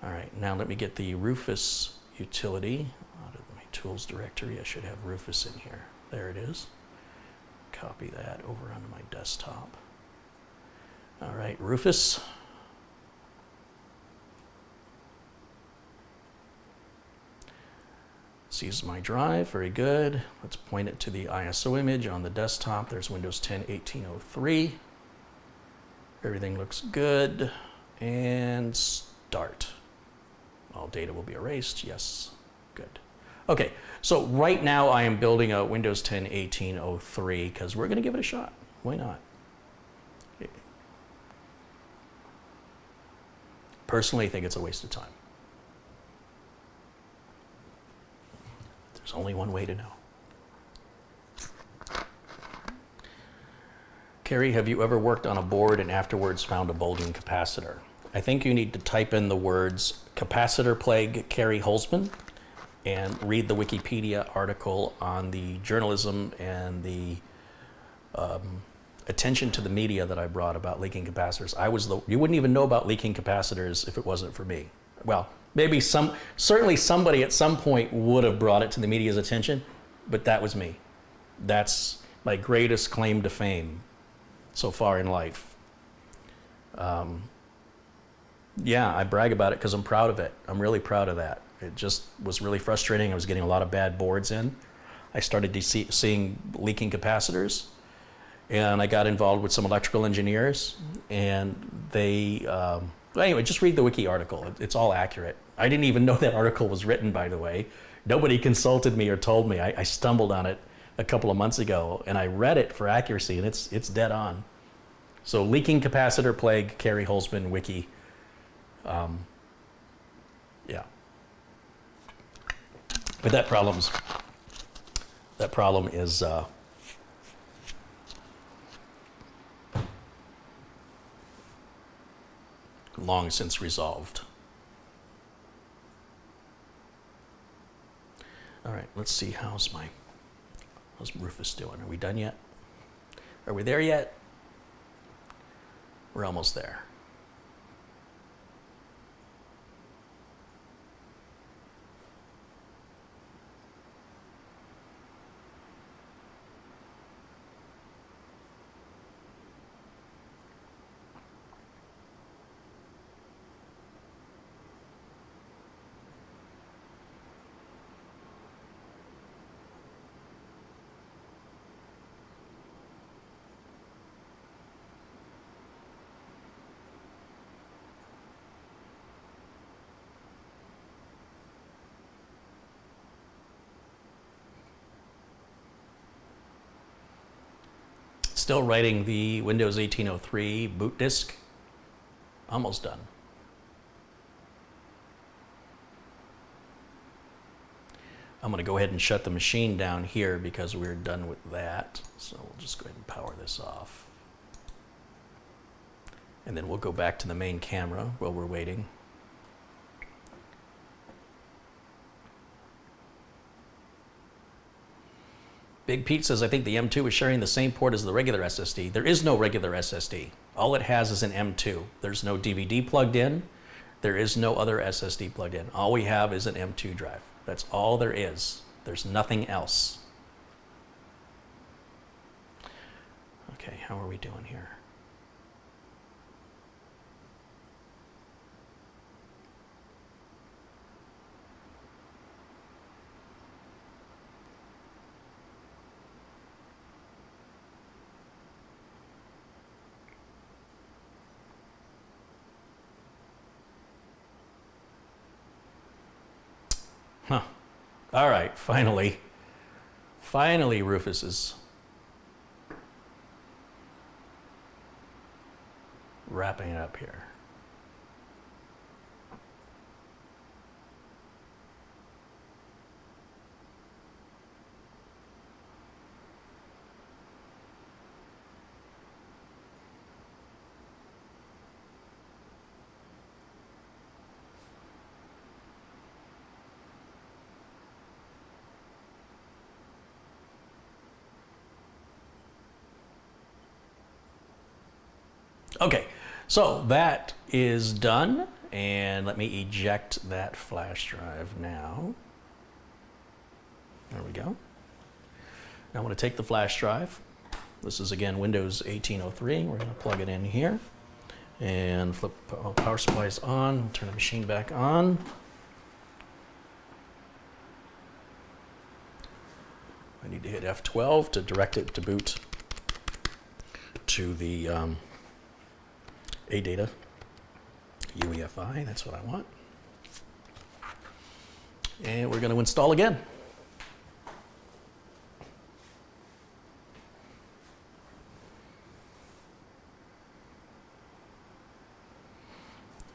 All right, now let me get the Rufus utility out of my tools directory. I should have Rufus in here. There it is. Copy that over onto my desktop. All right, Rufus. Sees my drive, very good. Let's point it to the ISO image on the desktop. There's Windows 10 1803. Everything looks good. And start. All data will be erased. Yes, good. Okay, so right now I am building a Windows 10 1803 because we're going to give it a shot. Why not? Personally, I think it's a waste of time. There's only one way to know. Carrie, have you ever worked on a board and afterwards found a bulging capacitor? I think you need to type in the words capacitor plague Carrie Holzman and read the Wikipedia article on the journalism and the attention to the media that I brought about leaking capacitors. You wouldn't even know about leaking capacitors if it wasn't for me. Well, maybe certainly somebody at some point would have brought it to the media's attention, but that was me. That's my greatest claim to fame so far in life. Yeah, I brag about it because I'm proud of it. I'm really proud of that. It just was really frustrating. I was getting a lot of bad boards in. I started seeing leaking capacitors, and I got involved with some electrical engineers, and they, well, anyway, just read the wiki article. It's all accurate. I didn't even know that article was written, by the way. Nobody consulted me or told me. I stumbled on it a couple of months ago, and I read it for accuracy, and it's dead on. So leaking capacitor plague, Carrie Holzman wiki. Yeah. But that problem is long since resolved. All right, let's see, how's Rufus doing? Are we done yet? Are we there yet? We're almost there. Still writing the Windows 1803 boot disk. Almost done. I'm going to go ahead and shut the machine down here because we're done with that. So we'll just go ahead and power this off. And then we'll go back to the main camera while we're waiting. Big Pete says, I think the M2 is sharing the same port as the regular SSD. There is no regular SSD. All it has is an M2. There's no DVD plugged in. There is no other SSD plugged in. All we have is an M2 drive. That's all there is. There's nothing else. Okay, how are we doing here? Huh. All right, finally. Finally, Rufus is wrapping it up here. Okay, so that is done, and let me eject that flash drive now. There we go. Now I'm going to take the flash drive. This is again Windows 1803. We're going to plug it in here and flip power supplies on, turn the machine back on. I need to hit F12 to direct it to boot to the ADATA UEFI, that's what I want. And we're going to install again.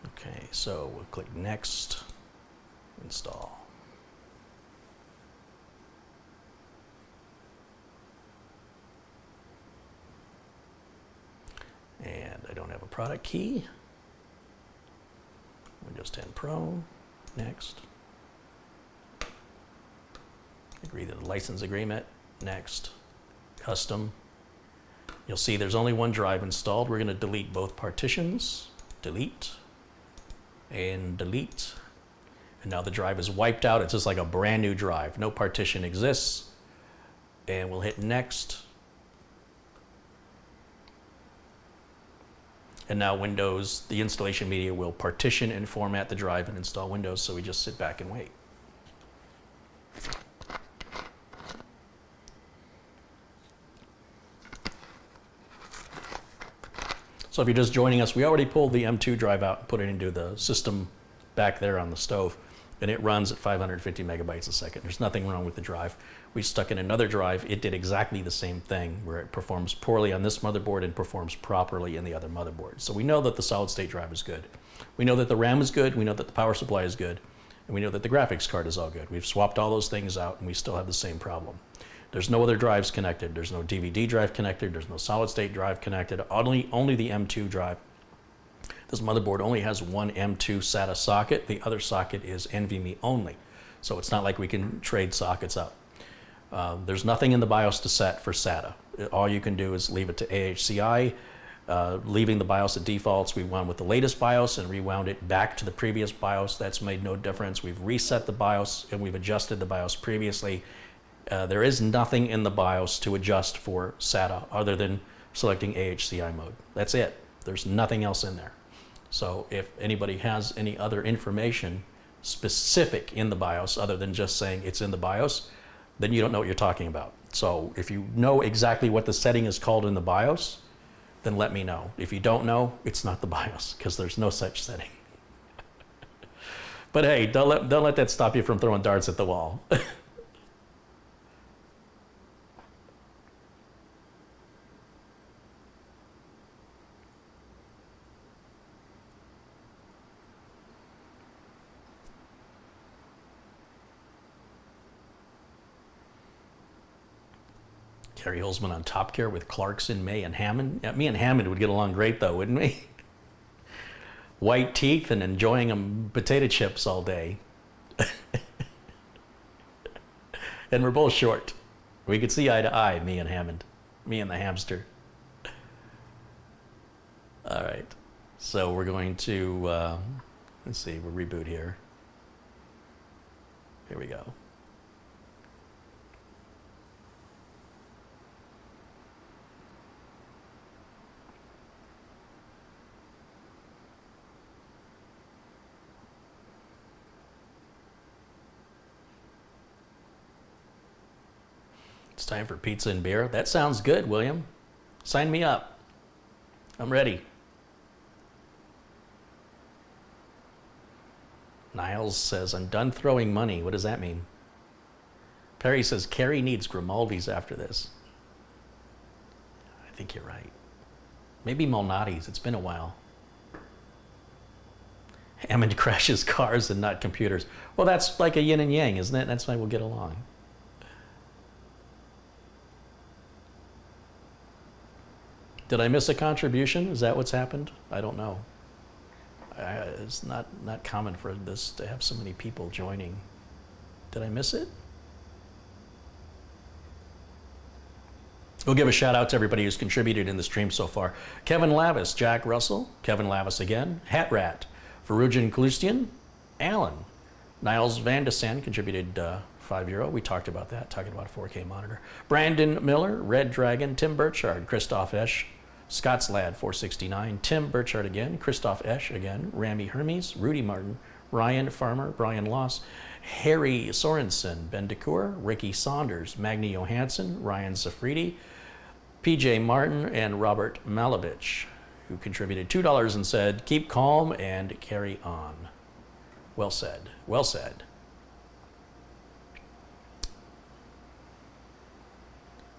Okay, so we'll click Next, Install. And I don't have a product key. Windows 10 Pro, next. Agree to the license agreement, next. Custom. You'll see there's only one drive installed. We're going to delete both partitions. Delete. And delete. And now the drive is wiped out. It's just like a brand new drive. No partition exists. And we'll hit next. And now Windows, the installation media will partition and format the drive and install Windows, so we just sit back and wait. So if you're just joining us, we already pulled the M2 drive out and put it into the system back there on the stove, and it runs at 550 megabytes a second. There's nothing wrong with the drive. We stuck in another drive. It did exactly the same thing, where it performs poorly on this motherboard and performs properly in the other motherboard. So we know that the solid state drive is good. We know that the RAM is good. We know that the power supply is good. And we know that the graphics card is all good. We've swapped all those things out, and we still have the same problem. There's no other drives connected. There's no DVD drive connected. There's no solid state drive connected. Only the M2 drive. This motherboard only has one M2 SATA socket. The other socket is NVMe only. So it's not like we can trade sockets up. There's nothing in the BIOS to set for SATA. All you can do is leave it to AHCI. Leaving the BIOS at defaults, we went with the latest BIOS and rewound it back to the previous BIOS. That's made no difference. We've reset the BIOS and we've adjusted the BIOS previously. There is nothing in the BIOS to adjust for SATA other than selecting AHCI mode. That's it. There's nothing else in there. So if anybody has any other information specific in the BIOS other than just saying it's in the BIOS, then you don't know what you're talking about. So if you know exactly what the setting is called in the BIOS, then let me know. If you don't know, it's not the BIOS, because there's no such setting. But hey, don't let that stop you from throwing darts at the wall. Kerry Holzman on Top Gear with Clarkson, May, and Hammond. Yeah, me and Hammond would get along great, though, wouldn't we? White teeth and enjoying potato chips all day. And we're both short. We could see eye to eye, me and Hammond. Me and the hamster. All right. So we're going to, let's see, we'll reboot here. Here we go. It's time for pizza and beer. That sounds good, William. Sign me up. I'm ready. Niles says, I'm done throwing money. What does that mean? Perry says, Carrie needs Grimaldi's after this. I think you're right. Maybe Malnati's. It's been a while. Hammond crashes cars and not computers. Well, that's like a yin and yang, isn't it? That's why we'll get along. Did I miss a contribution? Is that what's happened? I don't know. It's not common for this to have so many people joining. Did I miss it? We'll give a shout out to everybody who's contributed in the stream so far. Kevin Lavis, Jack Russell, Kevin Lavis again, Hat Rat, Ferrugian Kalustian, Alan, Niles Van de Sand contributed €5. We talked about that, talking about a 4K monitor. Brandon Miller, Red Dragon, Tim Burchard, Christoph Esch, Scott's Lad 469, Tim Burchard again, Christoph Esch again, Rami Hermes, Rudy Martin, Ryan Farmer, Brian Loss, Harry Sorensen, Ben DeCour, Ricky Saunders, Magni Johansson, Ryan Safridi, PJ Martin, and Robert Malovich, who contributed $2 and said, keep calm and carry on. Well said. Well said.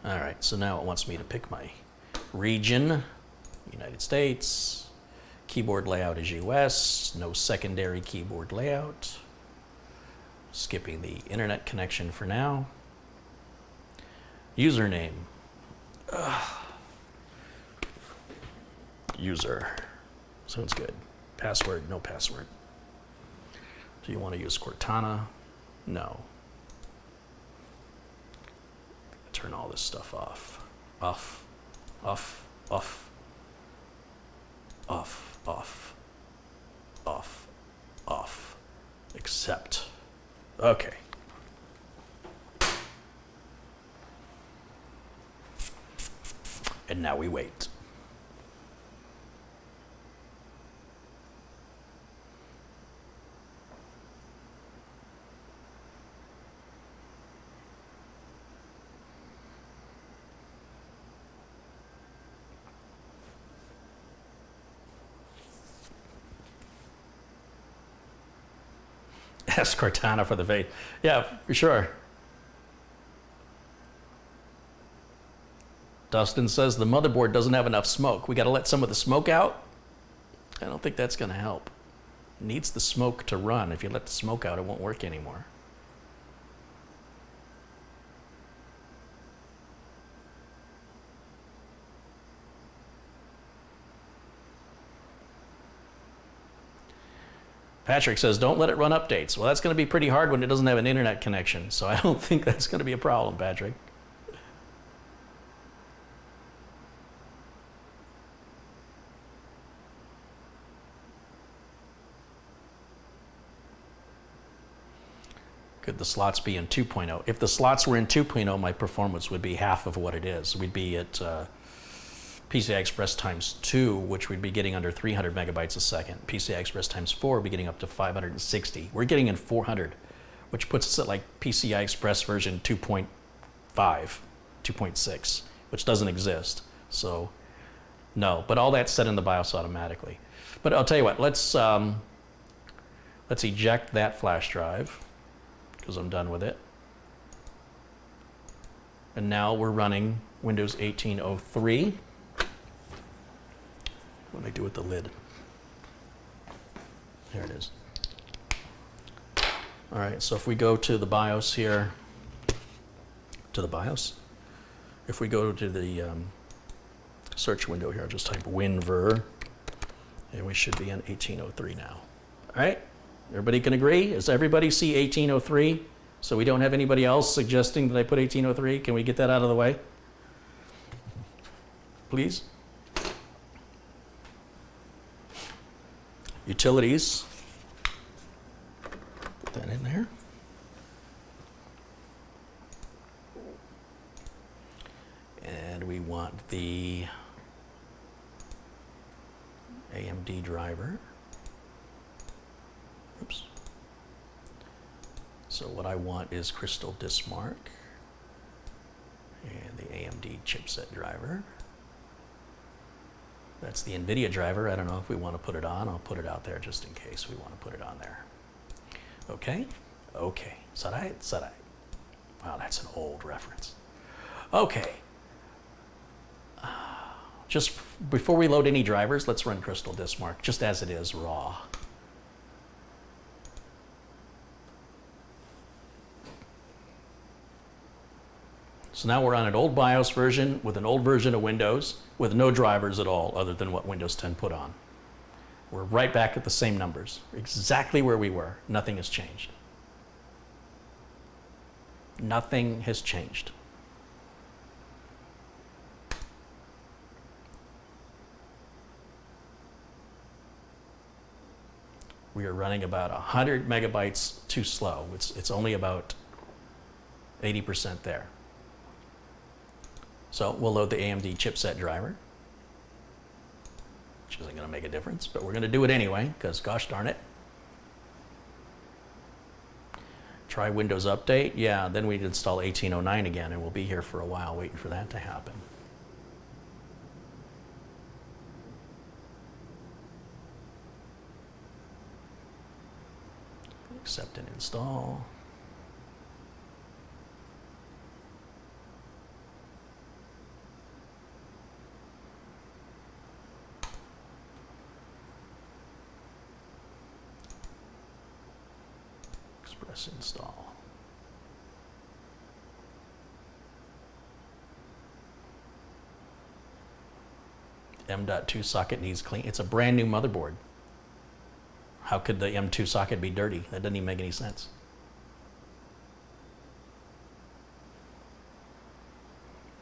All right, so now it wants me to pick my region, United States. Keyboard layout is US, no secondary keyboard layout. Skipping the internet connection for now. Username. User. Sounds good. Password, no password. Do you want to use Cortana? No. Turn all this stuff off. Off, off, off, off, off, off, off. Accept. Okay. And now we wait. Ask Cortana for the fade. Yeah, for sure. Dustin says the motherboard doesn't have enough smoke. We got to let some of the smoke out. I don't think that's going to help. It needs the smoke to run. If you let the smoke out, it won't work anymore. Patrick says, don't let it run updates. Well, that's going to be pretty hard when it doesn't have an internet connection. So I don't think that's going to be a problem, Patrick. Could the slots be in 2.0? If the slots were in 2.0, my performance would be half of what it is. We'd be at PCI Express times 2, which we'd be getting under 300 megabytes a second. PCI Express times 4 would be getting up to 560. We're getting in 400, which puts us at like PCI Express version 2.5, 2.6, which doesn't exist. So no, but all that's set in the BIOS automatically. But I'll tell you what, let's eject that flash drive, because I'm done with it. And now we're running Windows 1803. What do I do with the lid? There it is. All right, so if we go to the BIOS here, to the BIOS, if we go to the search window here, I'll just type WinVer, and we should be in 1803 now. All right, everybody can agree? Does everybody see 1803? So we don't have anybody else suggesting that I put 1803. Can we get that out of the way? Please? Utilities. Put that in there. And we want the AMD driver. Oops. So what I want is Crystal Disk Mark and the AMD chipset driver. That's the NVIDIA driver. I don't know if we want to put it on. I'll put it out there just in case we want to put it on there. Okay? Okay. Sarai? Sarai. Wow, that's an old reference. Okay. Just before we load any drivers, let's run Crystal Disk Mark just as it is, raw. So now we're on an old BIOS version with an old version of Windows with no drivers at all other than what Windows 10 put on. We're right back at the same numbers, exactly where we were. Nothing has changed. Nothing has changed. We are running about 100 megabytes too slow. It's only about 80% there. So we'll load the AMD chipset driver, which isn't going to make a difference, but we're going to do it anyway, because gosh darn it. Try Windows Update. Yeah, then we'd install 1809 again, and we'll be here for a while waiting for that to happen. Accept and install. Express install. M.2 socket needs clean. It's a brand new motherboard. How could the M2 socket be dirty? That doesn't even make any sense.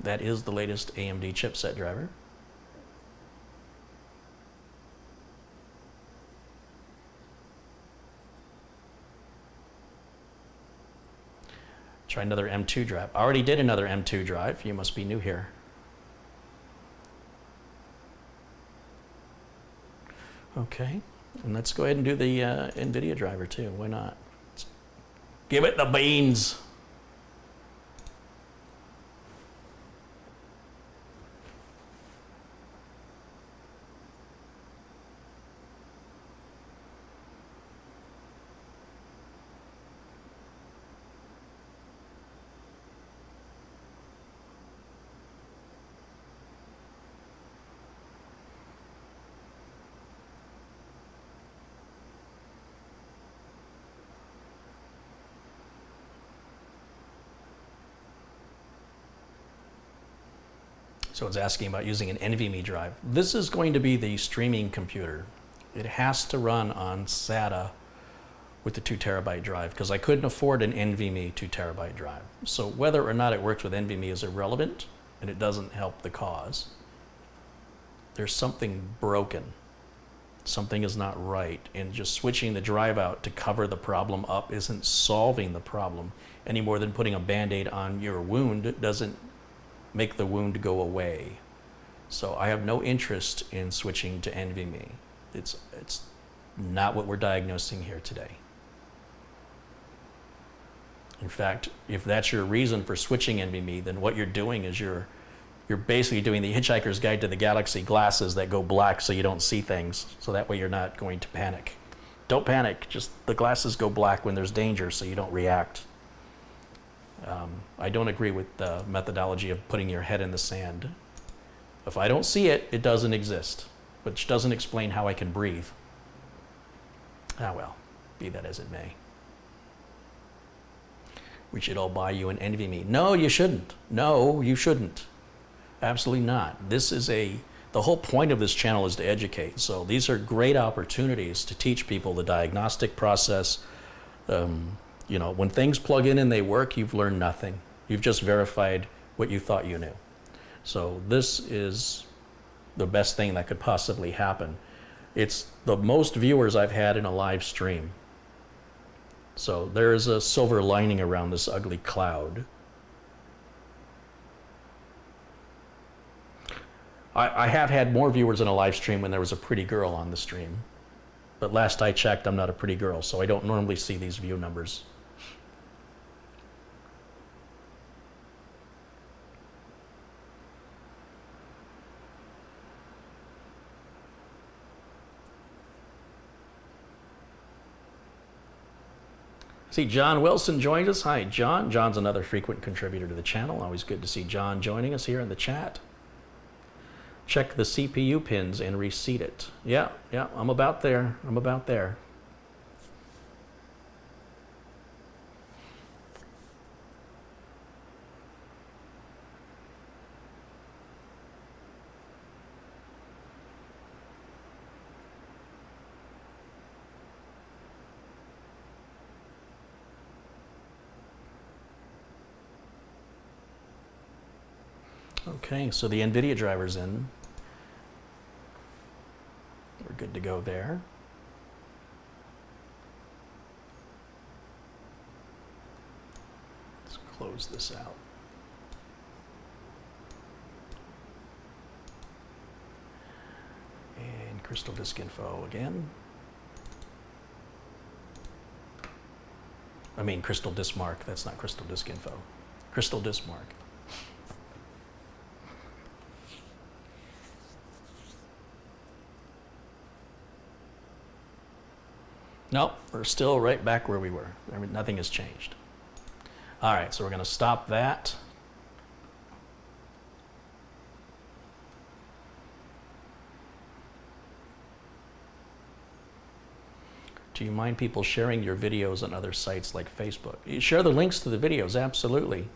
That is the latest AMD chipset driver. Try another M2 drive. I already did another M2 drive. You must be new here. Okay, and let's go ahead and do the NVIDIA driver too. Why not? Let's give it the beans. So it's asking about using an NVMe drive. This is going to be the streaming computer. It has to run on SATA with the 2 terabyte drive because I couldn't afford an NVMe 2 terabyte drive. So whether or not it works with NVMe is irrelevant, and it doesn't help the cause. There's something broken. Something is not right, and just switching the drive out to cover the problem up isn't solving the problem any more than putting a Band-Aid on your wound doesn't make the wound go away. So I have no interest in switching to NVMe. It's not what we're diagnosing here today. In fact, if that's your reason for switching NVMe, then what you're doing is you're basically doing the Hitchhiker's Guide to the Galaxy glasses that go black so you don't see things, so that way you're not going to panic. Don't panic, just the glasses go black when there's danger so you don't react. I don't agree with the methodology of putting your head in the sand. If I don't see it, it doesn't exist, which doesn't explain how I can breathe. Ah well, be that as it may. We should all buy you an NVMe. No, you shouldn't. No, you shouldn't. Absolutely not. This is the whole point of this channel is to educate. So these are great opportunities to teach people the diagnostic process. You know, when things plug in and they work, you've learned nothing. You've just verified what you thought you knew. So this is the best thing that could possibly happen. It's the most viewers I've had in a live stream. So there is a silver lining around this ugly cloud. I have had more viewers in a live stream when there was a pretty girl on the stream. But last I checked, I'm not a pretty girl, so I don't normally see these view numbers. See, John Wilson joined us. Hi, John. John's another frequent contributor to the channel. Always good to see John joining us here in the chat. Check the CPU pins and reseat it. Yeah, I'm about there. I'm about there. Okay, so the NVIDIA driver's in. We're good to go there. Let's close this out. And crystal disk info again. I mean crystal disk mark, that's not crystal disk info. Crystal disk mark. Nope, we're still right back where we were. I mean, nothing has changed. All right, so we're going to stop that. Do you mind people sharing your videos on other sites like Facebook? You share the links to the videos, absolutely.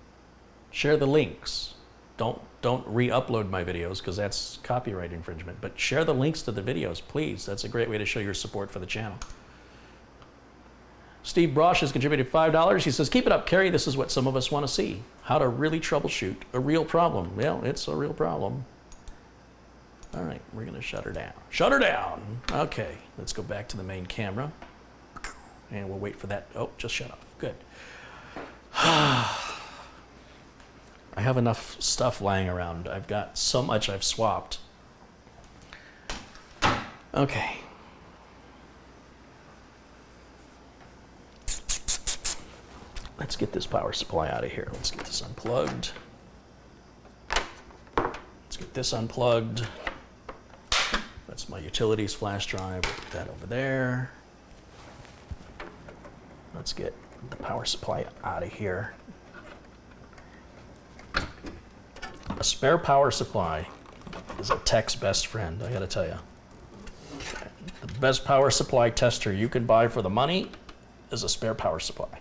Share the links. Don't re-upload my videos because that's copyright infringement. But share the links to the videos, please. That's a great way to show your support for the channel. Steve Brosh has contributed $5. He says, keep it up, Kerry. This is what some of us want to see. How to really troubleshoot a real problem. Well, it's a real problem. All right, we're going to shut her down. Shut her down. Okay, let's go back to the main camera. And we'll wait for that. Oh, just shut off. Good. I have enough stuff lying around. I've got so much I've swapped. Okay. Let's get this power supply out of here. Let's get this unplugged. Let's get this unplugged. That's my utilities flash drive. We'll put that over there. Let's get the power supply out of here. A spare power supply is a tech's best friend, I gotta tell you. The best power supply tester you can buy for the money is a spare power supply.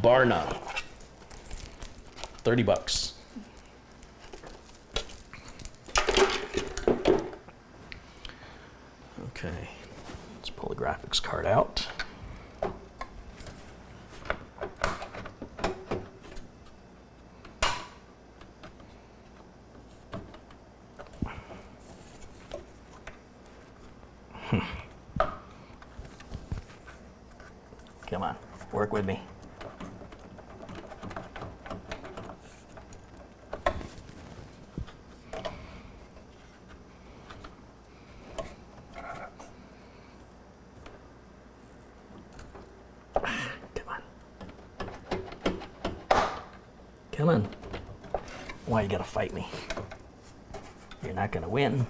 Bar none. $30. Okay, let's pull the graphics card out. Come on, work with me. Come on. Why you gotta fight me? You're not gonna win.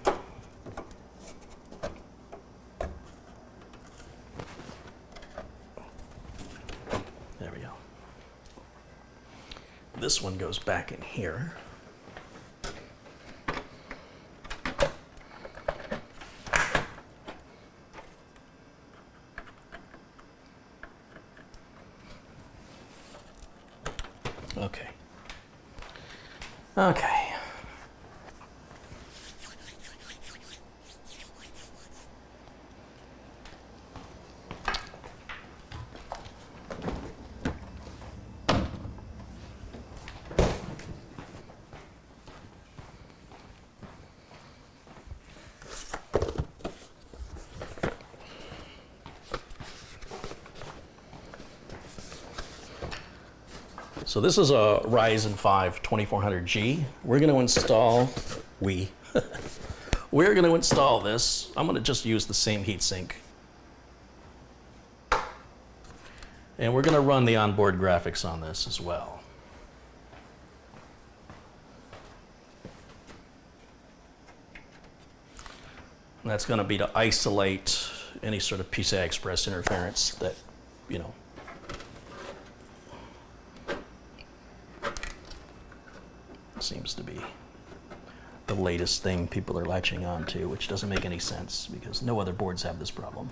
There we go. This one goes back in here. Okay. Okay. So this is a Ryzen 5 2400G. We're going to install, we're going to install this. I'm going to just use the same heatsink. And we're going to run the onboard graphics on this as well. And that's going to be to isolate any sort of PCI Express interference that, you know, seems to be the latest thing people are latching on to, which doesn't make any sense because no other boards have this problem.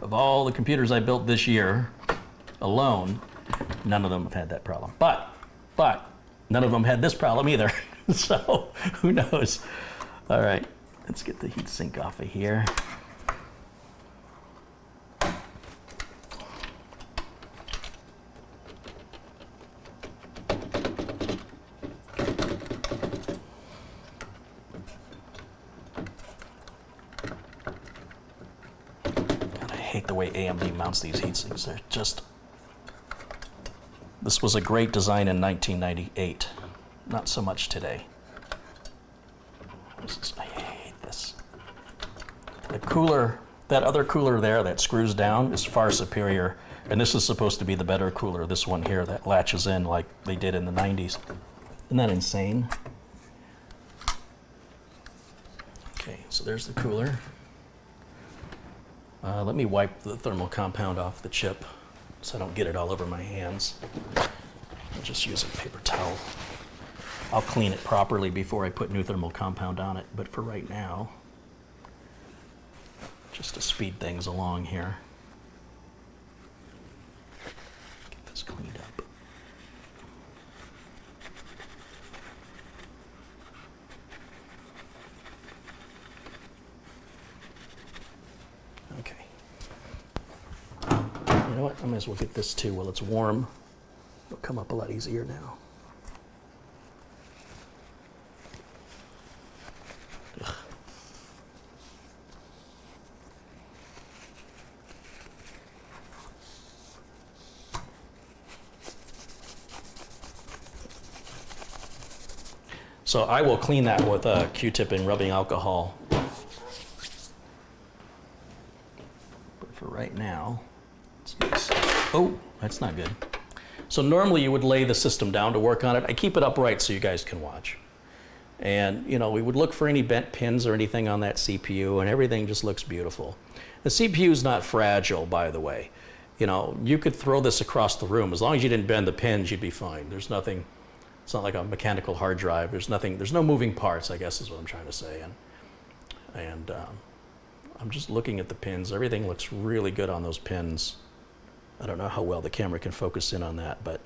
Of all the computers I built this year alone, none of them have had that problem. But none of them had this problem either. So who knows? All right, let's get the heatsink off of here. I hate the way AMD mounts these heatsinks. They're just... This was a great design in 1998. Not so much today. I hate this. The cooler, that other cooler there that screws down is far superior. And this is supposed to be the better cooler. This one here that latches in like they did in the 90s. Isn't that insane? Okay, so there's the cooler. Let me wipe the thermal compound off the chip so I don't get it all over my hands. I'll just use a paper towel. I'll clean it properly before I put new thermal compound on it, but for right now, just to speed things along here. Get this cleaned up. Okay. You know what? I might as well get this too while it's warm. It'll come up a lot easier now. Ugh. So I will clean that with a Q-tip and rubbing alcohol. But for right now, let's do this. Oh, that's not good. So normally you would lay the system down to work on it. I keep it upright so you guys can watch. And you know, we would look for any bent pins or anything on that CPU, and everything just looks beautiful. The CPU is not fragile, by the way. You know, you could throw this across the room. As long as you didn't bend the pins, you'd be fine. There's nothing, it's not like a mechanical hard drive. There's nothing, there's no moving parts, I guess is what I'm trying to say. And I'm just looking at the pins. Everything looks really good on those pins. I don't know how well the camera can focus in on that, but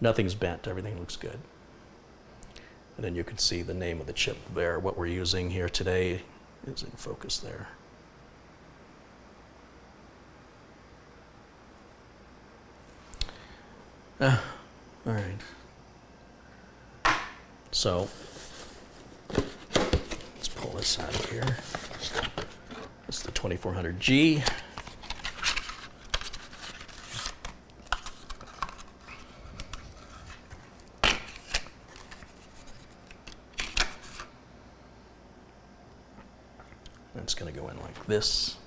nothing's bent. Everything looks good. And then you can see the name of the chip there, what we're using here today, is in focus there. All right. So let's pull this out of here. It's the 2400G. It's going to go in like this.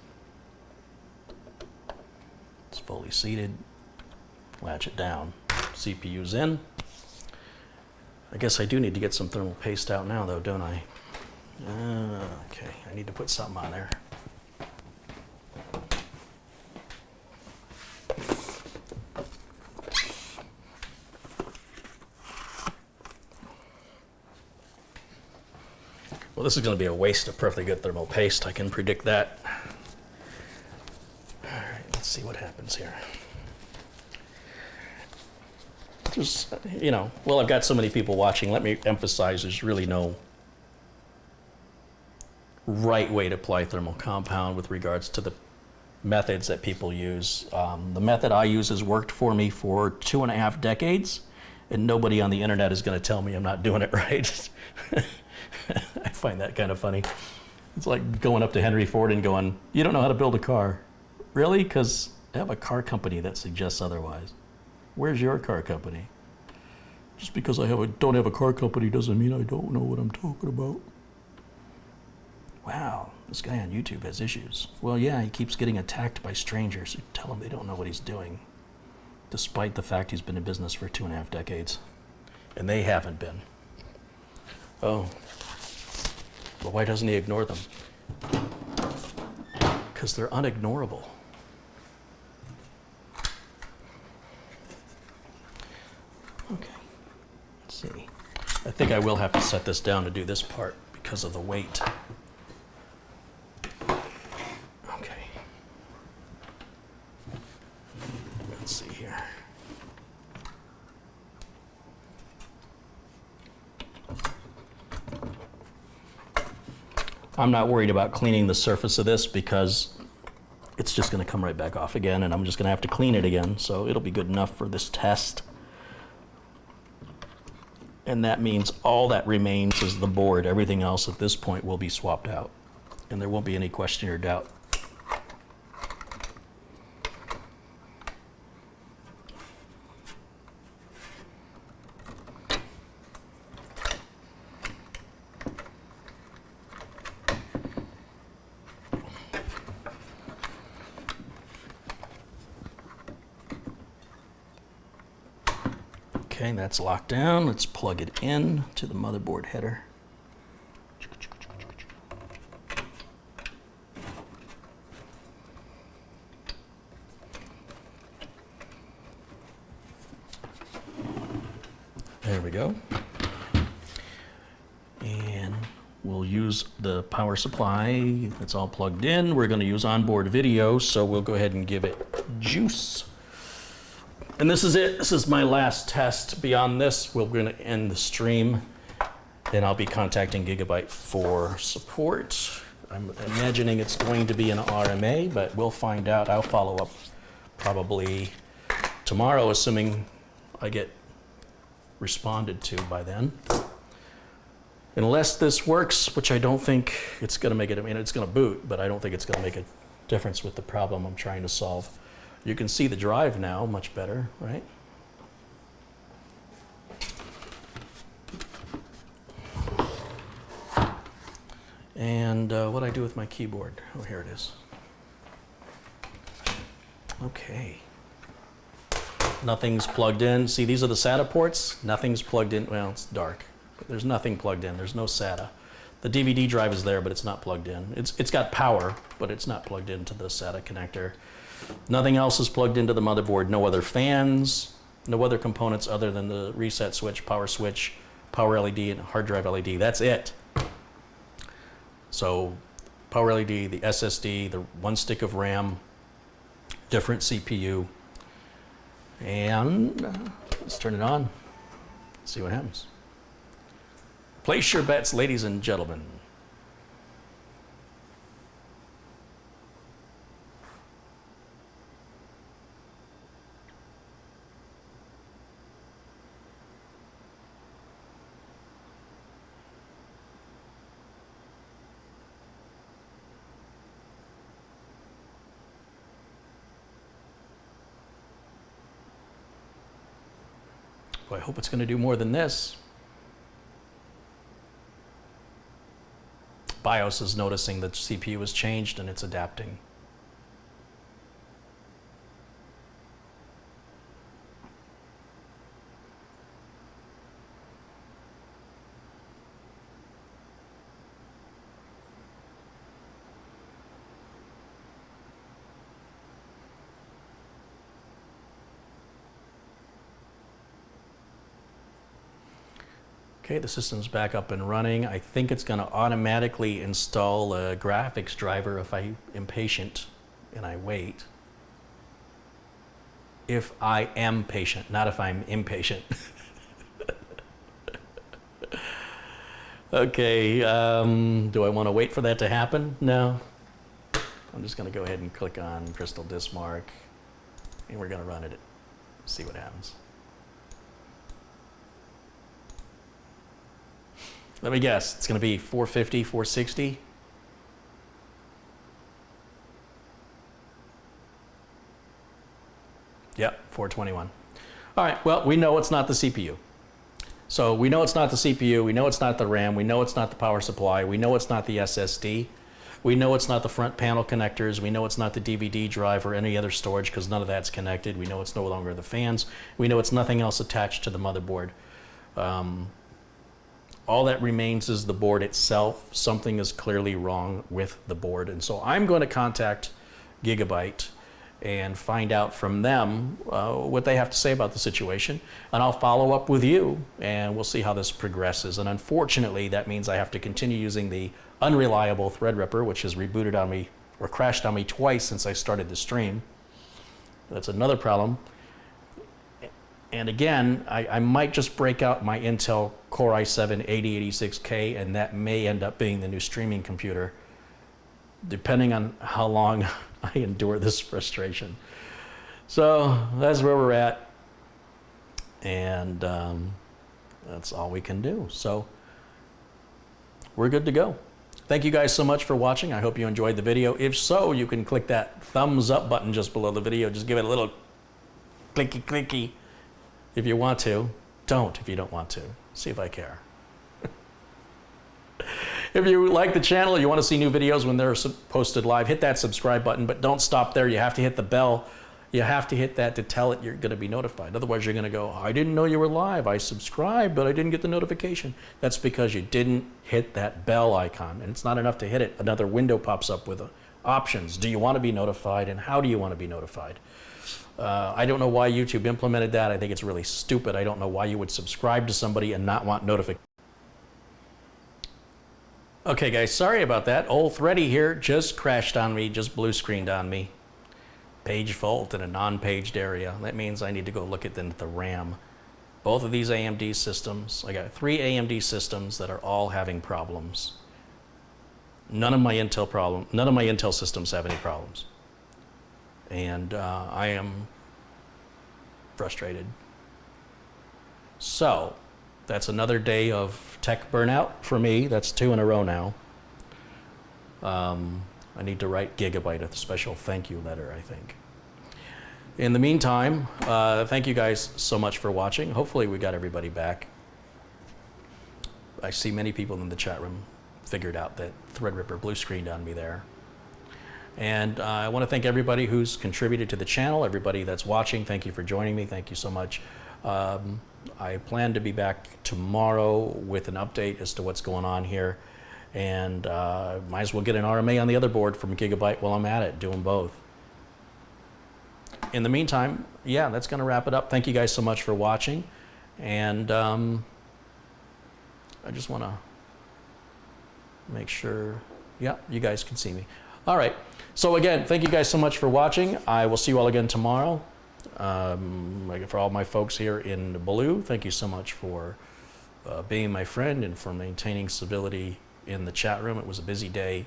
It's fully seated. Latch it down. CPU's in. I guess I do need to get some thermal paste out now, though, don't I? Okay, I need to put something on there. Well, this is going to be a waste of perfectly good thermal paste. I can predict that. All right, let's see what happens here. Just, you know, well, I've got so many people watching. Let me emphasize there's really no right way to apply thermal compound with regards to the methods that people use. The method I use has worked for me for 2.5 decades, and nobody on the internet is going to tell me I'm not doing it right. I find that kind of funny. It's like going up to Henry Ford and going, "You don't know how to build a car." Really? Because I have a car company that suggests otherwise. Where's your car company? Just because I don't have a car company doesn't mean I don't know what I'm talking about. Wow, this guy on YouTube has issues. Well, yeah, he keeps getting attacked by strangers who tell him they don't know what he's doing, despite the fact he's been in business for 2.5 decades. And they haven't been. Oh. But why doesn't he ignore them? Because they're unignorable. Okay, let's see. I think I will have to set this down to do this part because of the weight. Okay. Let's see here. I'm not worried about cleaning the surface of this because it's just going to come right back off again, and I'm just going to have to clean it again, so it'll be good enough for this test. And that means all that remains is the board. Everything else at this point will be swapped out, and there won't be any question or doubt. Okay, that's locked down. Let's plug it in to the motherboard header. There we go. And we'll use the power supply. It's all plugged in. We're going to use onboard video, so we'll go ahead and give it juice. And this is it. This is my last test. Beyond this, we're going to end the stream. Then I'll be contacting Gigabyte for support. I'm imagining it's going to be an RMA, but we'll find out. I'll follow up probably tomorrow, assuming I get responded to by then. Unless this works, which I don't think it's going to make it. I mean, it's going to boot, but I don't think it's going to make a difference with the problem I'm trying to solve. You can see the drive now much better, right? And what do I do with my keyboard? Oh, here it is. Okay. Nothing's plugged in. See, these are the SATA ports. Nothing's plugged in. Well, it's dark, but there's nothing plugged in. There's no SATA. The DVD drive is there, but it's not plugged in. It's got power, but it's not plugged into the SATA connector. Nothing else is plugged into the motherboard. No other fans, no other components other than the reset switch, power LED, and hard drive LED. That's it. So power LED, the SSD, the one stick of RAM, different CPU. And let's turn it on, see what happens. Place your bets, ladies and gentlemen. So I hope it's going to do more than this. BIOS is noticing that CPU has changed and it's adapting. Okay, the system's back up and running. I think it's going to automatically install a graphics driver if I am patient and I wait. If I am patient, not if I'm impatient. Okay, do I want to wait for that to happen? No. I'm just going to go ahead and click on Crystal Disk Mark, and we're going to run it, see what happens. Let me guess, it's going to be 450, 460? Yep, 421. All right, well, we know it's not the CPU. So we know it's not the CPU, we know it's not the RAM, we know it's not the power supply, we know it's not the SSD, we know it's not the front panel connectors, we know it's not the DVD drive or any other storage because none of that's connected, we know it's no longer the fans, we know it's nothing else attached to the motherboard. All that remains is the board itself. Something is clearly wrong with the board. And so I'm going to contact Gigabyte and find out from them what they have to say about the situation. And I'll follow up with you and we'll see how this progresses. And unfortunately, that means I have to continue using the unreliable Threadripper, which has rebooted on me or crashed on me twice since I started the stream. That's another problem. And again, I might just break out my Intel Core i7 8086K, and that may end up being the new streaming computer, depending on how long I endure this frustration. So that's where we're at, and that's all we can do. So we're good to go. Thank you guys so much for watching. I hope you enjoyed the video. If so, you can click that thumbs up button just below the video. Just give it a little clicky clicky. If you want to. Don't if you don't want to. See if I care. If you like the channel, you want to see new videos when they're posted live, hit that subscribe button, but don't stop there. You have to hit the bell. You have to hit that to tell it you're going to be notified. Otherwise, you're going to go, I didn't know you were live. I subscribed, but I didn't get the notification. That's because you didn't hit that bell icon, and it's not enough to hit it. Another window pops up with options. Do you want to be notified, and how do you want to be notified? I don't know why YouTube implemented that. I think it's really stupid. I don't know why you would subscribe to somebody and not want notifications. Okay, guys, sorry about that. Old Thready here just crashed on me, just blue screened on me. Page fault in a non-paged area. That means I need to go look at the RAM. Both of these AMD systems, I got 3 AMD systems that are all having problems. None of my Intel systems have any problems. And I am frustrated. So that's another day of tech burnout for me. That's 2 in a row now. I need to write Gigabyte a special thank you letter, I think. In the meantime, thank you guys so much for watching. Hopefully we got everybody back. I see many people in the chat room figured out that Threadripper blue screened on me there. And I want to thank everybody who's contributed to the channel, everybody that's watching. Thank you for joining me. Thank you so much. I plan to be back tomorrow with an update as to what's going on here. And might as well get an RMA on the other board from Gigabyte while I'm at it, doing both. In the meantime, yeah, that's going to wrap it up. Thank you guys so much for watching. And I just want to make sure, yeah, you guys can see me. All right. So again, thank you guys so much for watching. I will see you all again tomorrow. For all my folks here in blue, thank you so much for being my friend and for maintaining civility in the chat room. It was a busy day,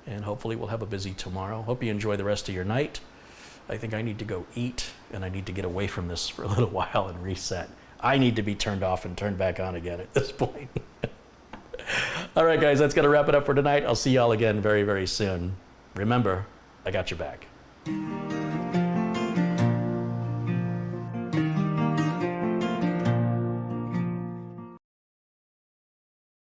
and hopefully we'll have a busy tomorrow. Hope you enjoy the rest of your night. I think I need to go eat, and I need to get away from this for a little while and reset. I need to be turned off and turned back on again at this point. All right, guys, that's going to wrap it up for tonight. I'll see y'all again very, very soon. Remember, I got your back.